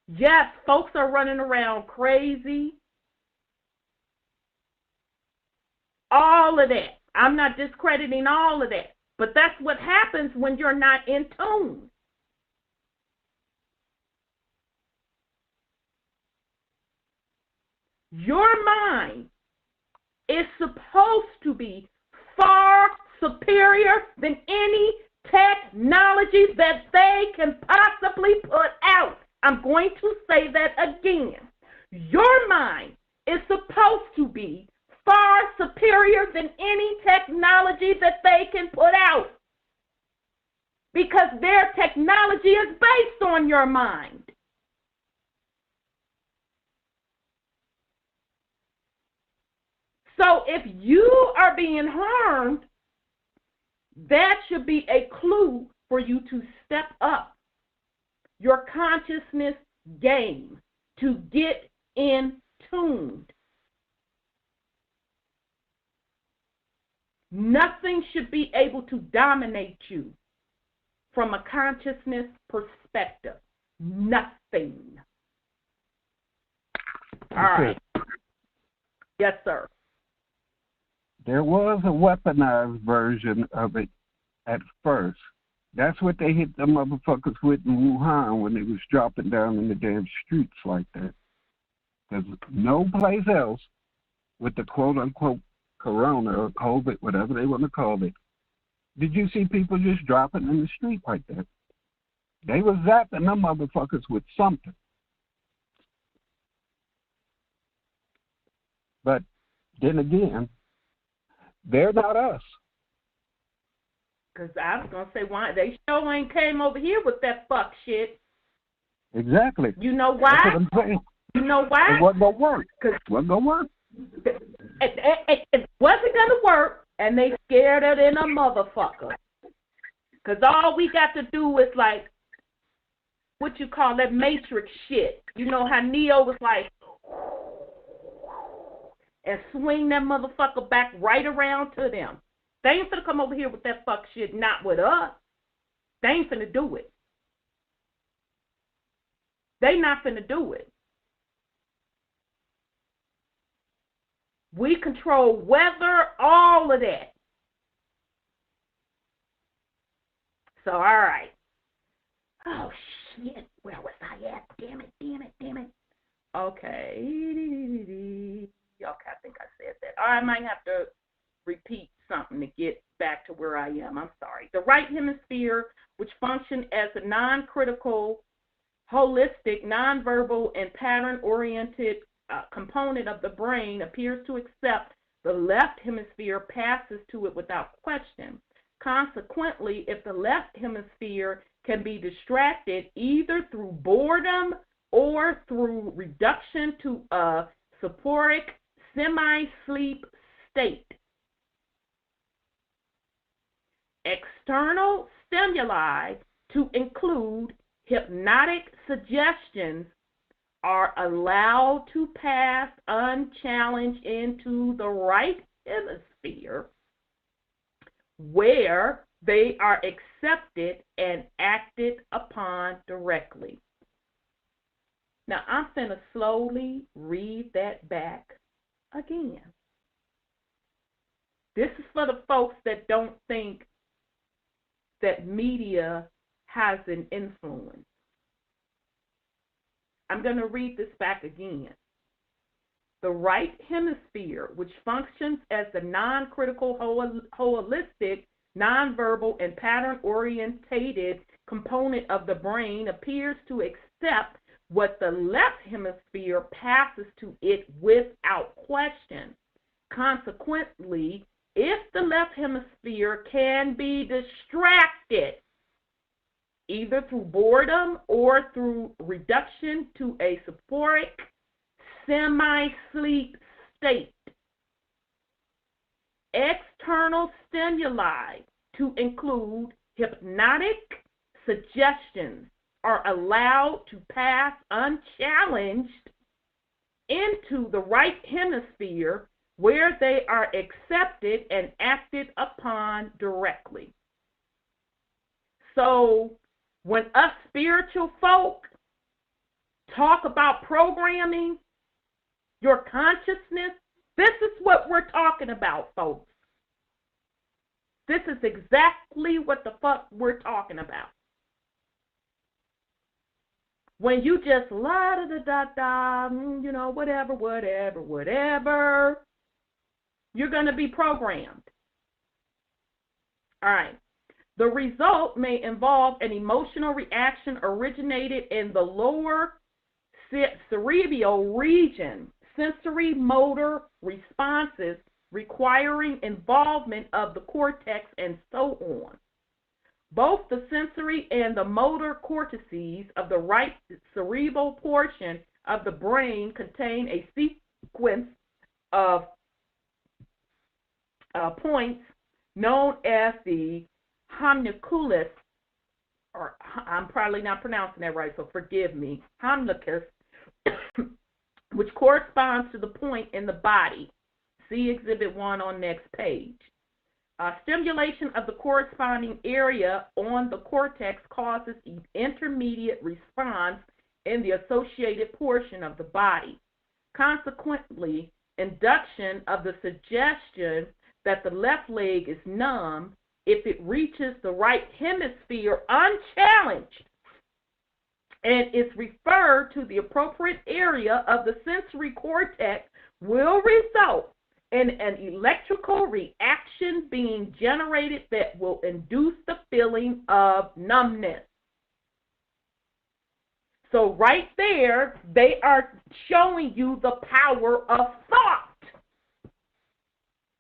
[SPEAKER 4] Yes, folks are running around crazy. All of that. I'm not discrediting all of that. But that's what happens when you're not in tune. Your mind is supposed to be far superior than any technology that they can possibly put out. I'm going to say that again. Your mind is supposed to be far superior than any technology that they can put out, because their technology is based on your mind. So if you are being harmed, that should be a clue for you to step up your consciousness game, to get in tune. Nothing should be able to dominate you from a consciousness perspective. Nothing. All right. Yes, sir.
[SPEAKER 3] There was a weaponized version of it at first. That's what they hit the motherfuckers with in Wuhan when they was dropping down in the damn streets like that. There's no place else with the quote-unquote corona or COVID, whatever they want to call it, did you see people just dropping in the street like that. They was zapping them motherfuckers with something. But then again, they're not us.
[SPEAKER 4] Because I was going to say, why they sure ain't came over here with that fuck shit.
[SPEAKER 3] Exactly.
[SPEAKER 4] You know why?
[SPEAKER 3] That's what I'm saying.
[SPEAKER 4] You know why?
[SPEAKER 3] It wasn't going to work. It wasn't going to work.
[SPEAKER 4] It wasn't going to work, and they scared it in a motherfucker. Because all we got to do is, like, what you call that Matrix shit. You know how Neo was like, and swing that motherfucker back right around to them. They ain't finna come over here with that fuck shit, not with us. They ain't finna do it. They not finna do it. We control weather, all of that. So, all right. Oh, shit. Where was I at? Damn it. Okay. Okay, I think I said that. I might have to repeat something to get back to where I am. I'm sorry. The right hemisphere, which functions as a non-critical, holistic, nonverbal, and pattern-oriented component of the brain, appears to accept the left hemisphere passes to it without question. Consequently, if the left hemisphere can be distracted either through boredom or through reduction to a soporic semi-sleep state, external stimuli, to include hypnotic suggestions, are allowed to pass unchallenged into the right hemisphere, where they are accepted and acted upon directly. Now, I'm going to slowly read that back again. This is for the folks that don't think that media has an influence. I'm going to read this back again. The right hemisphere, which functions as the non-critical, holistic, nonverbal, and pattern-orientated component of the brain, appears to accept what the left hemisphere passes to it without question. Consequently, if the left hemisphere can be distracted, either through boredom or through reduction to a soporic semi-sleep state, external stimuli, to include hypnotic suggestions, are allowed to pass unchallenged into the right hemisphere, where they are accepted and acted upon directly. So when us spiritual folk talk about programming your consciousness, this is what we're talking about, folks. This is exactly what the fuck we're talking about. When you just la-da-da-da-da, you know, whatever, you're going to be programmed. All right. The result may involve an emotional reaction originated in the lower cerebral region, sensory motor responses requiring involvement of the cortex, and so on. Both the sensory and the motor cortices of the right cerebral portion of the brain contain a sequence of points known as the homunculus, or I'm probably not pronouncing that right, so forgive me, homunculus, which corresponds to the point in the body. See Exhibit 1 on next page. Stimulation of the corresponding area on the cortex causes intermediate response in the associated portion of the body. Consequently, induction of the suggestion that the left leg is numb, if it reaches the right hemisphere unchallenged and is referred to the appropriate area of the sensory cortex, will result in an electrical reaction being generated that will induce the feeling of numbness. So right there, they are showing you the power of thought.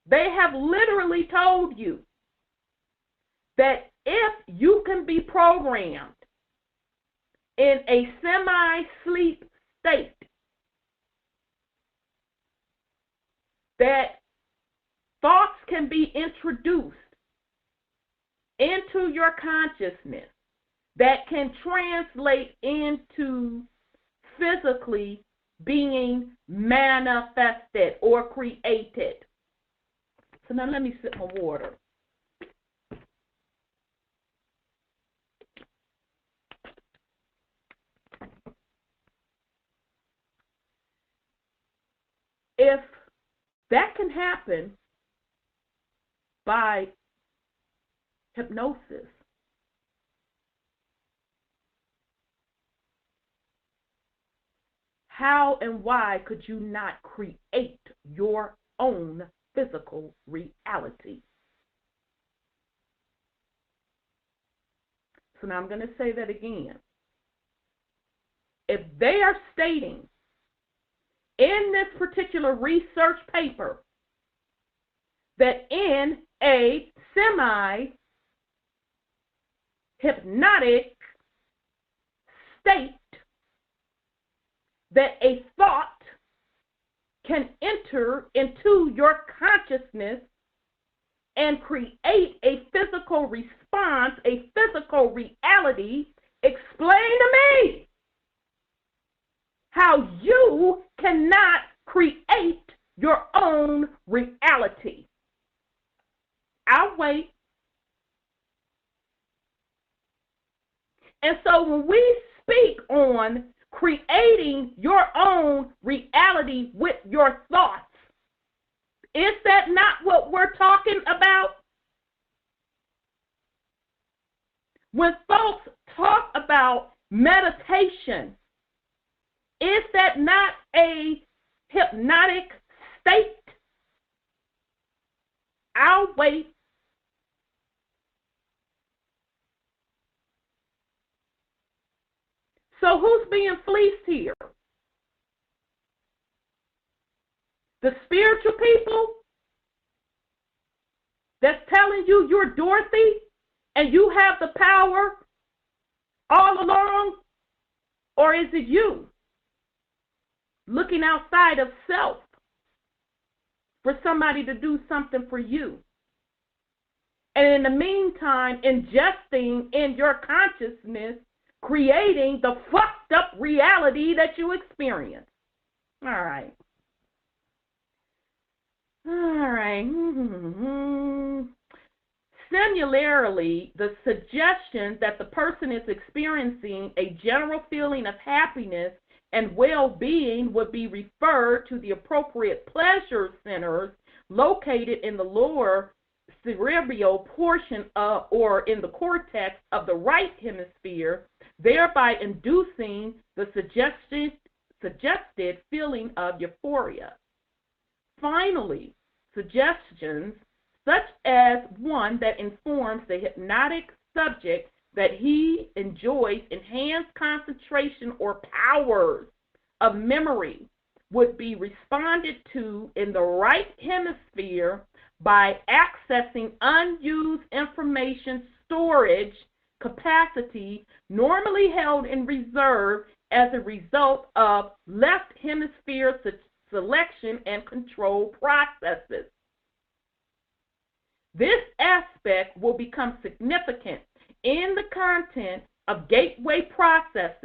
[SPEAKER 4] They have literally told you that if you can be programmed in a semi-sleep state, that thoughts can be introduced into your consciousness that can translate into physically being manifested or created. So now let me sip my water. If that can happen by hypnosis, how and why could you not create your own physical reality? So now I'm going to say that again. If they are stating in this particular research paper that in a semi-hypnotic state, that a thought can enter into your consciousness and create a physical response, a physical reality, explain to me how you cannot create your own reality. I'll wait. And so when we speak on creating your own reality with your thoughts, is that not what we're talking about? When folks talk about meditation, is that not a hypnotic state? I'll wait. So who's being fleeced here? The spiritual people that's telling you you're Dorothy and you have the power all along? Or is it you looking outside of self for somebody to do something for you? And in the meantime, ingesting in your consciousness, creating the fucked up reality that you experience. All right. Similarly, the suggestion that the person is experiencing a general feeling of happiness and well-being would be referred to the appropriate pleasure centers located in the lower cerebral portion or in the cortex of the right hemisphere, thereby inducing the suggested feeling of euphoria. Finally, suggestions such as one that informs the hypnotic subject that he enjoys enhanced concentration or powers of memory would be responded to in the right hemisphere by accessing unused information storage capacity normally held in reserve as a result of left hemisphere selection and control processes. This aspect will become significant in the content of gateway process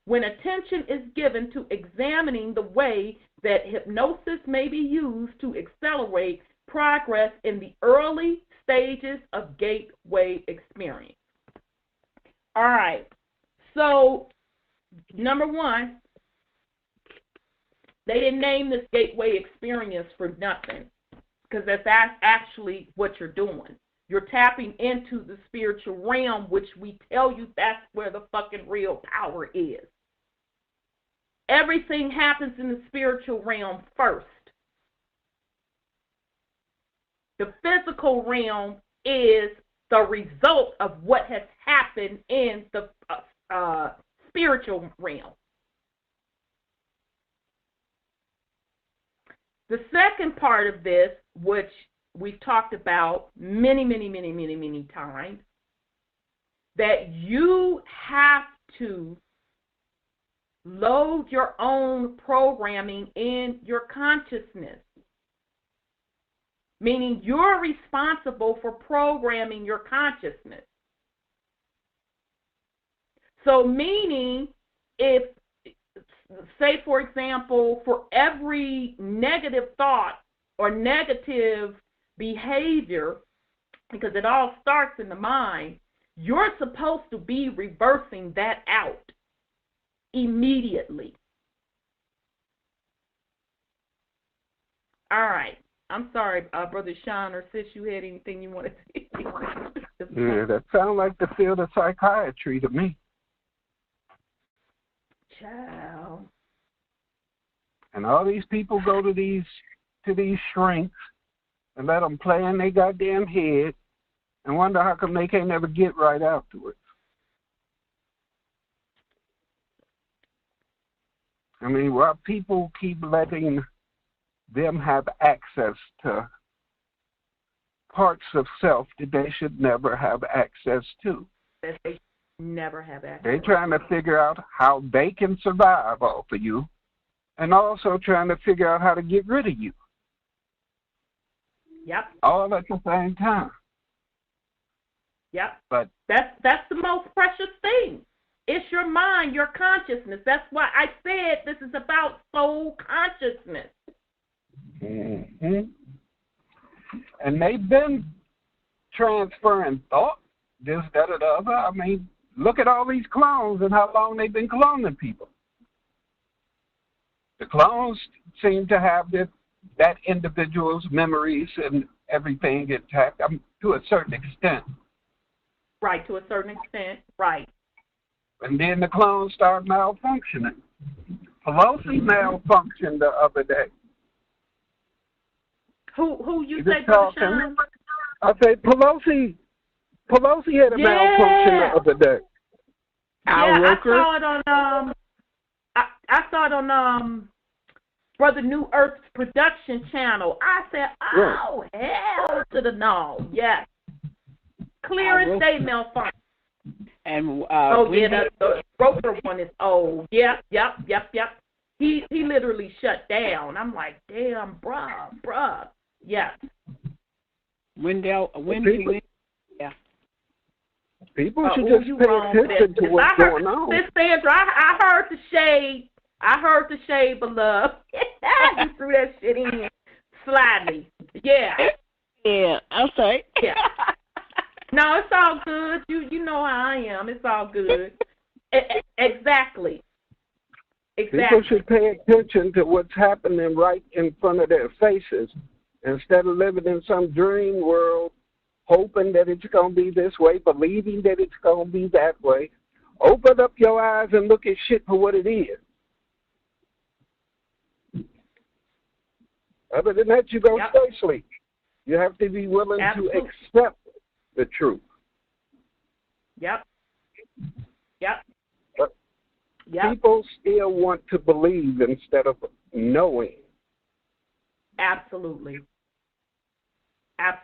[SPEAKER 4] when attention is given to examining the way that hypnosis may be used to accelerate progress in the early stages of gateway experience. All right, so number one, they didn't name this gateway experience for nothing, because that's actually what you're doing. You're tapping into the spiritual realm, which we tell you that's where the fucking real power is. Everything happens in the spiritual realm first. The physical realm is the result of what has happened in the spiritual realm. The second part of this, which we've talked about many times, that you have to load your own programming in your consciousness. Meaning you're responsible for programming your consciousness. So meaning if, say for example, for every negative thought or negative behavior, because it all starts in the mind, you're supposed to be reversing that out immediately. All right. I'm sorry, Brother Sean or Sis, you had anything you wanted to say?
[SPEAKER 5] Yeah, that sounds like the field of psychiatry to me.
[SPEAKER 4] Child.
[SPEAKER 5] And all these people go to these shrinks and let them play in their goddamn head and wonder how come they can't never get right afterwards. I mean, why people keep letting them have access to parts of self that they should never have access to.
[SPEAKER 4] That they should never have access.
[SPEAKER 5] They're trying to figure out how they can survive off of you and also trying to figure out how to get rid of you.
[SPEAKER 4] Yep.
[SPEAKER 5] All at the same time.
[SPEAKER 4] Yep.
[SPEAKER 5] But
[SPEAKER 4] that's the most precious thing. It's your mind, your consciousness. That's why I said this is about soul consciousness.
[SPEAKER 5] Mm-hmm. And they've been transferring thought, this, that, or the other. I mean, look at all these clones and how long they've been cloning people. The clones seem to have that individual's memories and everything intact to a certain extent.
[SPEAKER 4] Right, to a certain extent, right.
[SPEAKER 5] And then the clones start malfunctioning. Pelosi malfunctioned the other day.
[SPEAKER 4] Who you say, Brother Sean?
[SPEAKER 5] I say Pelosi had a malfunction the other day.
[SPEAKER 4] I saw it on I saw it on Brother New Earth's production channel. I said, oh hell to the no, yes. Clear as day malfunction.
[SPEAKER 2] And
[SPEAKER 4] the broker one is old. Yep. He literally shut down. I'm like, damn, bruh. Yes.
[SPEAKER 5] People should just pay attention to what's going on.
[SPEAKER 4] Miss Sandra, I heard the shade. I heard the shade, beloved. You threw that shit in slightly. Yeah.
[SPEAKER 2] Yeah, I'm sorry.
[SPEAKER 4] Yeah. No, it's all good. You know how I am. It's all good. Exactly.
[SPEAKER 5] People should pay attention to what's happening right in front of their faces instead of living in some dream world, hoping that it's going to be this way, believing that it's going to be that way. Open up your eyes and look at shit for what it is. Other than that, you're going to stay asleep. You have to be willing to accept the truth.
[SPEAKER 4] Yep.
[SPEAKER 5] But people still want to believe instead of knowing.
[SPEAKER 4] Absolutely.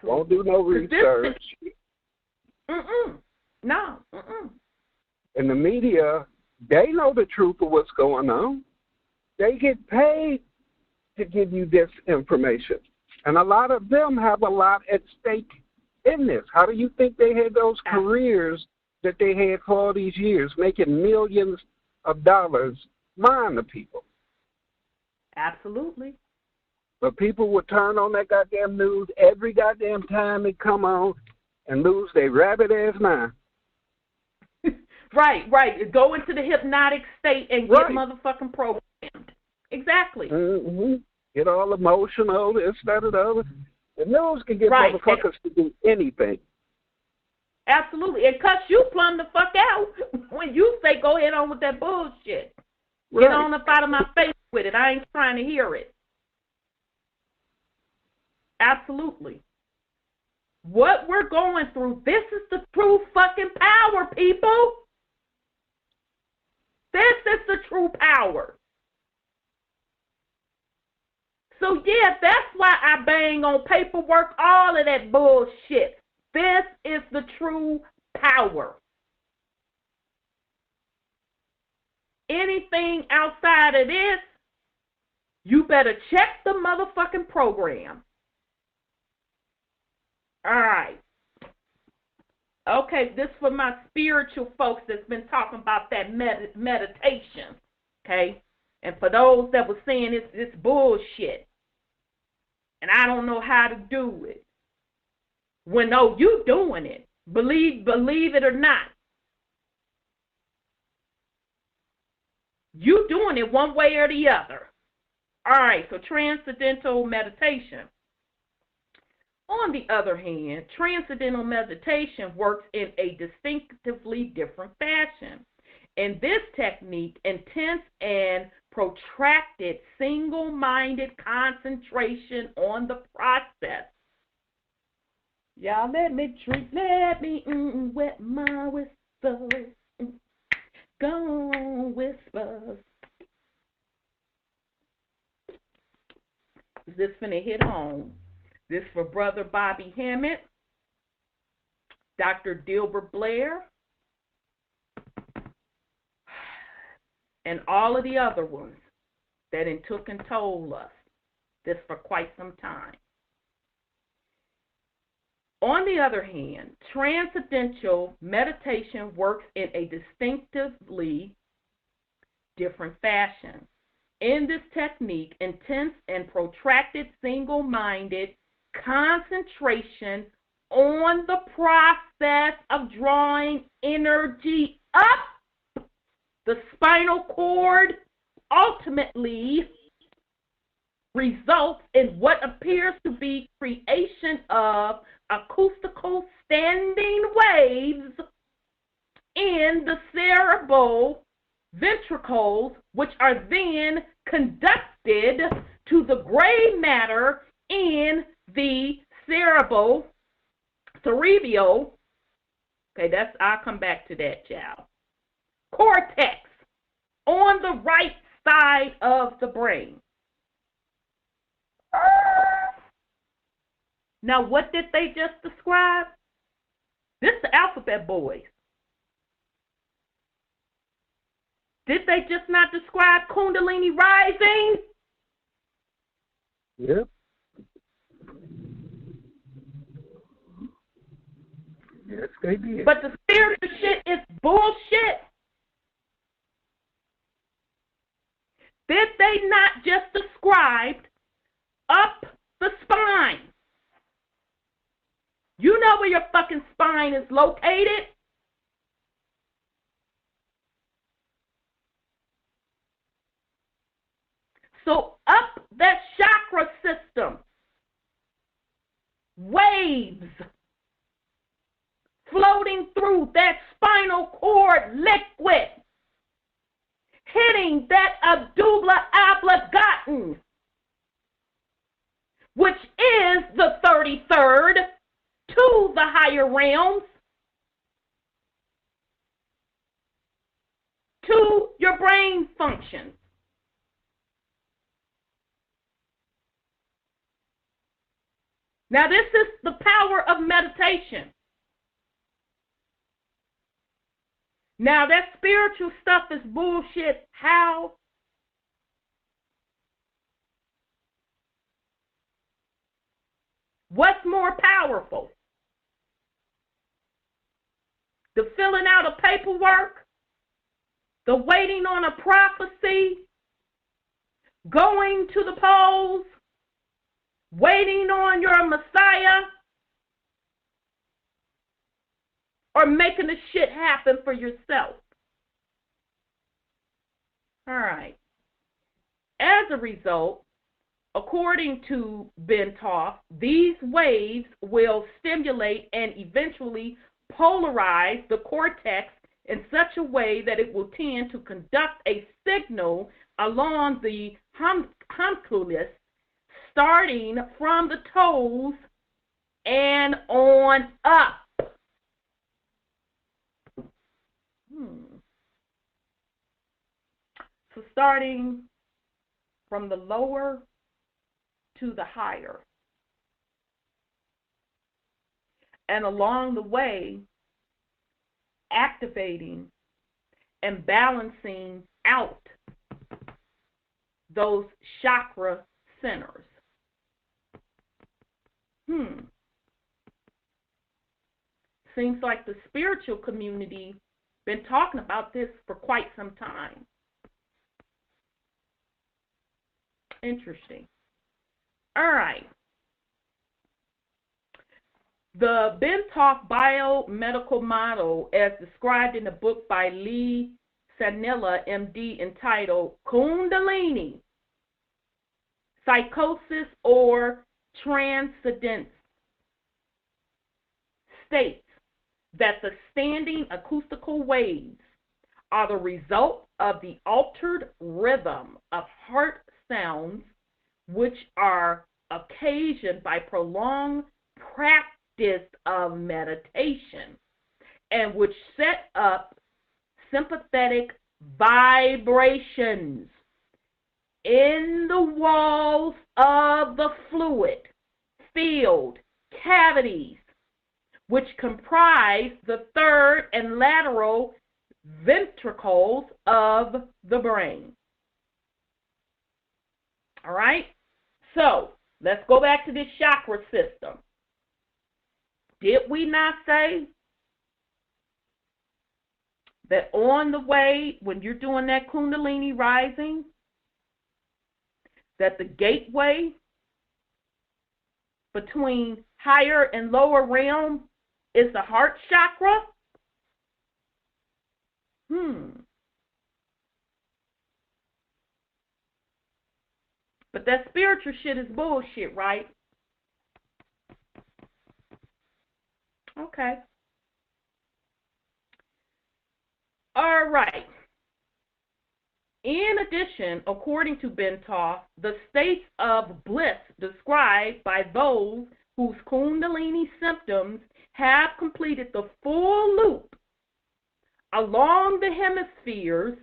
[SPEAKER 5] Won't do no research.
[SPEAKER 4] No.
[SPEAKER 5] And the media, they know the truth of what's going on. They get paid to give you this information. And a lot of them have a lot at stake in this. How do you think they had those careers that they had for all these years, making millions of dollars, lying to people?
[SPEAKER 4] Absolutely.
[SPEAKER 5] But people would turn on that goddamn news every goddamn time they come on and lose their rabbit-ass mind.
[SPEAKER 4] Right. Go into the hypnotic state and get motherfucking programmed. Exactly.
[SPEAKER 5] Mm-hmm. Get all emotional, this, that, or the other. The news can get motherfuckers to do anything.
[SPEAKER 4] Absolutely. And cuss you plumb the fuck out when you say go ahead on with that bullshit.
[SPEAKER 5] Right.
[SPEAKER 4] Get on up out of my face with it. I ain't trying to hear it. Absolutely. What we're going through, this is the true fucking power, people. This is the true power. So, yeah, that's why I bang on paperwork, all of that bullshit. This is the true power. anything outside of this, you better check the motherfucking program. All right. Okay, this for my spiritual folks that's been talking about that meditation, okay? And for those that were saying it's bullshit, and I don't know how to do it. When, no, you doing it. Believe it or not. You doing it one way or the other. All right, so transcendental meditation. On the other hand, transcendental meditation works in a distinctively different fashion. In this technique, intense and protracted single-minded concentration on the process. Y'all let me drink, let me wet my whistles. Go on, whispers. Is this finna hit home? This for Brother Bobby Hammett, Dr. Dilbert Blair, and all of the other ones that took and told us this for quite some time. On the other hand, transcendental meditation works in a distinctively different fashion. In this technique, intense and protracted single-minded concentration on the process of drawing energy up the spinal cord ultimately results in what appears to be creation of acoustical standing waves in the cerebral ventricles, which are then conducted to the gray matter in the cerebral, okay, I'll come back to that, child. Cortex on the right side of the brain. Now, what did they just describe? This is the alphabet boys. Did they just not describe kundalini rising?
[SPEAKER 5] Yep. Yes, they did.
[SPEAKER 4] But the spiritual shit is bullshit. Did they not just describe up the spine? You know where your fucking spine is located? So up that chakra system, waves floating through that spinal cord liquid, hitting that medulla oblongata, which is the 33rd to the higher realms, to your brain functions. Now, this is the power of meditation. Now, that spiritual stuff is bullshit. How? What's more powerful? The filling out of paperwork? The waiting on a prophecy? Going to the polls? Waiting on your Messiah? Or making the shit happen for yourself? All right. As a result, according to Bentoff, these waves will stimulate and eventually polarize the cortex in such a way that it will tend to conduct a signal along the homunculus, starting from the toes and on up. So starting from the lower to the higher. And along the way, activating and balancing out those chakra centers. Seems like the spiritual community been talking about this for quite some time. Interesting. All right. The Bentoff biomedical model, as described in the book by Lee Sanella, MD, entitled Kundalini, Psychosis or Transcendence, states that the standing acoustical waves are the result of the altered rhythm of heart sounds, which are occasioned by prolonged practice of meditation, and which set up sympathetic vibrations in the walls of the fluid-filled cavities, which comprise the third and lateral ventricles of the brain. All right? So, let's go back to this chakra system. Did we not say that on the way, when you're doing that Kundalini rising, that the gateway between higher and lower realm is the heart chakra? But that spiritual shit is bullshit, right? Okay. All right. In addition, according to Bentoff, the states of bliss described by those whose Kundalini symptoms have completed the full loop along the hemispheres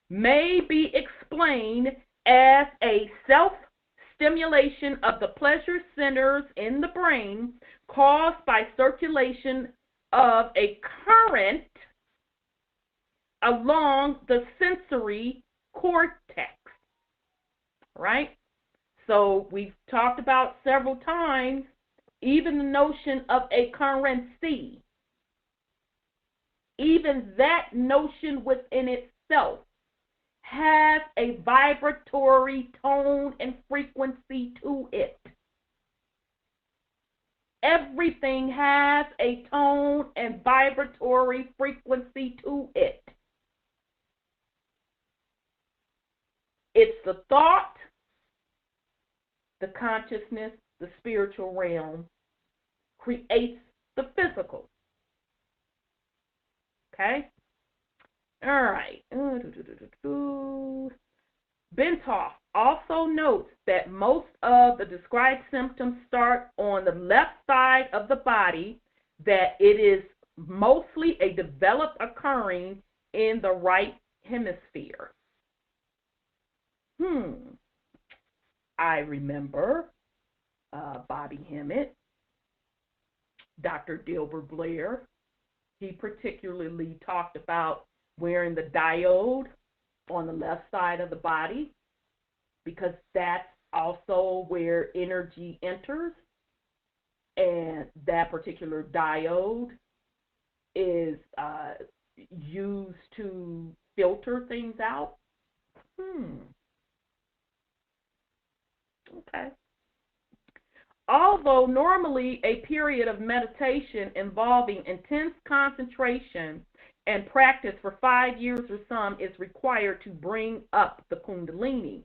[SPEAKER 4] may be explained as a self-stimulation of the pleasure centers in the brain caused by circulation of a current along the sensory cortex, right? So we've talked about several times even the notion of a currency. Even that notion within itself has a vibratory tone and frequency to it. Everything has a tone and vibratory frequency to it. It's the thought, the consciousness, the spiritual realm creates the physical. Okay? All right. Bentoff also notes that most of the described symptoms start on the left side of the body, that it is mostly a developed occurring in the right hemisphere. I remember Bobby Hemmett, Dr. Dilbert Blair. He particularly talked about wearing the diode on the left side of the body because that's also where energy enters, and that particular diode is used to filter things out. Okay. Although normally a period of meditation involving intense concentration and practice for 5 years or some is required to bring up the Kundalini,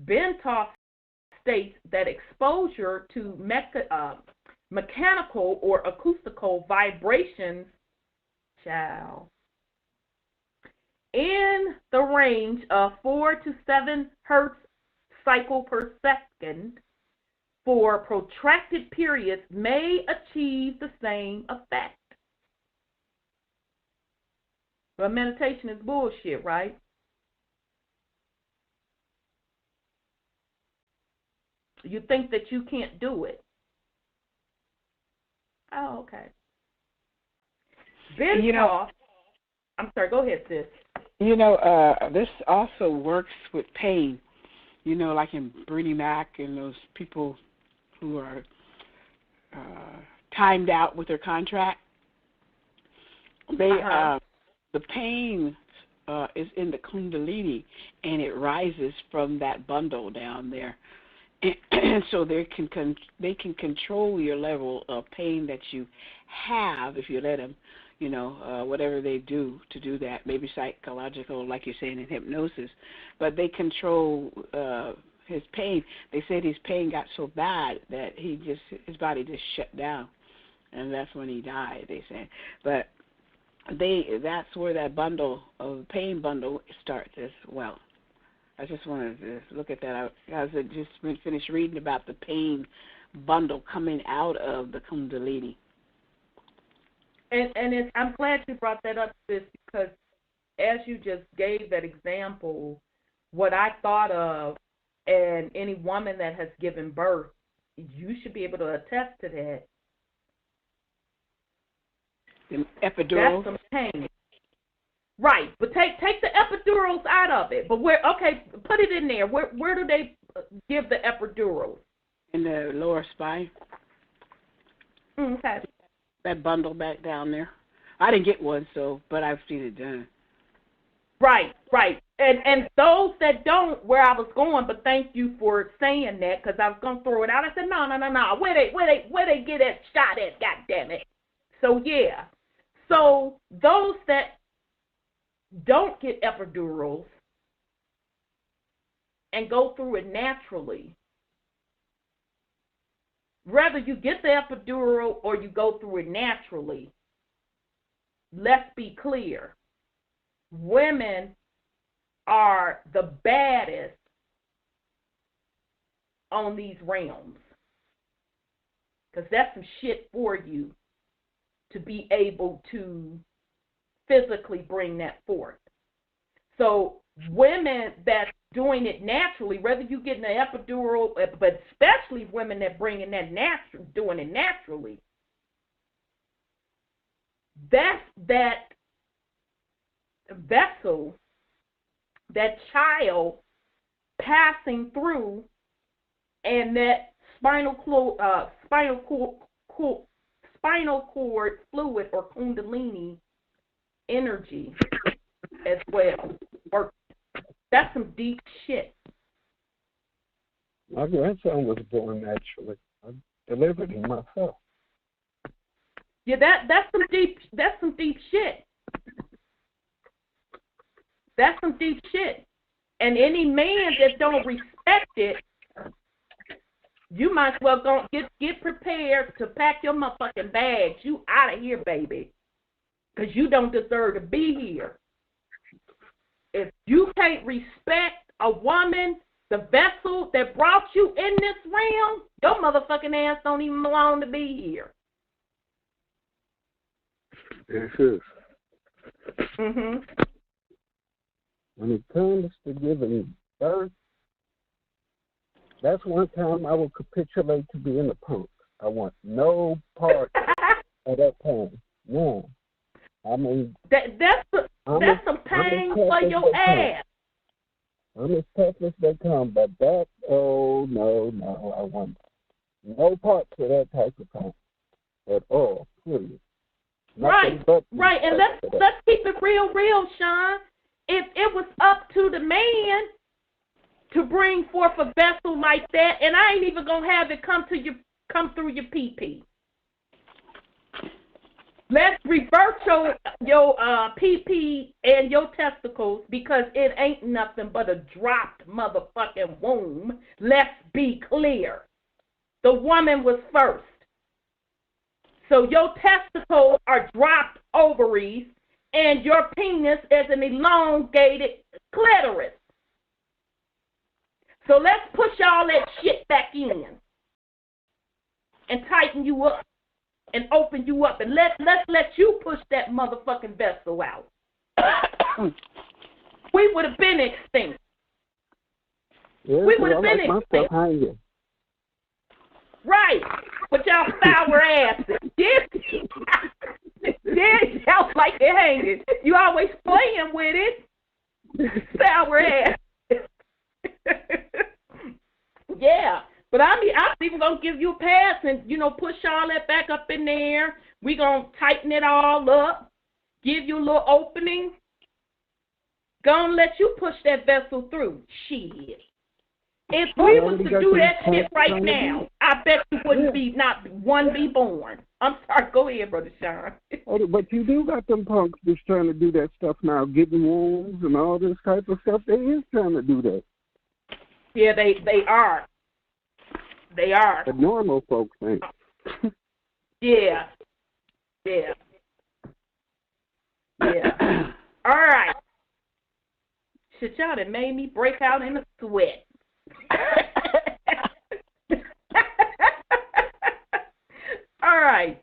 [SPEAKER 4] Bentoff states that exposure to mechanical or acoustical vibrations in the range of 4 to 7 hertz cycle per second for protracted periods may achieve the same effect. But meditation is bullshit, right? You think that you can't do it. Oh, okay. Bentoff, I'm sorry, go ahead, sis.
[SPEAKER 2] You know, this also works with pain. You know, like in Bernie Mac and those people who are timed out with their contract. They the pain is in the kundalini, and it rises from that bundle down there, and so they can control your level of pain that you have if you let them. You know, whatever they do to do that, maybe psychological, like you're saying in hypnosis, but they control his pain. They said his pain got so bad that his body just shut down, and that's when he died. They said, but that's where that bundle of pain bundle starts as well. I just wanted to look at that. I was just finished reading about the pain bundle coming out of the kundalini.
[SPEAKER 4] And I'm glad you brought that up, sis, because as you just gave that example, what I thought of, and any woman that has given birth, you should be able to attest to that.
[SPEAKER 2] The epidurals.
[SPEAKER 4] That's some pain. Right, but take the epidurals out of it. But put it in there. Where do they give the epidurals?
[SPEAKER 2] In the lower spine.
[SPEAKER 4] Okay.
[SPEAKER 2] That bundle back down there. I didn't get one, but I've seen it done.
[SPEAKER 4] Right. And those that don't, where I was going, but thank you for saying that, because I was gonna throw it out. I said no. Where they get that shot at? God damn it. So yeah. So those that don't get epidurals and go through it naturally, whether you get the epidural or you go through it naturally, let's be clear. Women are the baddest on these realms, because that's some shit for you to be able to physically bring that forth. So women that's doing it naturally, whether you get an epidural, but especially women that doing it naturally, that's that vessel, that child passing through, and that spinal cord fluid or kundalini energy as well. That's some deep shit.
[SPEAKER 5] My grandson was born naturally. I delivered him myself.
[SPEAKER 4] Yeah, that's some deep shit. That's some deep shit. And any man that don't respect it, you might as well go get prepared to pack your motherfucking bags. You out of here, baby. Because you don't deserve to be here. If you can't respect a woman, the vessel that brought you in this realm, your motherfucking ass don't even belong to be here.
[SPEAKER 5] This is.
[SPEAKER 4] Mhm.
[SPEAKER 5] When it comes to giving birth, that's one time I will capitulate to being a punk. I want no part of that pain. No. I mean,
[SPEAKER 4] that's some pain for your ass.
[SPEAKER 5] I'm as tough as they come, but that, oh, no, I want no parts of that type of pain at all, period.
[SPEAKER 4] Right, and let's keep it real, Sean. If it was up to the man to bring forth a vessel like that, and I ain't even gonna have it come through your pee-pee. Let's revert your pee-pee and your testicles, because it ain't nothing but a dropped motherfucking womb. Let's be clear. The woman was first. So your testicles are dropped ovaries, and your penis is an elongated clitoris. So let's push all that shit back in and tighten you up and open you up, and let's let you push that motherfucking vessel out. We would have been extinct.
[SPEAKER 5] Yeah,
[SPEAKER 4] we would have been extinct. Right, with y'all sour asses. Yeah, y'all like it hanging. You always playing with it. Sour ass. Yeah. But I'm even going to give you a pass and, push all that back up in there. We're going to tighten it all up, give you a little opening. Going to let you push that vessel through. Shit. If we was to do that shit right now, I bet you wouldn't be, not one be born. I'm sorry. Go ahead, Brother Sean.
[SPEAKER 5] But you do got them punks that's trying to do that stuff now, getting wounds and all this type of stuff. They is trying to do that.
[SPEAKER 4] Yeah, they are. They are.
[SPEAKER 5] The normal folks ain't.
[SPEAKER 4] Yeah. Yeah. Yeah. All right. Shit, y'all that made me break out in a sweat. All right.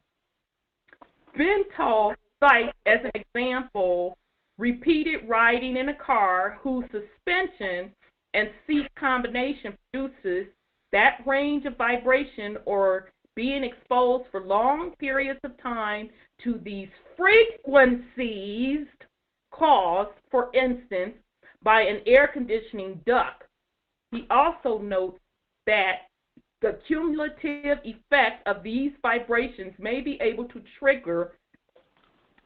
[SPEAKER 4] Bentall cites as an example repeated riding in a car whose suspension and seat combination produces that range of vibration or being exposed for long periods of time to these frequencies caused, for instance, by an air conditioning duct. He also notes that the cumulative effect of these vibrations may be able to trigger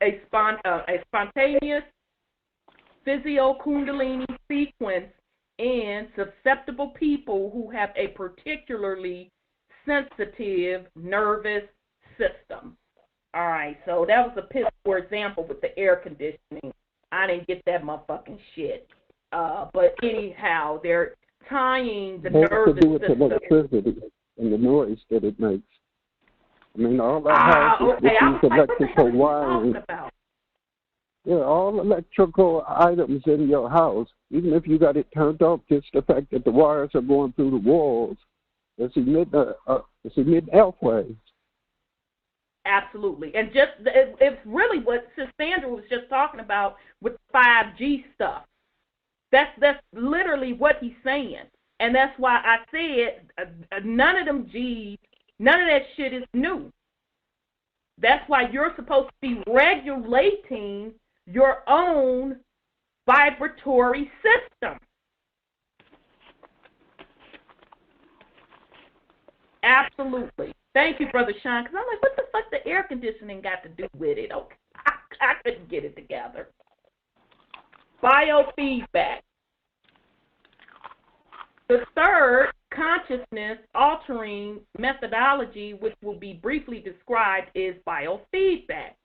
[SPEAKER 4] a spontaneous physio-kundalini sequence in susceptible people who have a particularly sensitive nervous system. All right, so that was a piss poor example with the air conditioning. I didn't get that motherfucking shit. But anyhow, they're tying the nervous system. It has to do with
[SPEAKER 5] electricity and the noise that it makes. I mean, all that has is these electrical wiring. Yeah, all electrical items in your house, even if you got it turned off, just the fact that the wires are going through the walls, it's emitting F waves.
[SPEAKER 4] Absolutely. And just it's really what Sandra was just talking about with 5G stuff. That's literally what he's saying. And that's why I said none of them G's, none of that shit is new. That's why you're supposed to be regulating your own vibratory system. Absolutely. Thank you, Brother Sean, because I'm like, what the fuck the air conditioning got to do with it? Okay, I couldn't get it together. Biofeedback. The third consciousness-altering methodology, which will be briefly described, is biofeedback.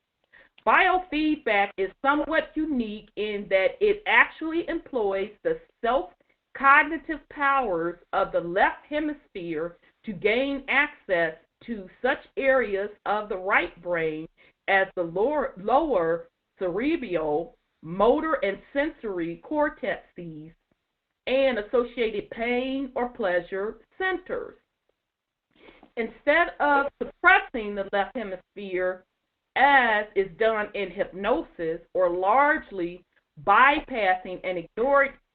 [SPEAKER 4] Biofeedback is somewhat unique in that it actually employs the self-cognitive powers of the left hemisphere to gain access to such areas of the right brain as the lower cerebral, motor, and sensory cortices and associated pain or pleasure centers. Instead of suppressing the left hemisphere, as is done in hypnosis, or largely bypassing and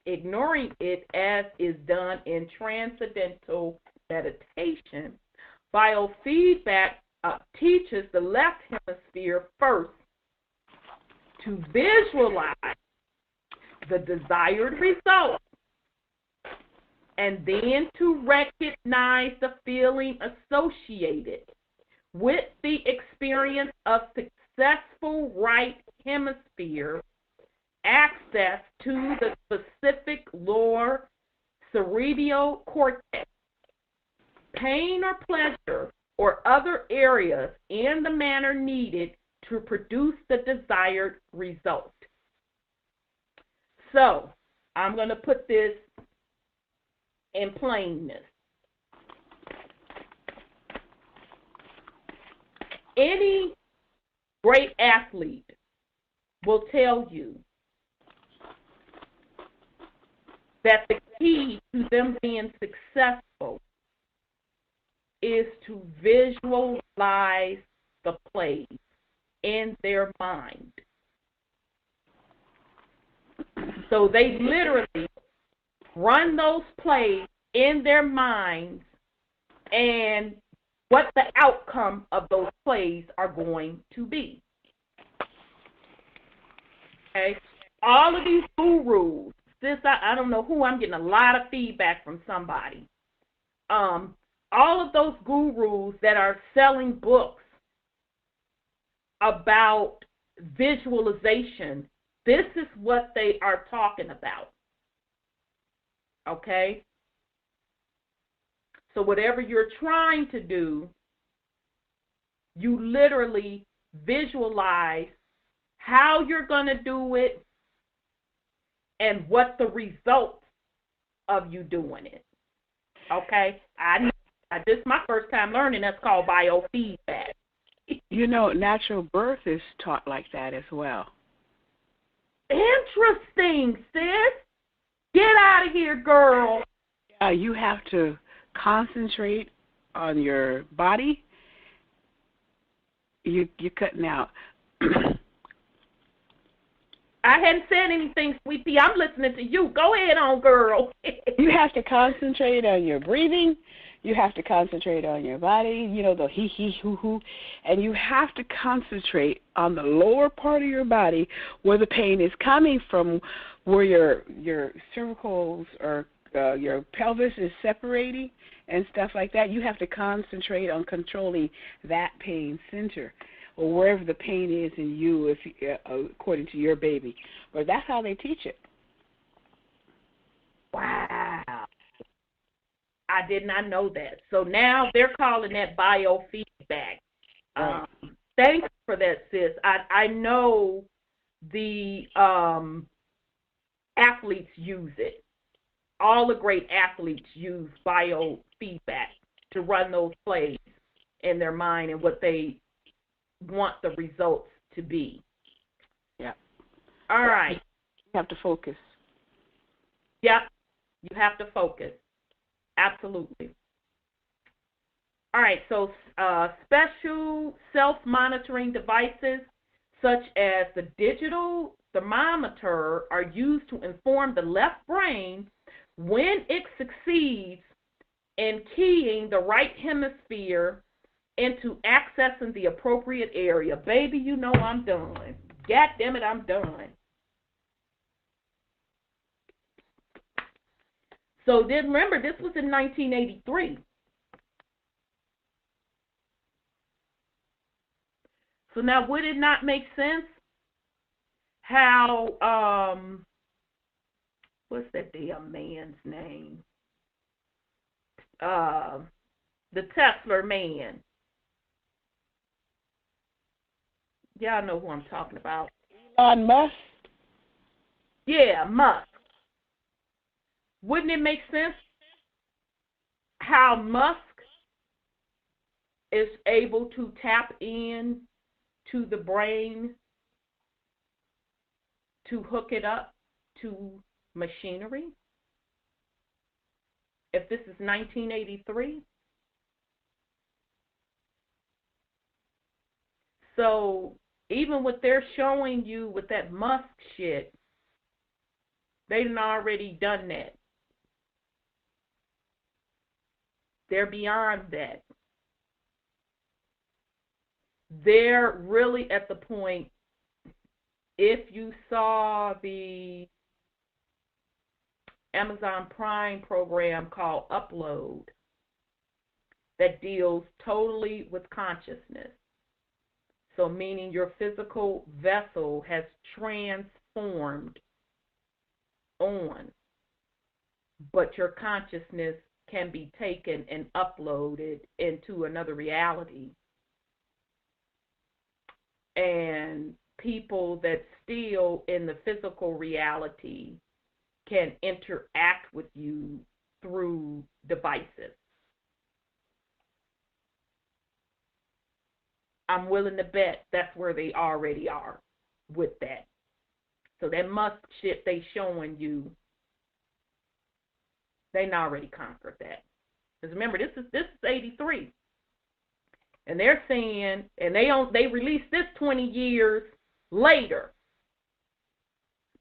[SPEAKER 4] ignoring it as is done in transcendental meditation, biofeedback teaches the left hemisphere first to visualize the desired result and then to recognize the feeling associated with the experience of successful right hemisphere access to the specific lower cerebral cortex, pain or pleasure, or other areas in the manner needed to produce the desired result. So, I'm going to put this in plainness. Any great athlete will tell you that the key to them being successful is to visualize the plays in their mind. So they literally run those plays in their minds and what the outcome of those plays are going to be. Okay? All of these gurus I don't know who, I'm getting a lot of feedback from somebody. All of those gurus that are selling books about visualization, this is what they are talking about. Okay? So whatever you're trying to do, you literally visualize how you're going to do it and what the results of you doing it. Okay? This is my first time learning. That's called biofeedback.
[SPEAKER 2] You know, natural birth is taught like that as well.
[SPEAKER 4] Interesting, sis. Get out of here, girl.
[SPEAKER 2] You have to concentrate on your body. You're cutting out.
[SPEAKER 4] I hadn't said anything, sweetie. I'm listening to you. Go ahead on, girl.
[SPEAKER 2] You have to concentrate on your breathing. You have to concentrate on your body, you know, the he, hoo, hoo. And you have to concentrate on the lower part of your body where the pain is coming from, where your cervicals or your pelvis is separating and stuff like that. You have to concentrate on controlling that pain center, or wherever the pain is in you, according to your baby. But that's how they teach it.
[SPEAKER 4] Wow. I did not know that. So now they're calling that biofeedback. Thanks for that, sis. I know the athletes use it. All the great athletes use biofeedback to run those plays in their mind and what they want the results to be.
[SPEAKER 2] Yeah.
[SPEAKER 4] All right.
[SPEAKER 2] You have to focus.
[SPEAKER 4] Yep. You have to focus. Absolutely. All right. So special self-monitoring devices such as the digital thermometer are used to inform the left brain when it succeeds in keying the right hemisphere into accessing the appropriate area. Baby, you know I'm done. God damn it, I'm done. So then remember, this was in 1983. So now would it not make sense how, what's that damn man's name? The Tesla man. Y'all know who I'm talking about.
[SPEAKER 2] Elon Musk?
[SPEAKER 4] Yeah, Musk. Wouldn't it make sense how Musk is able to tap in to the brain to hook it up to machinery? If this is 1983? So even what they're showing you with that Musk shit, they've already done that. They're beyond that. They're really at the point, if you saw the Amazon Prime program called Upload, that deals totally with consciousness. So meaning your physical vessel has transformed on, but your consciousness can be taken and uploaded into another reality. And people that still in the physical reality can interact with you through devices. I'm willing to bet that's where they already are with that. So that Musk shit they showing you, they already conquered that. Because remember, this is 83. And they're saying, and they released this 20 years later.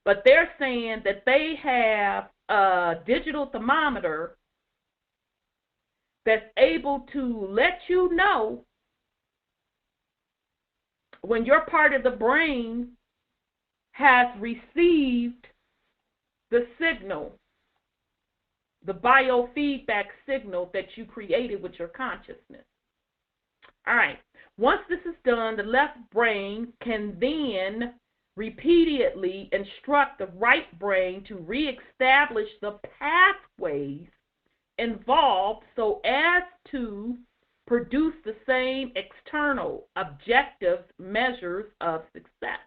[SPEAKER 4] But they're saying that they have a digital thermometer that's able to let you know when your part of the brain has received the signal, the biofeedback signal that you created with your consciousness. All right. Once this is done, the left brain can then repeatedly instruct the right brain to reestablish the pathways involved so as to produce the same external objective measures of success.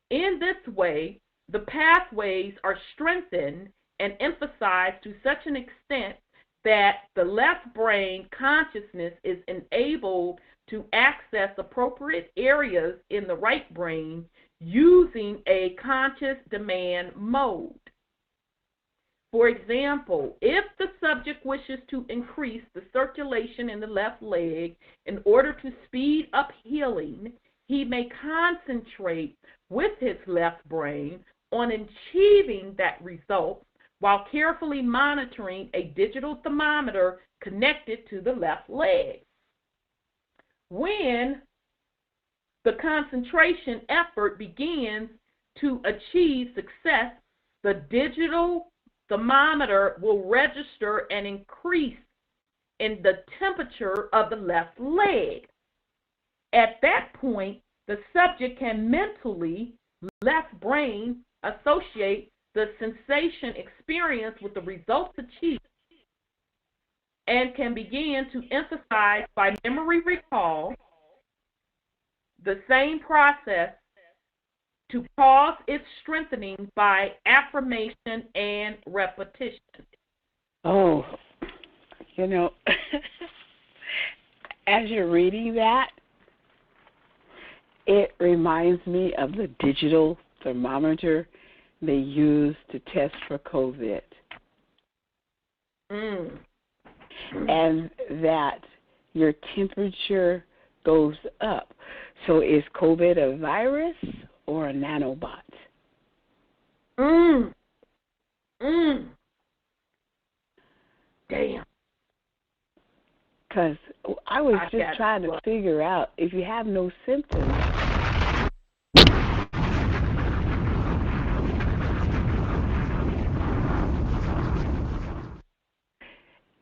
[SPEAKER 4] In this way, the pathways are strengthened and emphasized to such an extent that the left brain consciousness is enabled to access appropriate areas in the right brain using a conscious demand mode. For example, if the subject wishes to increase the circulation in the left leg in order to speed up healing, he may concentrate with his left brain on achieving that result while carefully monitoring a digital thermometer connected to the left leg. When the concentration effort begins to achieve success, the digital thermometer will register an increase in the temperature of the left leg. At that point, the subject can mentally, left brain, associate the sensation experienced with the results achieved and can begin to emphasize by memory recall the same process to cause its strengthening by affirmation and repetition.
[SPEAKER 2] Oh, you know, as you're reading that, it reminds me of the digital thermometer they use to test for COVID. And that your temperature goes up. So is COVID a virus or a nanobot?
[SPEAKER 4] Damn.
[SPEAKER 2] Because I was just trying to figure out if you have no symptoms.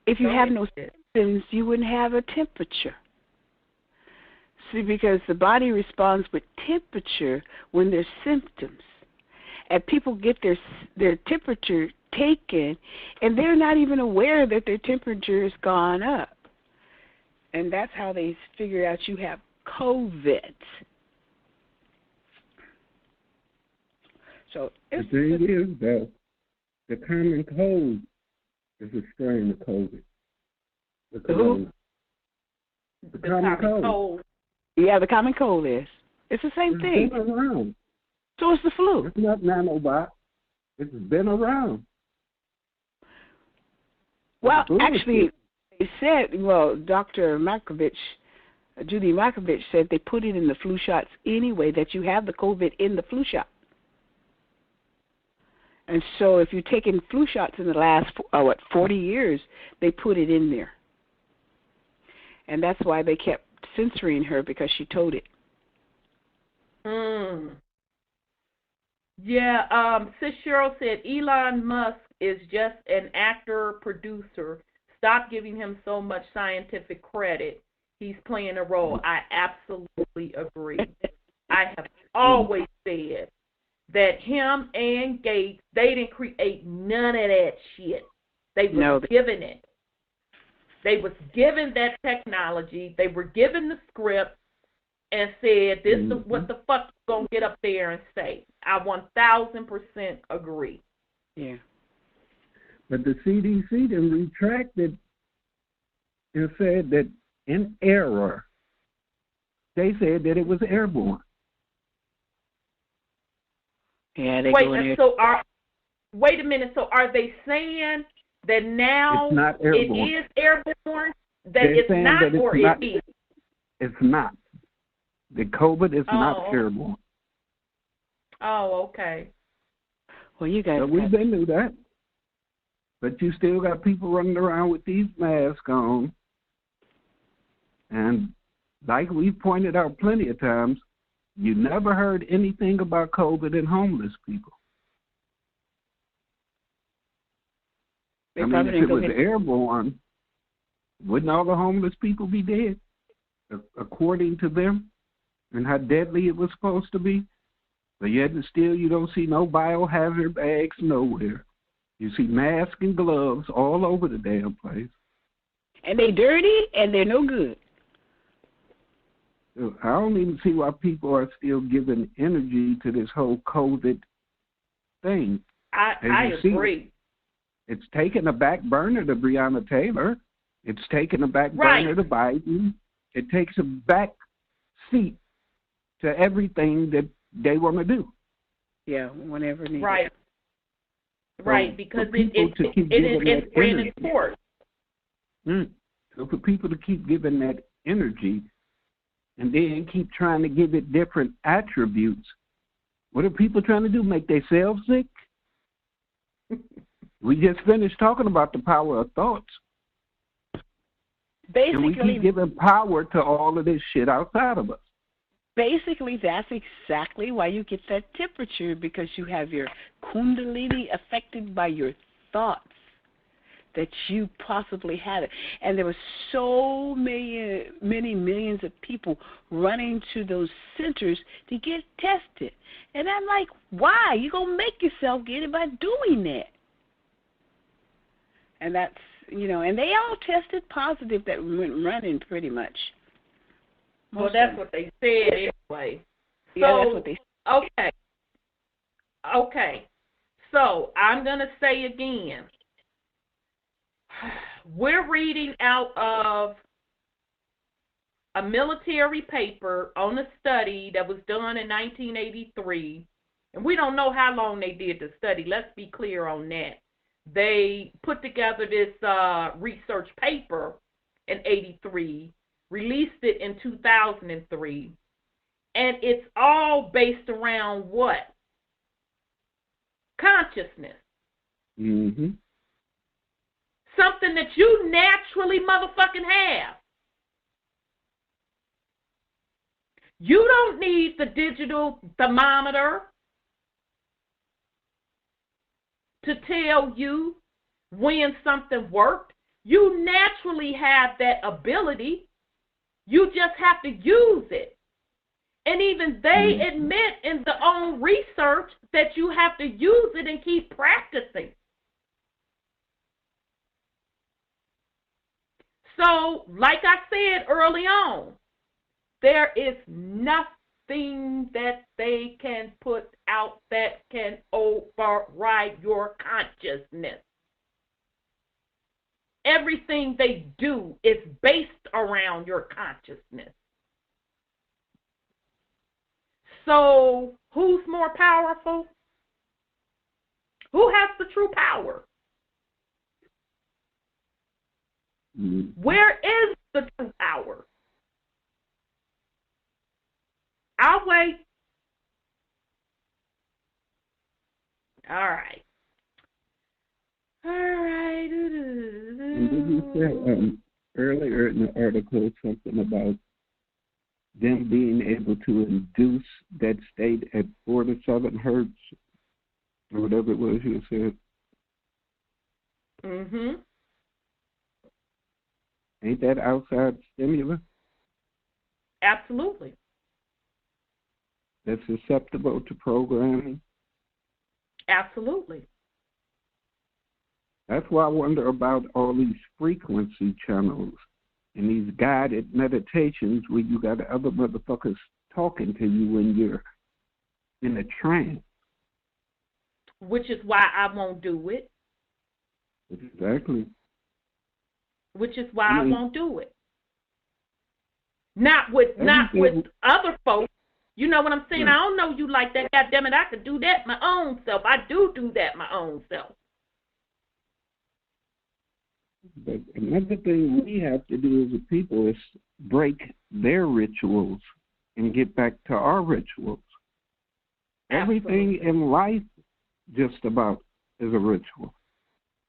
[SPEAKER 2] If you have no symptoms, you wouldn't have a temperature. See, because the body responds with temperature when there's symptoms. And people get their temperature taken, and they're not even aware that their temperature has gone up. And that's how they figure out you have COVID. So
[SPEAKER 3] the thing is, though, the common cold is a strain of COVID. The common cold.
[SPEAKER 2] Yeah, the common cold is. It's the same thing.
[SPEAKER 3] It's been around.
[SPEAKER 2] So it's the flu.
[SPEAKER 3] It's not nanobot. It's been around.
[SPEAKER 2] Well, actually, they said, well, Dr. Judy Markovich said they put it in the flu shots anyway, that you have the COVID in the flu shot. And so if you've taken flu shots in the last, 40 years, they put it in there. And that's why they kept censoring her, because she told it.
[SPEAKER 4] Yeah, Sis Cheryl said Elon Musk is just an actor-producer. Stop giving him so much scientific credit. He's playing a role. I absolutely agree. I have always said that him and Gates, they didn't create none of that shit. They were given it. They was given that technology. They were given the script and said, this is what the fuck you going to get up there and say. I 1,000% agree.
[SPEAKER 2] Yeah.
[SPEAKER 3] But the CDC then retracted and said that in error, they said that it was airborne.
[SPEAKER 2] Yeah, they
[SPEAKER 4] wait a minute. So are they saying that now it is airborne? That it's not, that or it is?
[SPEAKER 3] It's not. The COVID is not airborne.
[SPEAKER 4] Oh, okay.
[SPEAKER 2] Well, you guys.
[SPEAKER 3] So we knew that. But you still got people running around with these masks on. And like we've pointed out plenty of times, you never heard anything about COVID in homeless people.
[SPEAKER 2] They
[SPEAKER 3] I mean,
[SPEAKER 2] probably
[SPEAKER 3] if it
[SPEAKER 2] didn't go
[SPEAKER 3] was
[SPEAKER 2] get
[SPEAKER 3] airborne, wouldn't all the homeless people be dead, according to them, and how deadly it was supposed to be? But yet and still, you don't see no biohazard bags nowhere. You see masks and gloves all over the damn place.
[SPEAKER 2] And they dirty and they're no good.
[SPEAKER 3] I don't even see why people are still giving energy to this whole COVID thing.
[SPEAKER 4] I agree.
[SPEAKER 3] It's taken a back burner to Breonna Taylor. It's taken a back burner to Biden. It takes a back seat to everything that they want to do.
[SPEAKER 2] Yeah, whenever needed.
[SPEAKER 4] Right. Right, because it ran its course.
[SPEAKER 3] So for people to keep giving that energy and then keep trying to give it different attributes, what are people trying to do? Make themselves sick? We just finished talking about the power of thoughts.
[SPEAKER 2] Basically,
[SPEAKER 3] and we keep giving power to all of this shit outside of us.
[SPEAKER 2] Basically, that's exactly why you get that temperature, because you have your kundalini affected by your thoughts that you possibly had it. And there were so many millions of people running to those centers to get tested. And I'm like, why? You're going to make yourself get it by doing that. And that's, and they all tested positive that went running pretty much.
[SPEAKER 4] Well, that's what they said anyway.
[SPEAKER 2] Yeah, that's what they
[SPEAKER 4] said. Okay. So I'm going to say again, we're reading out of a military paper on a study that was done in 1983, and we don't know how long they did the study. Let's be clear on that. They put together this research paper in 83, released it in 2003, and it's all based around what? Consciousness.
[SPEAKER 3] Mm-hmm.
[SPEAKER 4] Something that you naturally motherfucking have. You don't need the digital thermometer to tell you when something worked. You naturally have that ability. You just have to use it. And even they admit in their own research that you have to use it and keep practicing. So, like I said early on, there is nothing that they can put out that can override your consciousness. Everything they do is based around your consciousness. So, who's more powerful? Who has the true power? Where is the true power? I'll wait. All right.
[SPEAKER 3] And did you say earlier in the article something about them being able to induce that state at 4 to 7 hertz, or whatever it was you said?
[SPEAKER 4] Mm-hmm.
[SPEAKER 3] Ain't that outside stimulus?
[SPEAKER 4] Absolutely.
[SPEAKER 3] That's susceptible to programming?
[SPEAKER 4] Absolutely.
[SPEAKER 3] That's why I wonder about all these frequency channels and these guided meditations where you got other motherfuckers talking to you when you're in a trance.
[SPEAKER 4] Which is why I won't do it.
[SPEAKER 3] Exactly.
[SPEAKER 4] Which is why I won't do it. Not with other folks. You know what I'm saying? I don't know you like that. God damn it, I could do that my own self. I do that my own self.
[SPEAKER 3] But another thing we have to do as a people is break their rituals and get back to our rituals. Everything in life just about is a ritual.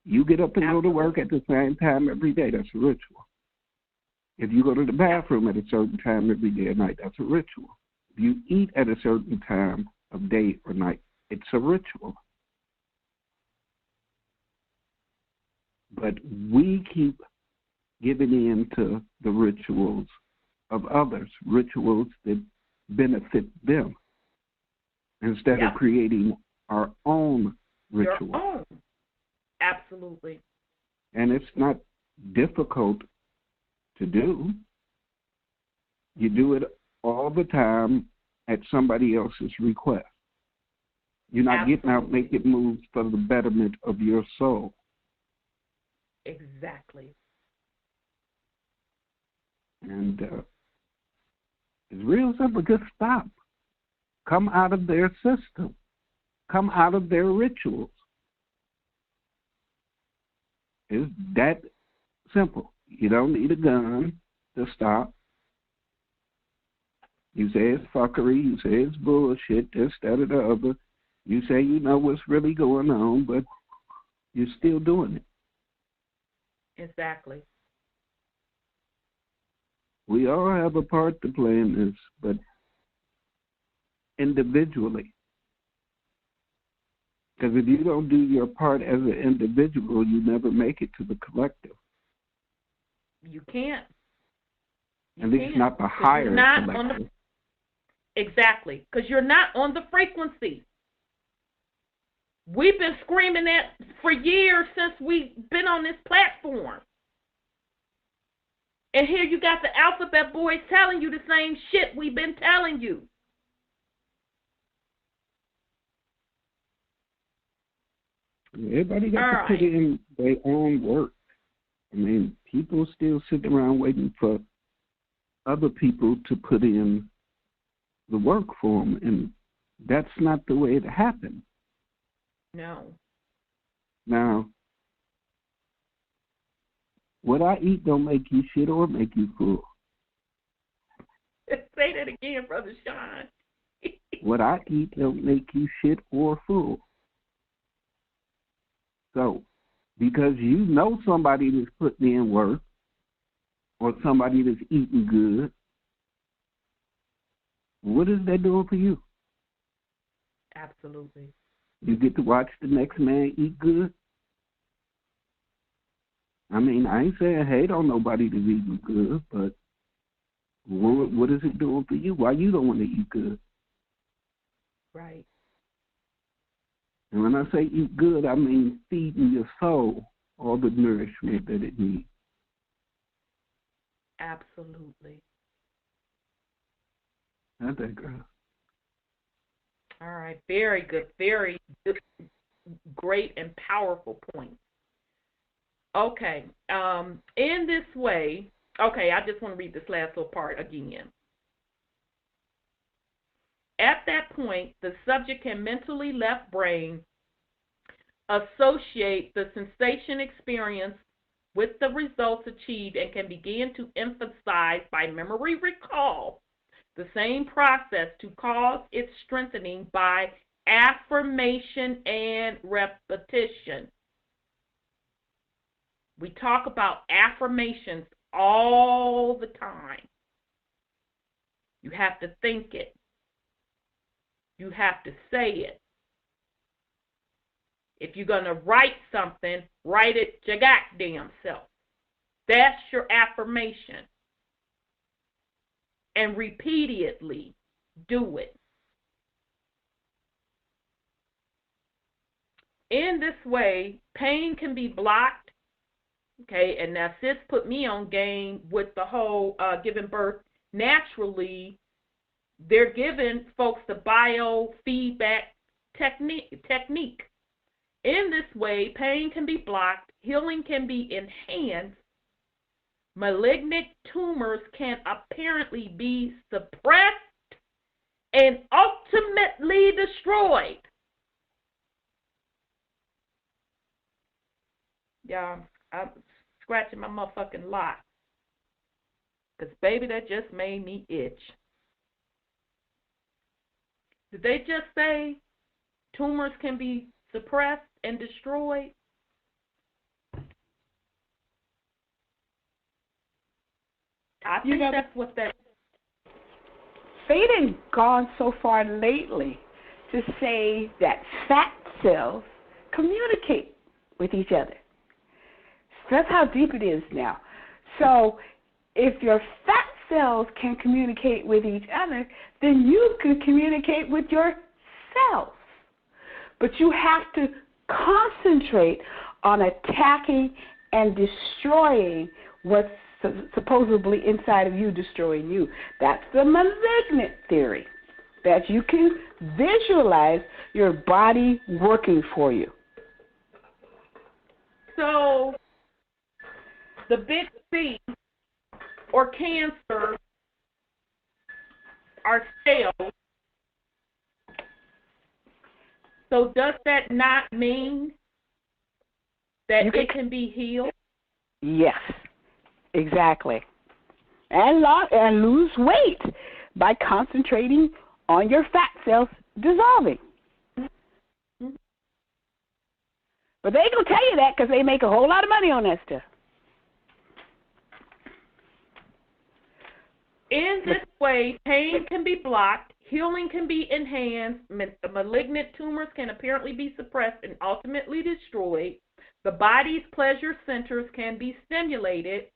[SPEAKER 3] You get up and go to work at the same time every day, that's a ritual. If you go to the bathroom at a certain time every day or night, that's a ritual. If you eat at a certain time of day or night, it's a ritual. But we keep giving in to the rituals of others, rituals that benefit them, instead of creating our own ritual.
[SPEAKER 4] Your own. Absolutely.
[SPEAKER 3] And it's not difficult to do. You do it all the time at somebody else's request. You're not getting out making moves for the betterment of your soul.
[SPEAKER 4] Exactly.
[SPEAKER 3] And it's real simple. Just stop. Come out of their system. Come out of their rituals. It's that simple. You don't need a gun to stop. You say it's fuckery. You say it's bullshit, this, that, or the other. You say you know what's really going on, but you're still doing it.
[SPEAKER 4] Exactly.
[SPEAKER 3] We all have a part to play in this, but individually. Because if you don't do your part as an individual, you never make it to the collective.
[SPEAKER 4] You can't.
[SPEAKER 3] At least not the higher collective.
[SPEAKER 4] Exactly, because you're not on the frequency. We've been screaming that for years since we've been on this platform. And here you got the alphabet boys telling you the same shit we've been telling you.
[SPEAKER 3] Everybody got to put in their own work. I mean, people still sit around waiting for other people to put in the work for them, and that's not the way it happened.
[SPEAKER 4] No.
[SPEAKER 3] Now, what I eat don't make you shit or make you full.
[SPEAKER 4] Say that again, Brother Sean.
[SPEAKER 3] What I eat don't make you shit or full. So, because you know somebody that's putting in work or somebody that's eating good, what is that doing for you?
[SPEAKER 4] Absolutely.
[SPEAKER 3] You get to watch the next man eat good? I mean, I ain't saying hate on nobody that's eating good, but what is it doing for you? Why you don't want to eat good?
[SPEAKER 4] Right.
[SPEAKER 3] And when I say eat good, I mean feeding your soul all the nourishment that it needs.
[SPEAKER 4] Absolutely.
[SPEAKER 3] I digress.
[SPEAKER 4] All right. Very good. Very good, great and powerful point. Okay. In this way, okay, I just want to read this last little part again. At that point, the subject can mentally left brain associate the sensation experience with the results achieved and can begin to emphasize by memory recall the same process to cause its strengthening by affirmation and repetition. We talk about affirmations all the time. You have to think it. You have to say it. If you're going to write something, write it your goddamn self. That's your affirmation. And repeatedly do it. In this way, pain can be blocked. Okay, and now sis put me on game with the whole giving birth naturally. They're giving folks the biofeedback technique. In this way, pain can be blocked, healing can be enhanced, malignant tumors can apparently be suppressed and ultimately destroyed. Yeah, I'm scratching my motherfucking lot. Because, baby, that just made me itch. Did they just say tumors can be suppressed and destroyed? I think that's what that...
[SPEAKER 2] They done gone so far lately to say that fat cells communicate with each other. That's how deep it is now. So if your fat cells can communicate with each other, then you can communicate with yourself. But you have to concentrate on attacking and destroying what's supposedly inside of you, destroying you. That's the malignant theory, that you can visualize your body working for you.
[SPEAKER 4] So the big C, or cancer, are cells. So does that not mean that it can be healed?
[SPEAKER 2] Yes, exactly. And lose weight by concentrating on your fat cells dissolving. But they ain't going to tell you that because they make a whole lot of money on that stuff.
[SPEAKER 4] In this way, pain can be blocked, healing can be enhanced, malignant tumors can apparently be suppressed and ultimately destroyed, the body's pleasure centers can be stimulated,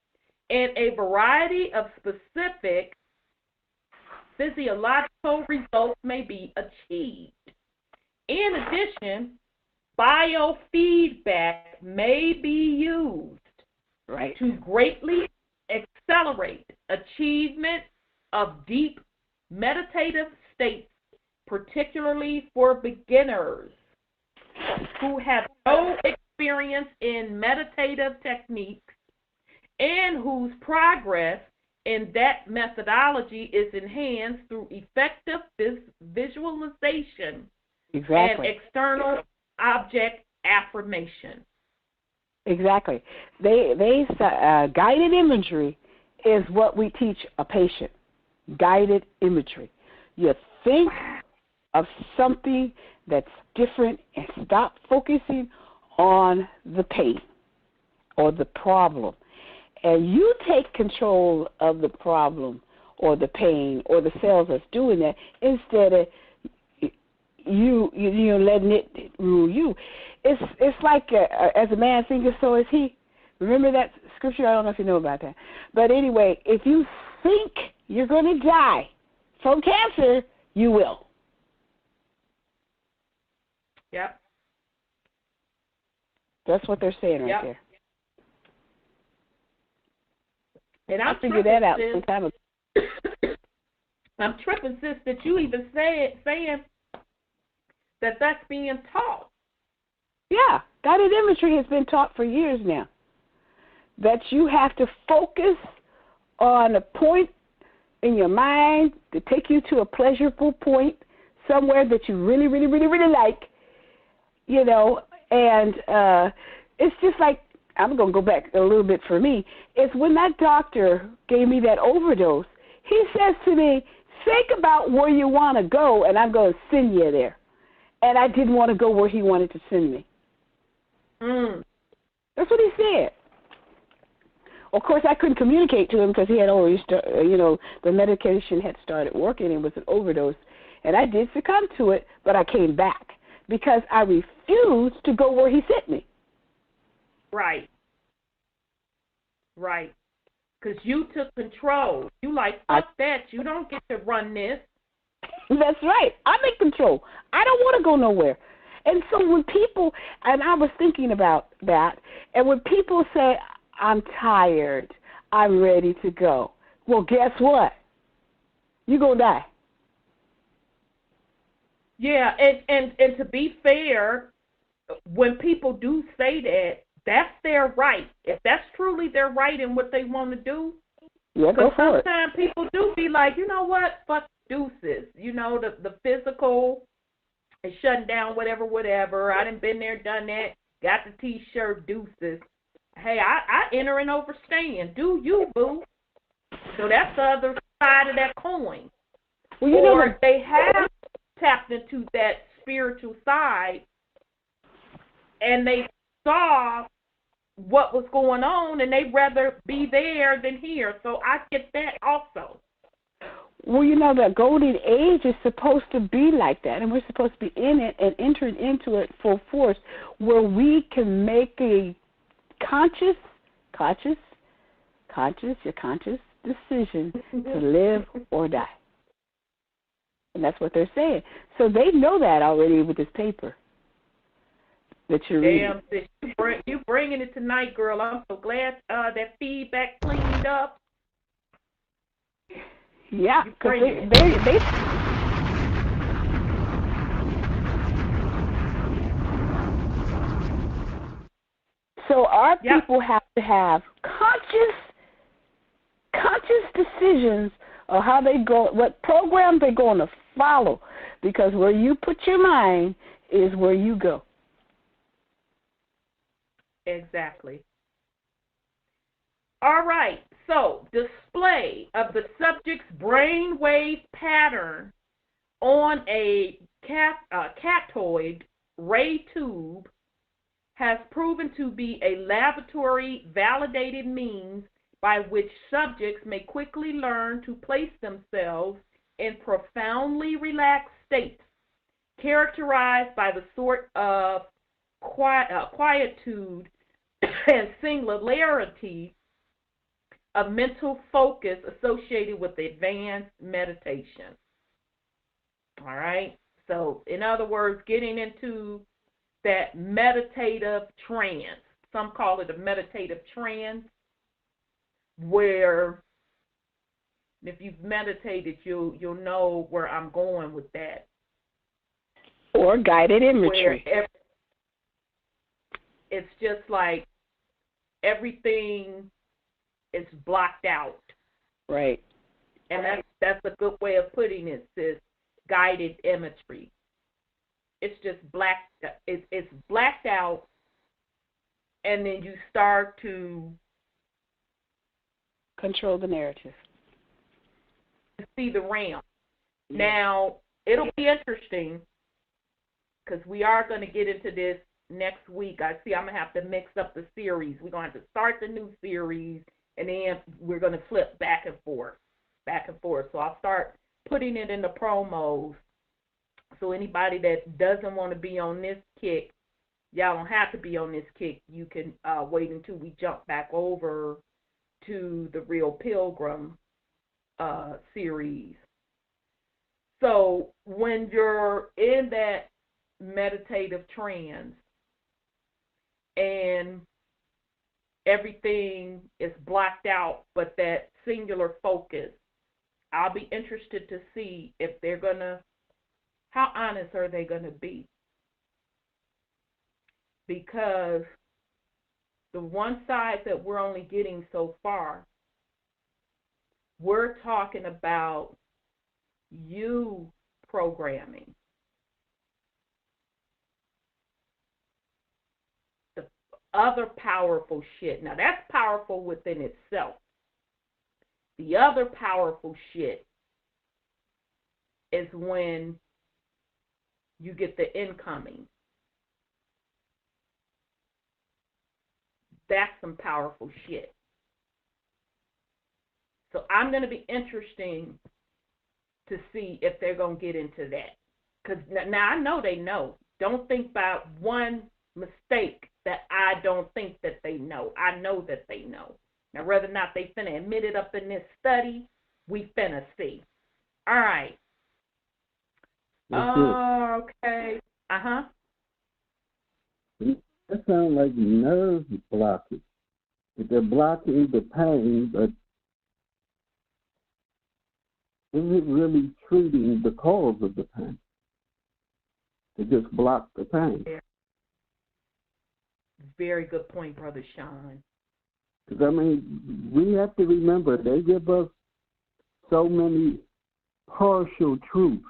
[SPEAKER 4] and a variety of specific physiological results may be achieved. In addition, biofeedback may be used to greatly accelerate achievement of deep meditative states, particularly for beginners who have no experience in meditative techniques and whose progress in that methodology is enhanced through effective visualization and external object affirmation.
[SPEAKER 2] Exactly. Guided imagery is what we teach a patient. Guided imagery. You think of something that's different and stop focusing on the pain or the problem. And you take control of the problem or the pain or the cells that's doing that instead of you letting it rule you. It's like as a man thinketh, so is he. Remember that scripture? I don't know if you know about that. But anyway, if you think you're going to die from cancer, you will.
[SPEAKER 4] Yep.
[SPEAKER 2] That's what they're saying right there.
[SPEAKER 4] And
[SPEAKER 2] I figured that out some time ago.
[SPEAKER 4] I'm tripping, sis, that you even saying that that's being taught.
[SPEAKER 2] Yeah, guided imagery has been taught for years now. That you have to focus on a point in your mind to take you to a pleasurable point, somewhere that you really, really, really, really like, and it's just like, I'm going to go back a little bit for me. It's when that doctor gave me that overdose, he says to me, think about where you want to go, and I'm going to send you there. And I didn't want to go where he wanted to send me. That's what he said. Of course, I couldn't communicate to him because he had already the medication had started working. It was an overdose. And I did succumb to it, but I came back because I refused to go where he sent me.
[SPEAKER 4] Right. Because you took control. You fuck that. You don't get to run this.
[SPEAKER 2] That's right. I'm in control. I don't want to go nowhere. And so when people, and I was thinking about that, and when people say, I'm tired, I'm ready to go, well, guess what? You're going to die.
[SPEAKER 4] Yeah, and to be fair, when people do say that, that's their right. If that's truly their right and what they want to do,
[SPEAKER 2] go for it.
[SPEAKER 4] Sometimes people do be like, you know what, fuck deuces. The physical is shutting down, whatever. I done been there, done that, got the T-shirt, deuces. Hey, I enter and overstand. Do you, boo? So that's the other side of that coin.
[SPEAKER 2] Well,
[SPEAKER 4] or they have tapped into that spiritual side, and they saw what was going on, and they'd rather be there than here. So I get that also.
[SPEAKER 2] Well, the golden age is supposed to be like that, and we're supposed to be in it and entering into it full force, where we can make a conscious your conscious decision to live or die. And that's what they're saying. So they know that already with this paper that you're reading.
[SPEAKER 4] Damn, you bringing it tonight, girl. I'm so glad that feedback cleaned up.
[SPEAKER 2] Yeah, because they so our people have to have conscious decisions of how they go, what program they're going to follow, because where you put your mind is where you go.
[SPEAKER 4] Exactly. All right. So, display of the subject's brainwave pattern on a catoid ray tube has proven to be a laboratory-validated means by which subjects may quickly learn to place themselves in profoundly relaxed states, characterized by the sort of quietude and singularity of mental focus associated with advanced meditation. All right? So, in other words, getting into that meditative trance. Some call it a meditative trance, where if you've meditated, you'll know where I'm going with that.
[SPEAKER 2] Or guided imagery.
[SPEAKER 4] It's just like everything is blocked out.
[SPEAKER 2] Right.
[SPEAKER 4] And that's a good way of putting it, sis. Guided imagery. It's just it's blacked out, and then you start to
[SPEAKER 2] control the narrative.
[SPEAKER 4] See the realm.
[SPEAKER 2] Yeah.
[SPEAKER 4] Now, it'll be interesting because we are going to get into this next week. I see I'm going to have to mix up the series. We're going to have to start the new series, and then we're going to flip back and forth. So I'll start putting it in the promos. So anybody that doesn't want to be on this kick, y'all don't have to be on this kick. You can wait until we jump back over to the Real Pilgrim series. So when you're in that meditative trance and everything is blocked out but that singular focus, I'll be interested to see if they're going to, how honest are they going to be? Because the one side that we're only getting so far, we're talking about you programming. The other powerful shit. Now, that's powerful within itself. The other powerful shit is when you get the incoming. That's some powerful shit. So I'm going to be interesting to see if they're going to get into that. Because now I know they know. Don't think about one mistake that I don't think that they know. I know that they know. Now, whether or not they finna admit it up in this study, we finna see. All right. Okay. Uh-huh.
[SPEAKER 3] That sounds like nerve blockage. They're blocking the pain, but is it really treating the cause of the pain? They just block the pain.
[SPEAKER 4] Very good point, Brother Sean.
[SPEAKER 3] Because, I mean, we have to remember, they give us so many partial truths.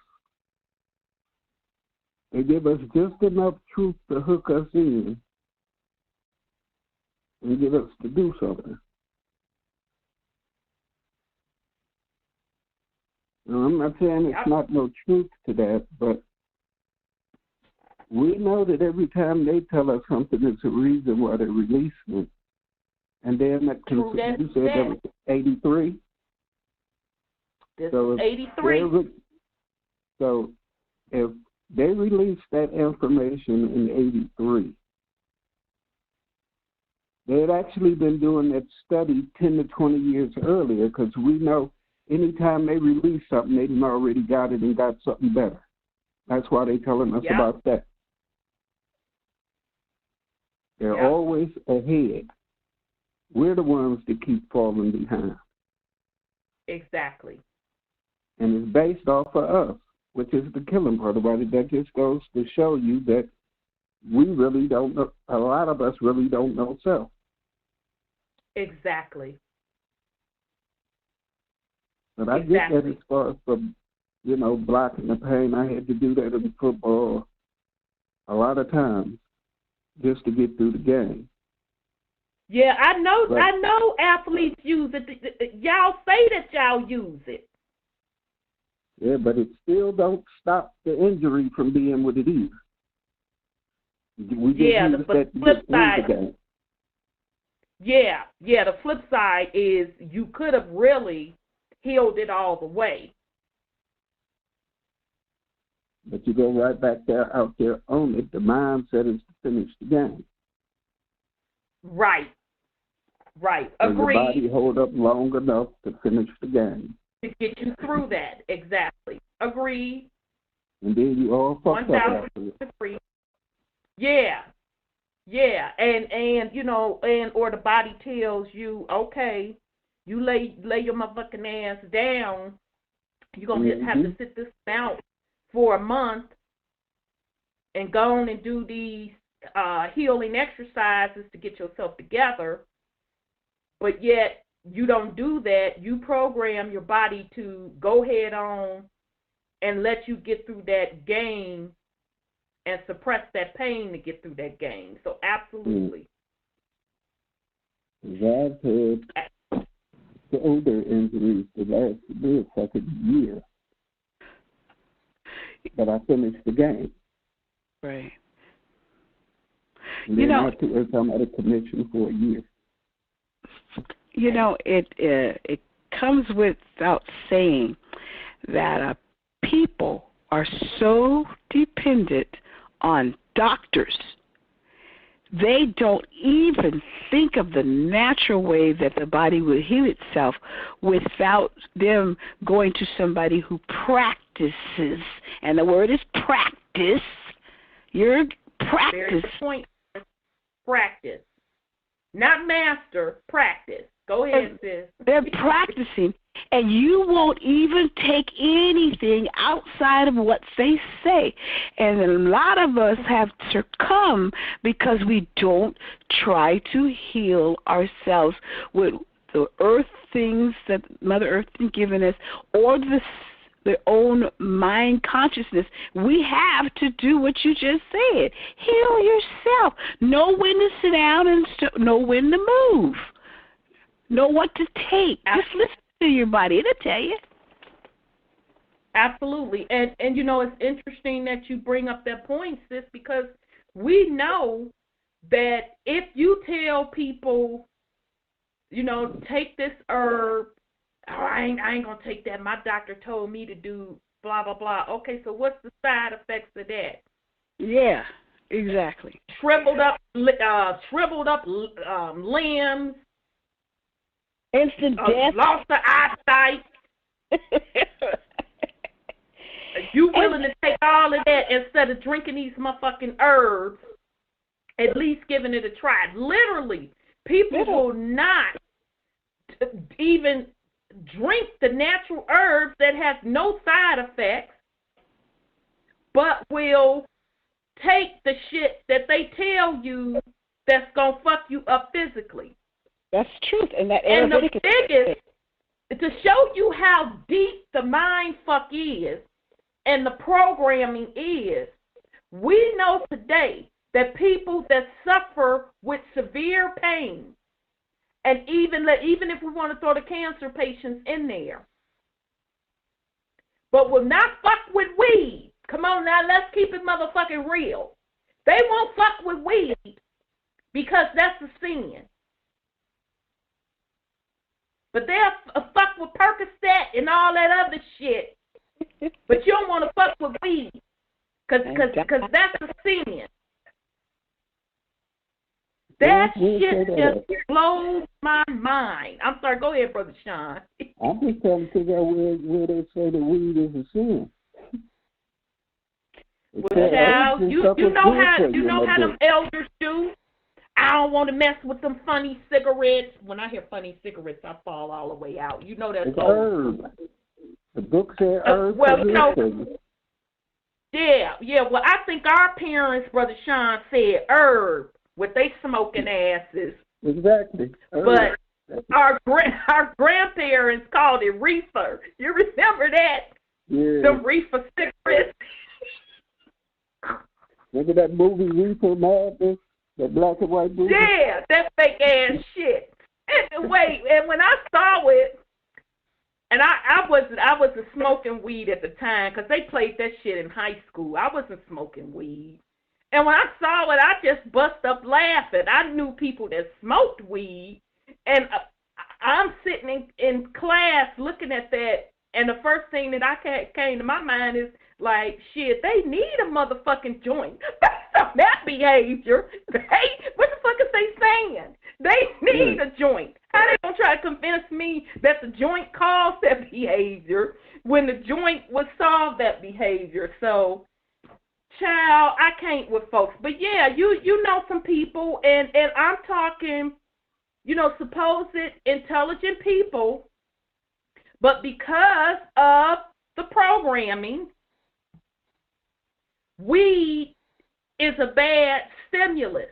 [SPEAKER 3] They give us just enough truth to hook us in and get us to do something. Now, I'm not saying it's not no truth to that, but we know that every time they tell us something, it's a reason why they're releasing it. And then that you said that was 83?
[SPEAKER 4] This
[SPEAKER 3] so
[SPEAKER 4] is 83.
[SPEAKER 3] So if they released that information in 83, They had actually been doing that study 10 to 20 years earlier, because we know anytime they release something, they've already got it and got something better. That's why they're telling us about that. They're always ahead. We're the ones that keep falling behind.
[SPEAKER 4] Exactly.
[SPEAKER 3] And it's based off of us, which is the killing part about it. That just goes to show you that we really don't know, a lot of us really don't know self.
[SPEAKER 4] Exactly.
[SPEAKER 3] But I get that as far as from, blocking the pain. I had to do that in football a lot of times just to get through the game.
[SPEAKER 4] Yeah, I know athletes use it. Y'all say that y'all use it.
[SPEAKER 3] Yeah, but it still don't stop the injury from being what it is. We just use
[SPEAKER 4] the flip side. The flip side is you could have really healed it all the way.
[SPEAKER 3] But you go right back there, out there on it. The mindset is to finish the game.
[SPEAKER 4] Right.
[SPEAKER 3] And
[SPEAKER 4] Agreed.
[SPEAKER 3] the body hold up long enough to finish the game.
[SPEAKER 4] To get you through that, exactly. Agreed.
[SPEAKER 3] And then you all fucked up after it.
[SPEAKER 4] Agreed. Yeah, and or the body tells you, okay, you lay your motherfucking ass down. You're gonna have to sit this out for a month and go on and do these healing exercises to get yourself together. But yet you don't do that. You program your body to go head on and let you get through that game and suppress that pain to get through that game. So absolutely.
[SPEAKER 3] I've had shoulder injuries that lasted a fucking year. But I finished the game.
[SPEAKER 2] Right.
[SPEAKER 3] And then afterwards, I'm out of commission for a year.
[SPEAKER 2] It comes without saying that people are so dependent on doctors. They don't even think of the natural way that the body will heal itself without them going to somebody who practices. And the word is practice. Your practice.
[SPEAKER 4] There's the point. Practice. Not master, practice. Go ahead, sis.
[SPEAKER 2] They're practicing, and you won't even take anything outside of what they say. And a lot of us have succumbed because we don't try to heal ourselves with the earth things that Mother Earth has given us, or their own mind consciousness. We have to do what you just said. Heal yourself. Know when to sit down and know when to move. Know what to take. Just listen to your body. It'll tell you.
[SPEAKER 4] Absolutely. And it's interesting that you bring up that point, sis, because we know that if you tell people, take this herb, I ain't going to take that. My doctor told me to do blah, blah, blah. Okay, so what's the side effects of that?
[SPEAKER 2] Yeah, exactly.
[SPEAKER 4] Shriveled up limbs.
[SPEAKER 2] Instant death.
[SPEAKER 4] Lost the eyesight. You willing to take all of that instead of drinking these motherfucking herbs, at least giving it a try. Literally, people will not even drink the natural herbs that has no side effects, but will take the shit that they tell you that's going to fuck you up physically.
[SPEAKER 2] That's truth. And the
[SPEAKER 4] biggest, to show you how deep the mind fuck is and the programming is, we know today that people that suffer with severe pain, and even if we want to throw the cancer patients in there, but will not fuck with weed. Come on now, let's keep it motherfucking real. They won't fuck with weed because that's a sin. But they'll fuck with Percocet and all that other shit. But you don't want to fuck with weed because that's a sin. That shit just blows my mind. I'm sorry, go ahead, Brother Sean.
[SPEAKER 3] I'm just trying to figure out where they say the weed is a sin.
[SPEAKER 4] Well, child, you know how them elders do. I don't want to mess with them funny cigarettes. When I hear funny cigarettes, I fall all the way out. You know that's
[SPEAKER 3] it's herb. The book said herb.
[SPEAKER 4] Well, you know, yeah. Well, I think our parents, Brother Sean, said herb with they smoking asses.
[SPEAKER 3] Exactly.
[SPEAKER 4] Herb. But our grandparents called it reefer. You remember that?
[SPEAKER 3] Yeah.
[SPEAKER 4] The reefer cigarettes.
[SPEAKER 3] Remember that movie Reaper Madness? That black and white movie?
[SPEAKER 4] Yeah, that fake ass shit. And when I saw it, and I wasn't smoking weed at the time because they played that shit in high school. I wasn't smoking weed. And when I saw it, I just bust up laughing. I knew people that smoked weed, and I'm sitting in class looking at that, and the first thing that came to my mind is, like, shit, they need a motherfucking joint. Based on that behavior, what the fuck is they saying? They need a joint. How they gonna try to convince me that the joint caused that behavior when the joint would solve that behavior? So, child, I can't with folks. But yeah, you know some people, and I'm talking, you know, supposed intelligent people, but because of the programming, weed is a bad stimulus.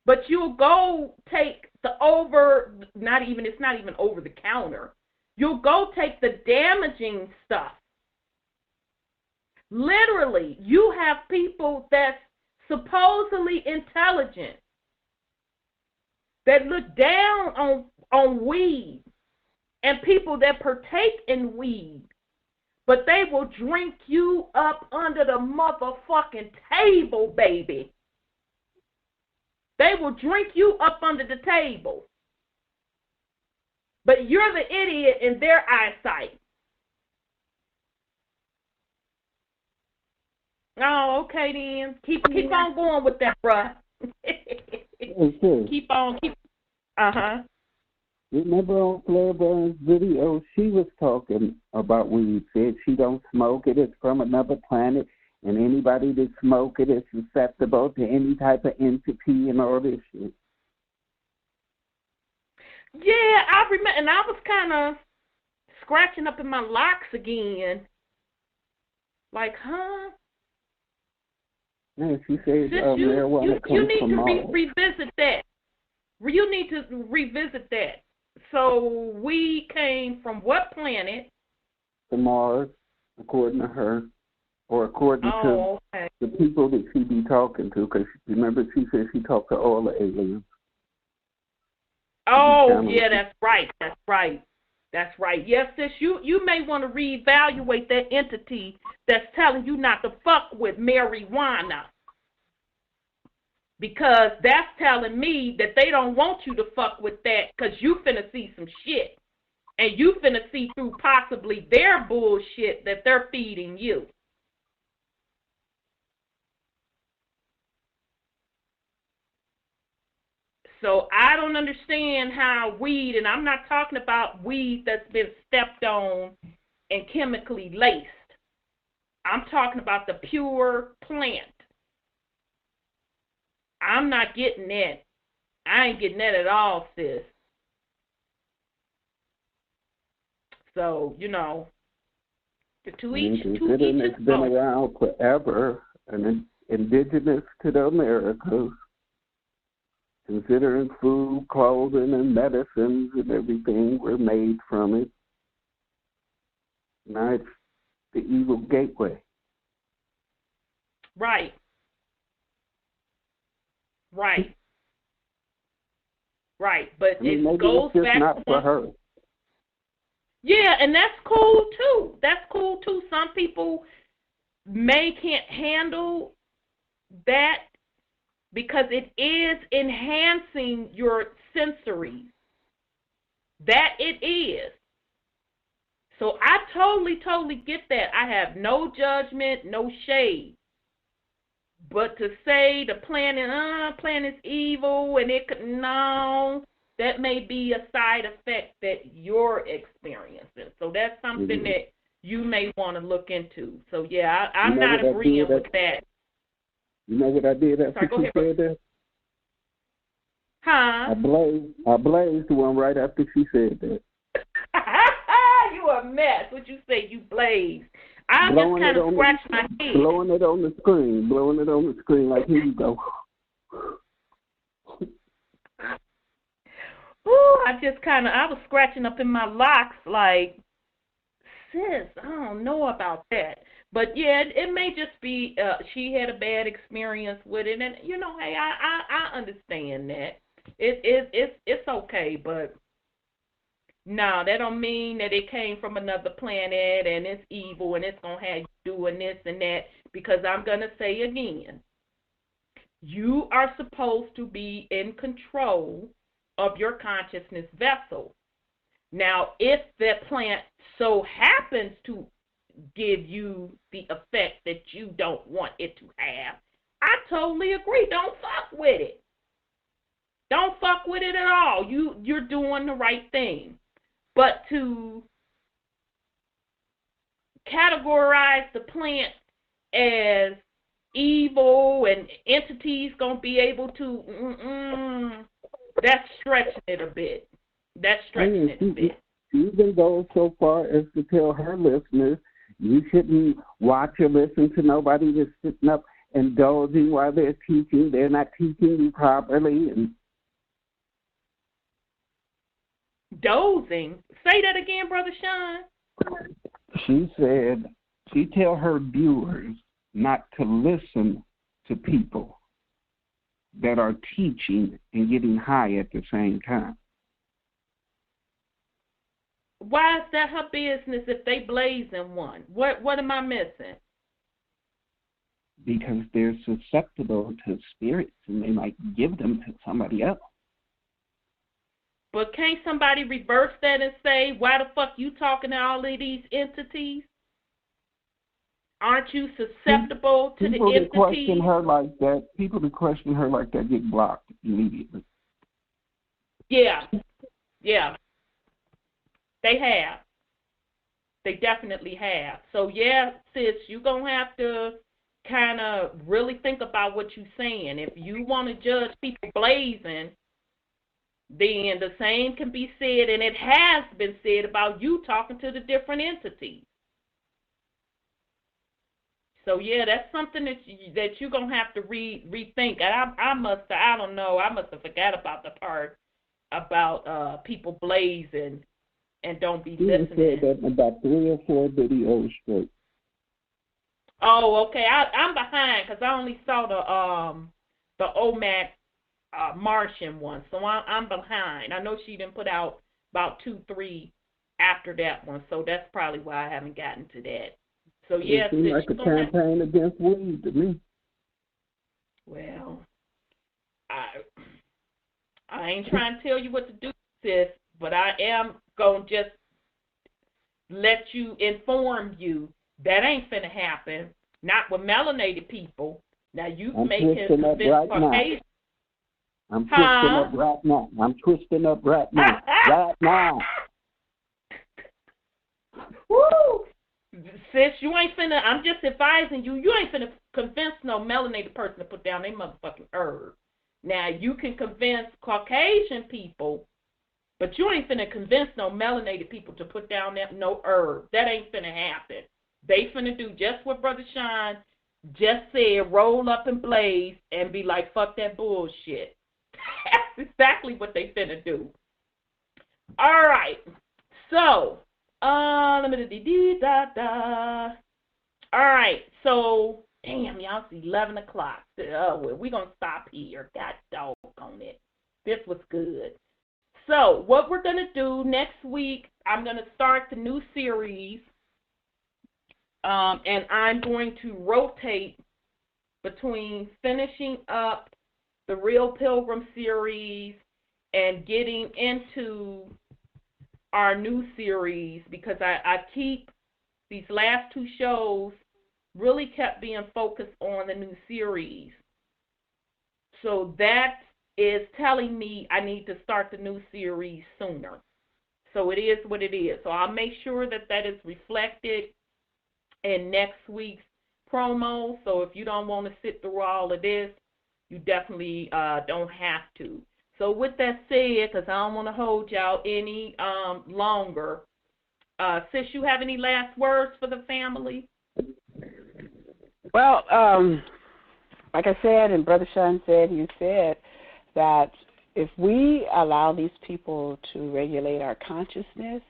[SPEAKER 4] But you'll go take it's not even over the counter. You'll go take the damaging stuff. Literally, you have people that's supposedly intelligent that look down on weed and people that partake in weed, but they will drink you up under the motherfucking table, baby. They will drink you up under the table. But you're the idiot in their eyesight. Oh, okay then. Keep on going with that, bruh. Keep on.
[SPEAKER 3] Remember on Claire Burns' video, she was talking about weed. Said she don't smoke it. It's from another planet. And anybody that smoke it is susceptible to any type of entity and all this shit.
[SPEAKER 4] Yeah, I remember, and I was kind of scratching up in my locks again. Like, huh?
[SPEAKER 3] Yeah, she said marijuana comes from Mars.
[SPEAKER 4] You need to revisit that. You need to revisit that. So we came from what planet?
[SPEAKER 3] To Mars, according to her. Or according to the people that she be talking to, because remember she said she talked to all the aliens.
[SPEAKER 4] Oh, yeah, that's right. Yes, sis, you may want to reevaluate that entity that's telling you not to fuck with marijuana. Because that's telling me that they don't want you to fuck with that because you finna see some shit. And you finna see through possibly their bullshit that they're feeding you. So I don't understand how weed, and I'm not talking about weed that's been stepped on and chemically laced. I'm talking about the pure plant. I'm not getting that. I ain't getting that at all, sis. So, you know, to each
[SPEAKER 3] it's been around forever and indigenous to the Americas. Considering food, clothing, and medicines and everything were made from it. Now it's the evil gateway.
[SPEAKER 4] Right. But it goes back
[SPEAKER 3] not for her.
[SPEAKER 4] Yeah, and that's cool too. Some people can't handle that, because it is enhancing your sensories. That it is. So I totally get that. I have no judgment, no shade. But to say the plant is evil and it could, no, that may be a side effect that you're experiencing. So that's something that you may want to look into. So yeah, I'm not agreeing with that.
[SPEAKER 5] You know what I did after she said that?
[SPEAKER 4] Huh?
[SPEAKER 5] I blazed one right after she said that.
[SPEAKER 4] You a mess. What you say? You blazed. I just kind of scratched my head.
[SPEAKER 5] Blowing it on the screen like, here you go.
[SPEAKER 4] Ooh, I was scratching up in my locks like, sis, I don't know about that. But yeah, it may just be she had a bad experience with it, and you know, hey, I understand that. It's okay, but no, that don't mean that it came from another planet and it's evil and it's gonna have you doing this and that. Because I'm gonna say again, you are supposed to be in control of your consciousness vessel. Now, if that plant so happens to give you the effect that you don't want it to have, I totally agree. Don't fuck with it. Don't fuck with it at all. You're doing the right thing. But to categorize the plant as evil and entities gonna be able to, that's stretching it a bit. That's stretching it a bit.
[SPEAKER 5] She even goes so far as to tell her listeners, you shouldn't watch or listen to nobody that's sitting up and dozing while they're teaching. They're not teaching you properly. And
[SPEAKER 4] dozing? Say that again, Brother Sean.
[SPEAKER 5] She said she tell her viewers not to listen to people that are teaching and getting high at the same time.
[SPEAKER 4] Why is that her business if they blazing one? What am I missing?
[SPEAKER 5] Because they're susceptible to spirits and they might give them to somebody else.
[SPEAKER 4] But can't somebody reverse that and say, why the fuck you talking to all of these entities? Aren't you susceptible to the entities?
[SPEAKER 5] People that question her like that get blocked immediately.
[SPEAKER 4] Yeah. They have. They definitely have. So, yeah, sis, you're going to have to kind of really think about what you're saying. If you want to judge people blazing, then the same can be said, and it has been said about you talking to the different entities. So, yeah, that's something that you're going to have to rethink. And I must have forgot about the part about people blazing and don't be listening.
[SPEAKER 5] You said that in about 3 or 4 videos straight.
[SPEAKER 4] Oh, okay. I'm behind because I only saw the OMAC Martian one, so I'm behind. I know she didn't put out about 2, 3 after that one, so that's probably why I haven't gotten to that. So yes,
[SPEAKER 5] it seems like a campaign against weed to me.
[SPEAKER 4] Well, I ain't trying to tell you what to do, sis, but I am going to just let you inform you that ain't finna happen. Not with melanated people. Now you making convince Caucasian.
[SPEAKER 5] I'm twisting up right now. Right now.
[SPEAKER 4] Woo! Sis, you ain't finna, I'm just advising you, you ain't finna convince no melanated person to put down their motherfucking herb. Now, you can convince Caucasian people, but you ain't finna convince no melanated people to put down no herb. That ain't finna happen. They finna do just what Brother Sean just said, roll up and blaze and be like, fuck that bullshit. That's exactly what they finna do. All right. So, all right. So, damn, y'all, it's 11 o'clock. We're going to stop here. God doggone it. This was good. So, what we're going to do next week, I'm going to start the new series, and I'm going to rotate between finishing up the Real Pilgrim series and getting into our new series, because I keep these last 2 shows really kept being focused on the new series. So that is telling me I need to start the new series sooner. So it is what it is. So I'll make sure that that is reflected in next week's promo. So if you don't want to sit through all of this, you definitely don't have to. So with that said, because I don't want to hold y'all any longer, sis, you have any last words for the family?
[SPEAKER 2] Well, like I said, and Brother Sean said, you said that if we allow these people to regulate our consciousness,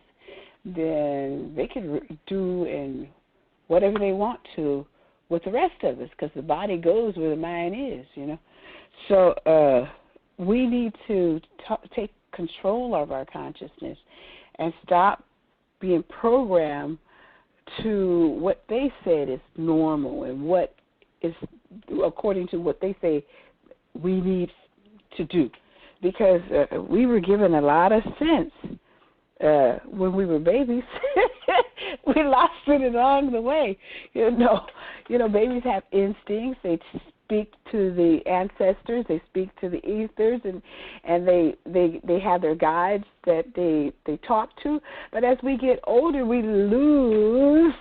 [SPEAKER 2] then they can do and whatever they want to with the rest of us, because the body goes where the mind is, you know. So we need to take control of our consciousness and stop being programmed to what they said is normal and what is according to what they say we need to do. Because we were given a lot of sense when we were babies. We lost it along the way. You know, babies have instincts. They speak to the ancestors. They speak to the ethers, and they have their guides that they talk to. But as we get older, we lose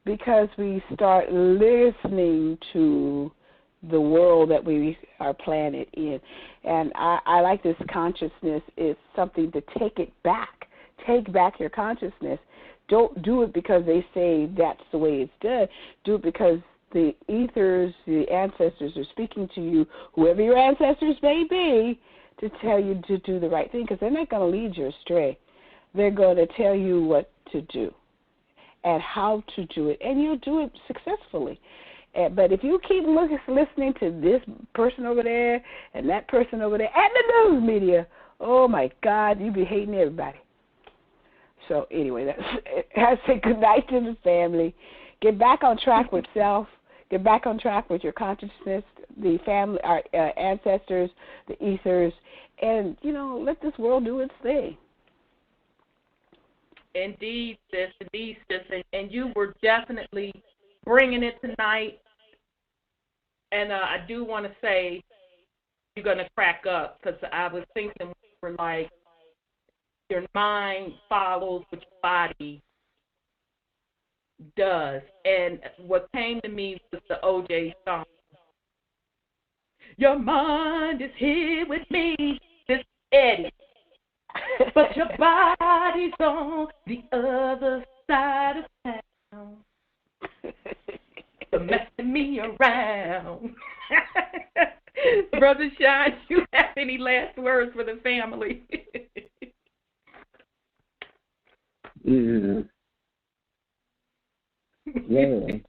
[SPEAKER 2] because we start listening to the world that we are planted in. And I like this consciousness is something to take it back. Take back your consciousness. Don't do it because they say that's the way it's done. Do it because the ethers, the ancestors are speaking to you, whoever your ancestors may be, to tell you to do the right thing, because they're not going to lead you astray. They're going to tell you what to do and how to do it, and you'll do it successfully. But if you keep listening to this person over there and that person over there and the news media, oh, my God, you be hating everybody. So anyway, I say good night to the family. Get back on track with self. Get back on track with your consciousness, the family, our ancestors, the ethers, and, let this world do its thing.
[SPEAKER 4] Indeed, sis. And you were definitely bringing it tonight. And I do want to say you're going to crack up, because I was thinking we were like, your mind follows what your body does. And what came to me was the OJ song. Your mind is here with me, this Eddie. But your body's on the other side of town. So messing me around. Brother Sean, you have any last words for the family?
[SPEAKER 3] Yeah. Love.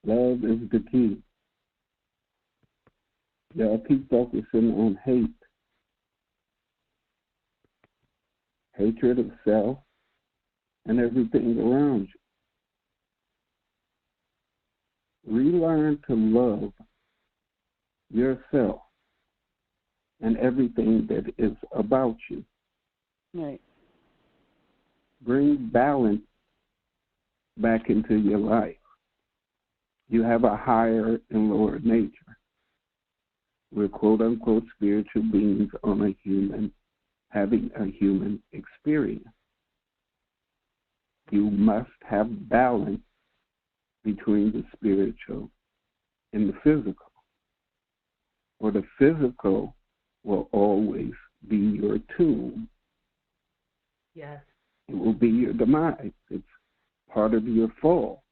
[SPEAKER 3] Love is the key. Y'all keep focusing on hate. Hatred of self and everything around you. Relearn to love yourself and everything that is about you.
[SPEAKER 2] Right.
[SPEAKER 3] Bring balance back into your life. You have a higher and lower nature. We're quote-unquote spiritual beings having a human experience. You must have balance between the spiritual and the physical, or the physical will always be your tomb.
[SPEAKER 4] Yes.
[SPEAKER 3] It will be your demise. It's part of your fall.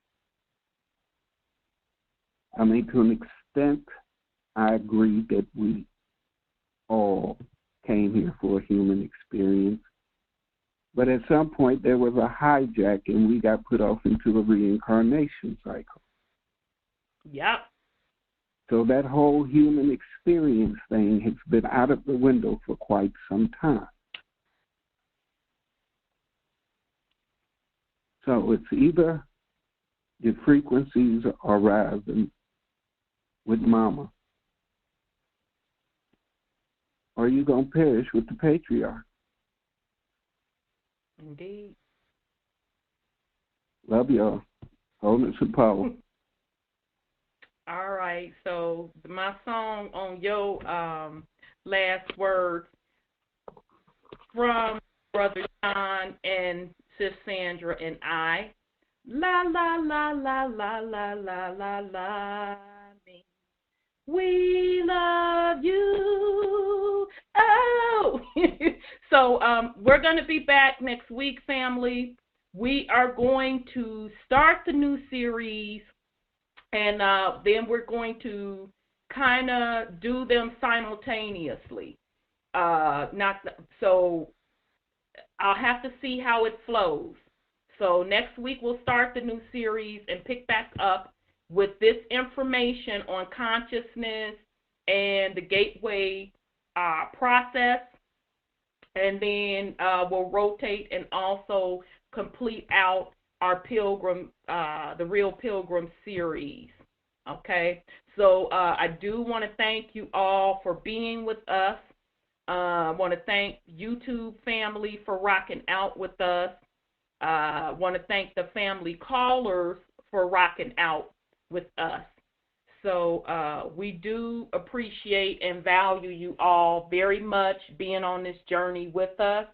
[SPEAKER 3] I mean, to an extent, I agree that we all came here for a human experience. But at some point, there was a hijack, and we got put off into a reincarnation cycle.
[SPEAKER 4] Yep.
[SPEAKER 3] So that whole human experience thing has been out of the window for quite some time. So it's either your frequencies are rising with mama, or you're going to perish with the patriarch.
[SPEAKER 4] Indeed.
[SPEAKER 3] Love y'all. Wholeness and power.
[SPEAKER 4] All right. So my song on your last words from Brother John and Sis Sandra and I. La la la la la la la la la. We love you. Oh. So we're going to be back next week, family. We are going to start the new series, and then we're going to kind of do them simultaneously. So I'll have to see how it flows. So next week we'll start the new series and pick back up with this information on consciousness and the gateway process, and then we'll rotate and also complete out our Pilgrim, the Real Pilgrim series. Okay, so I do want to thank you all for being with us. I want to thank YouTube family for rocking out with us. I want to thank the family callers for rocking out with us. So we do appreciate and value you all very much being on this journey with us.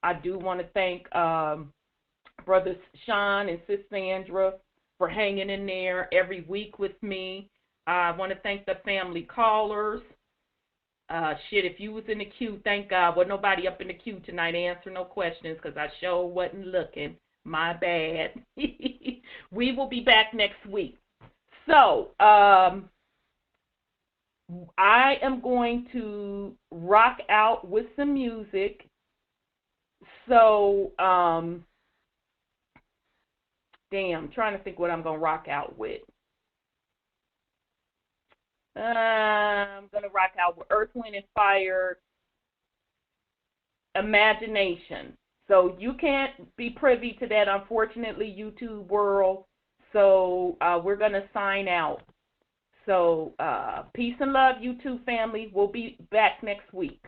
[SPEAKER 4] I do want to thank Brother Sean and Sis Sandra for hanging in there every week with me. I want to thank the family callers. If you was in the queue, thank God. Wasn't nobody up in the queue tonight to answer no questions because I sure wasn't looking. My bad. We will be back next week. So, I am going to rock out with some music. So, I'm trying to think what I'm going to rock out with. I'm going to rock out with Earth, Wind, and Fire, Imagination. So you can't be privy to that, unfortunately, YouTube world. So we're going to sign out. So peace and love, YouTube family. We'll be back next week.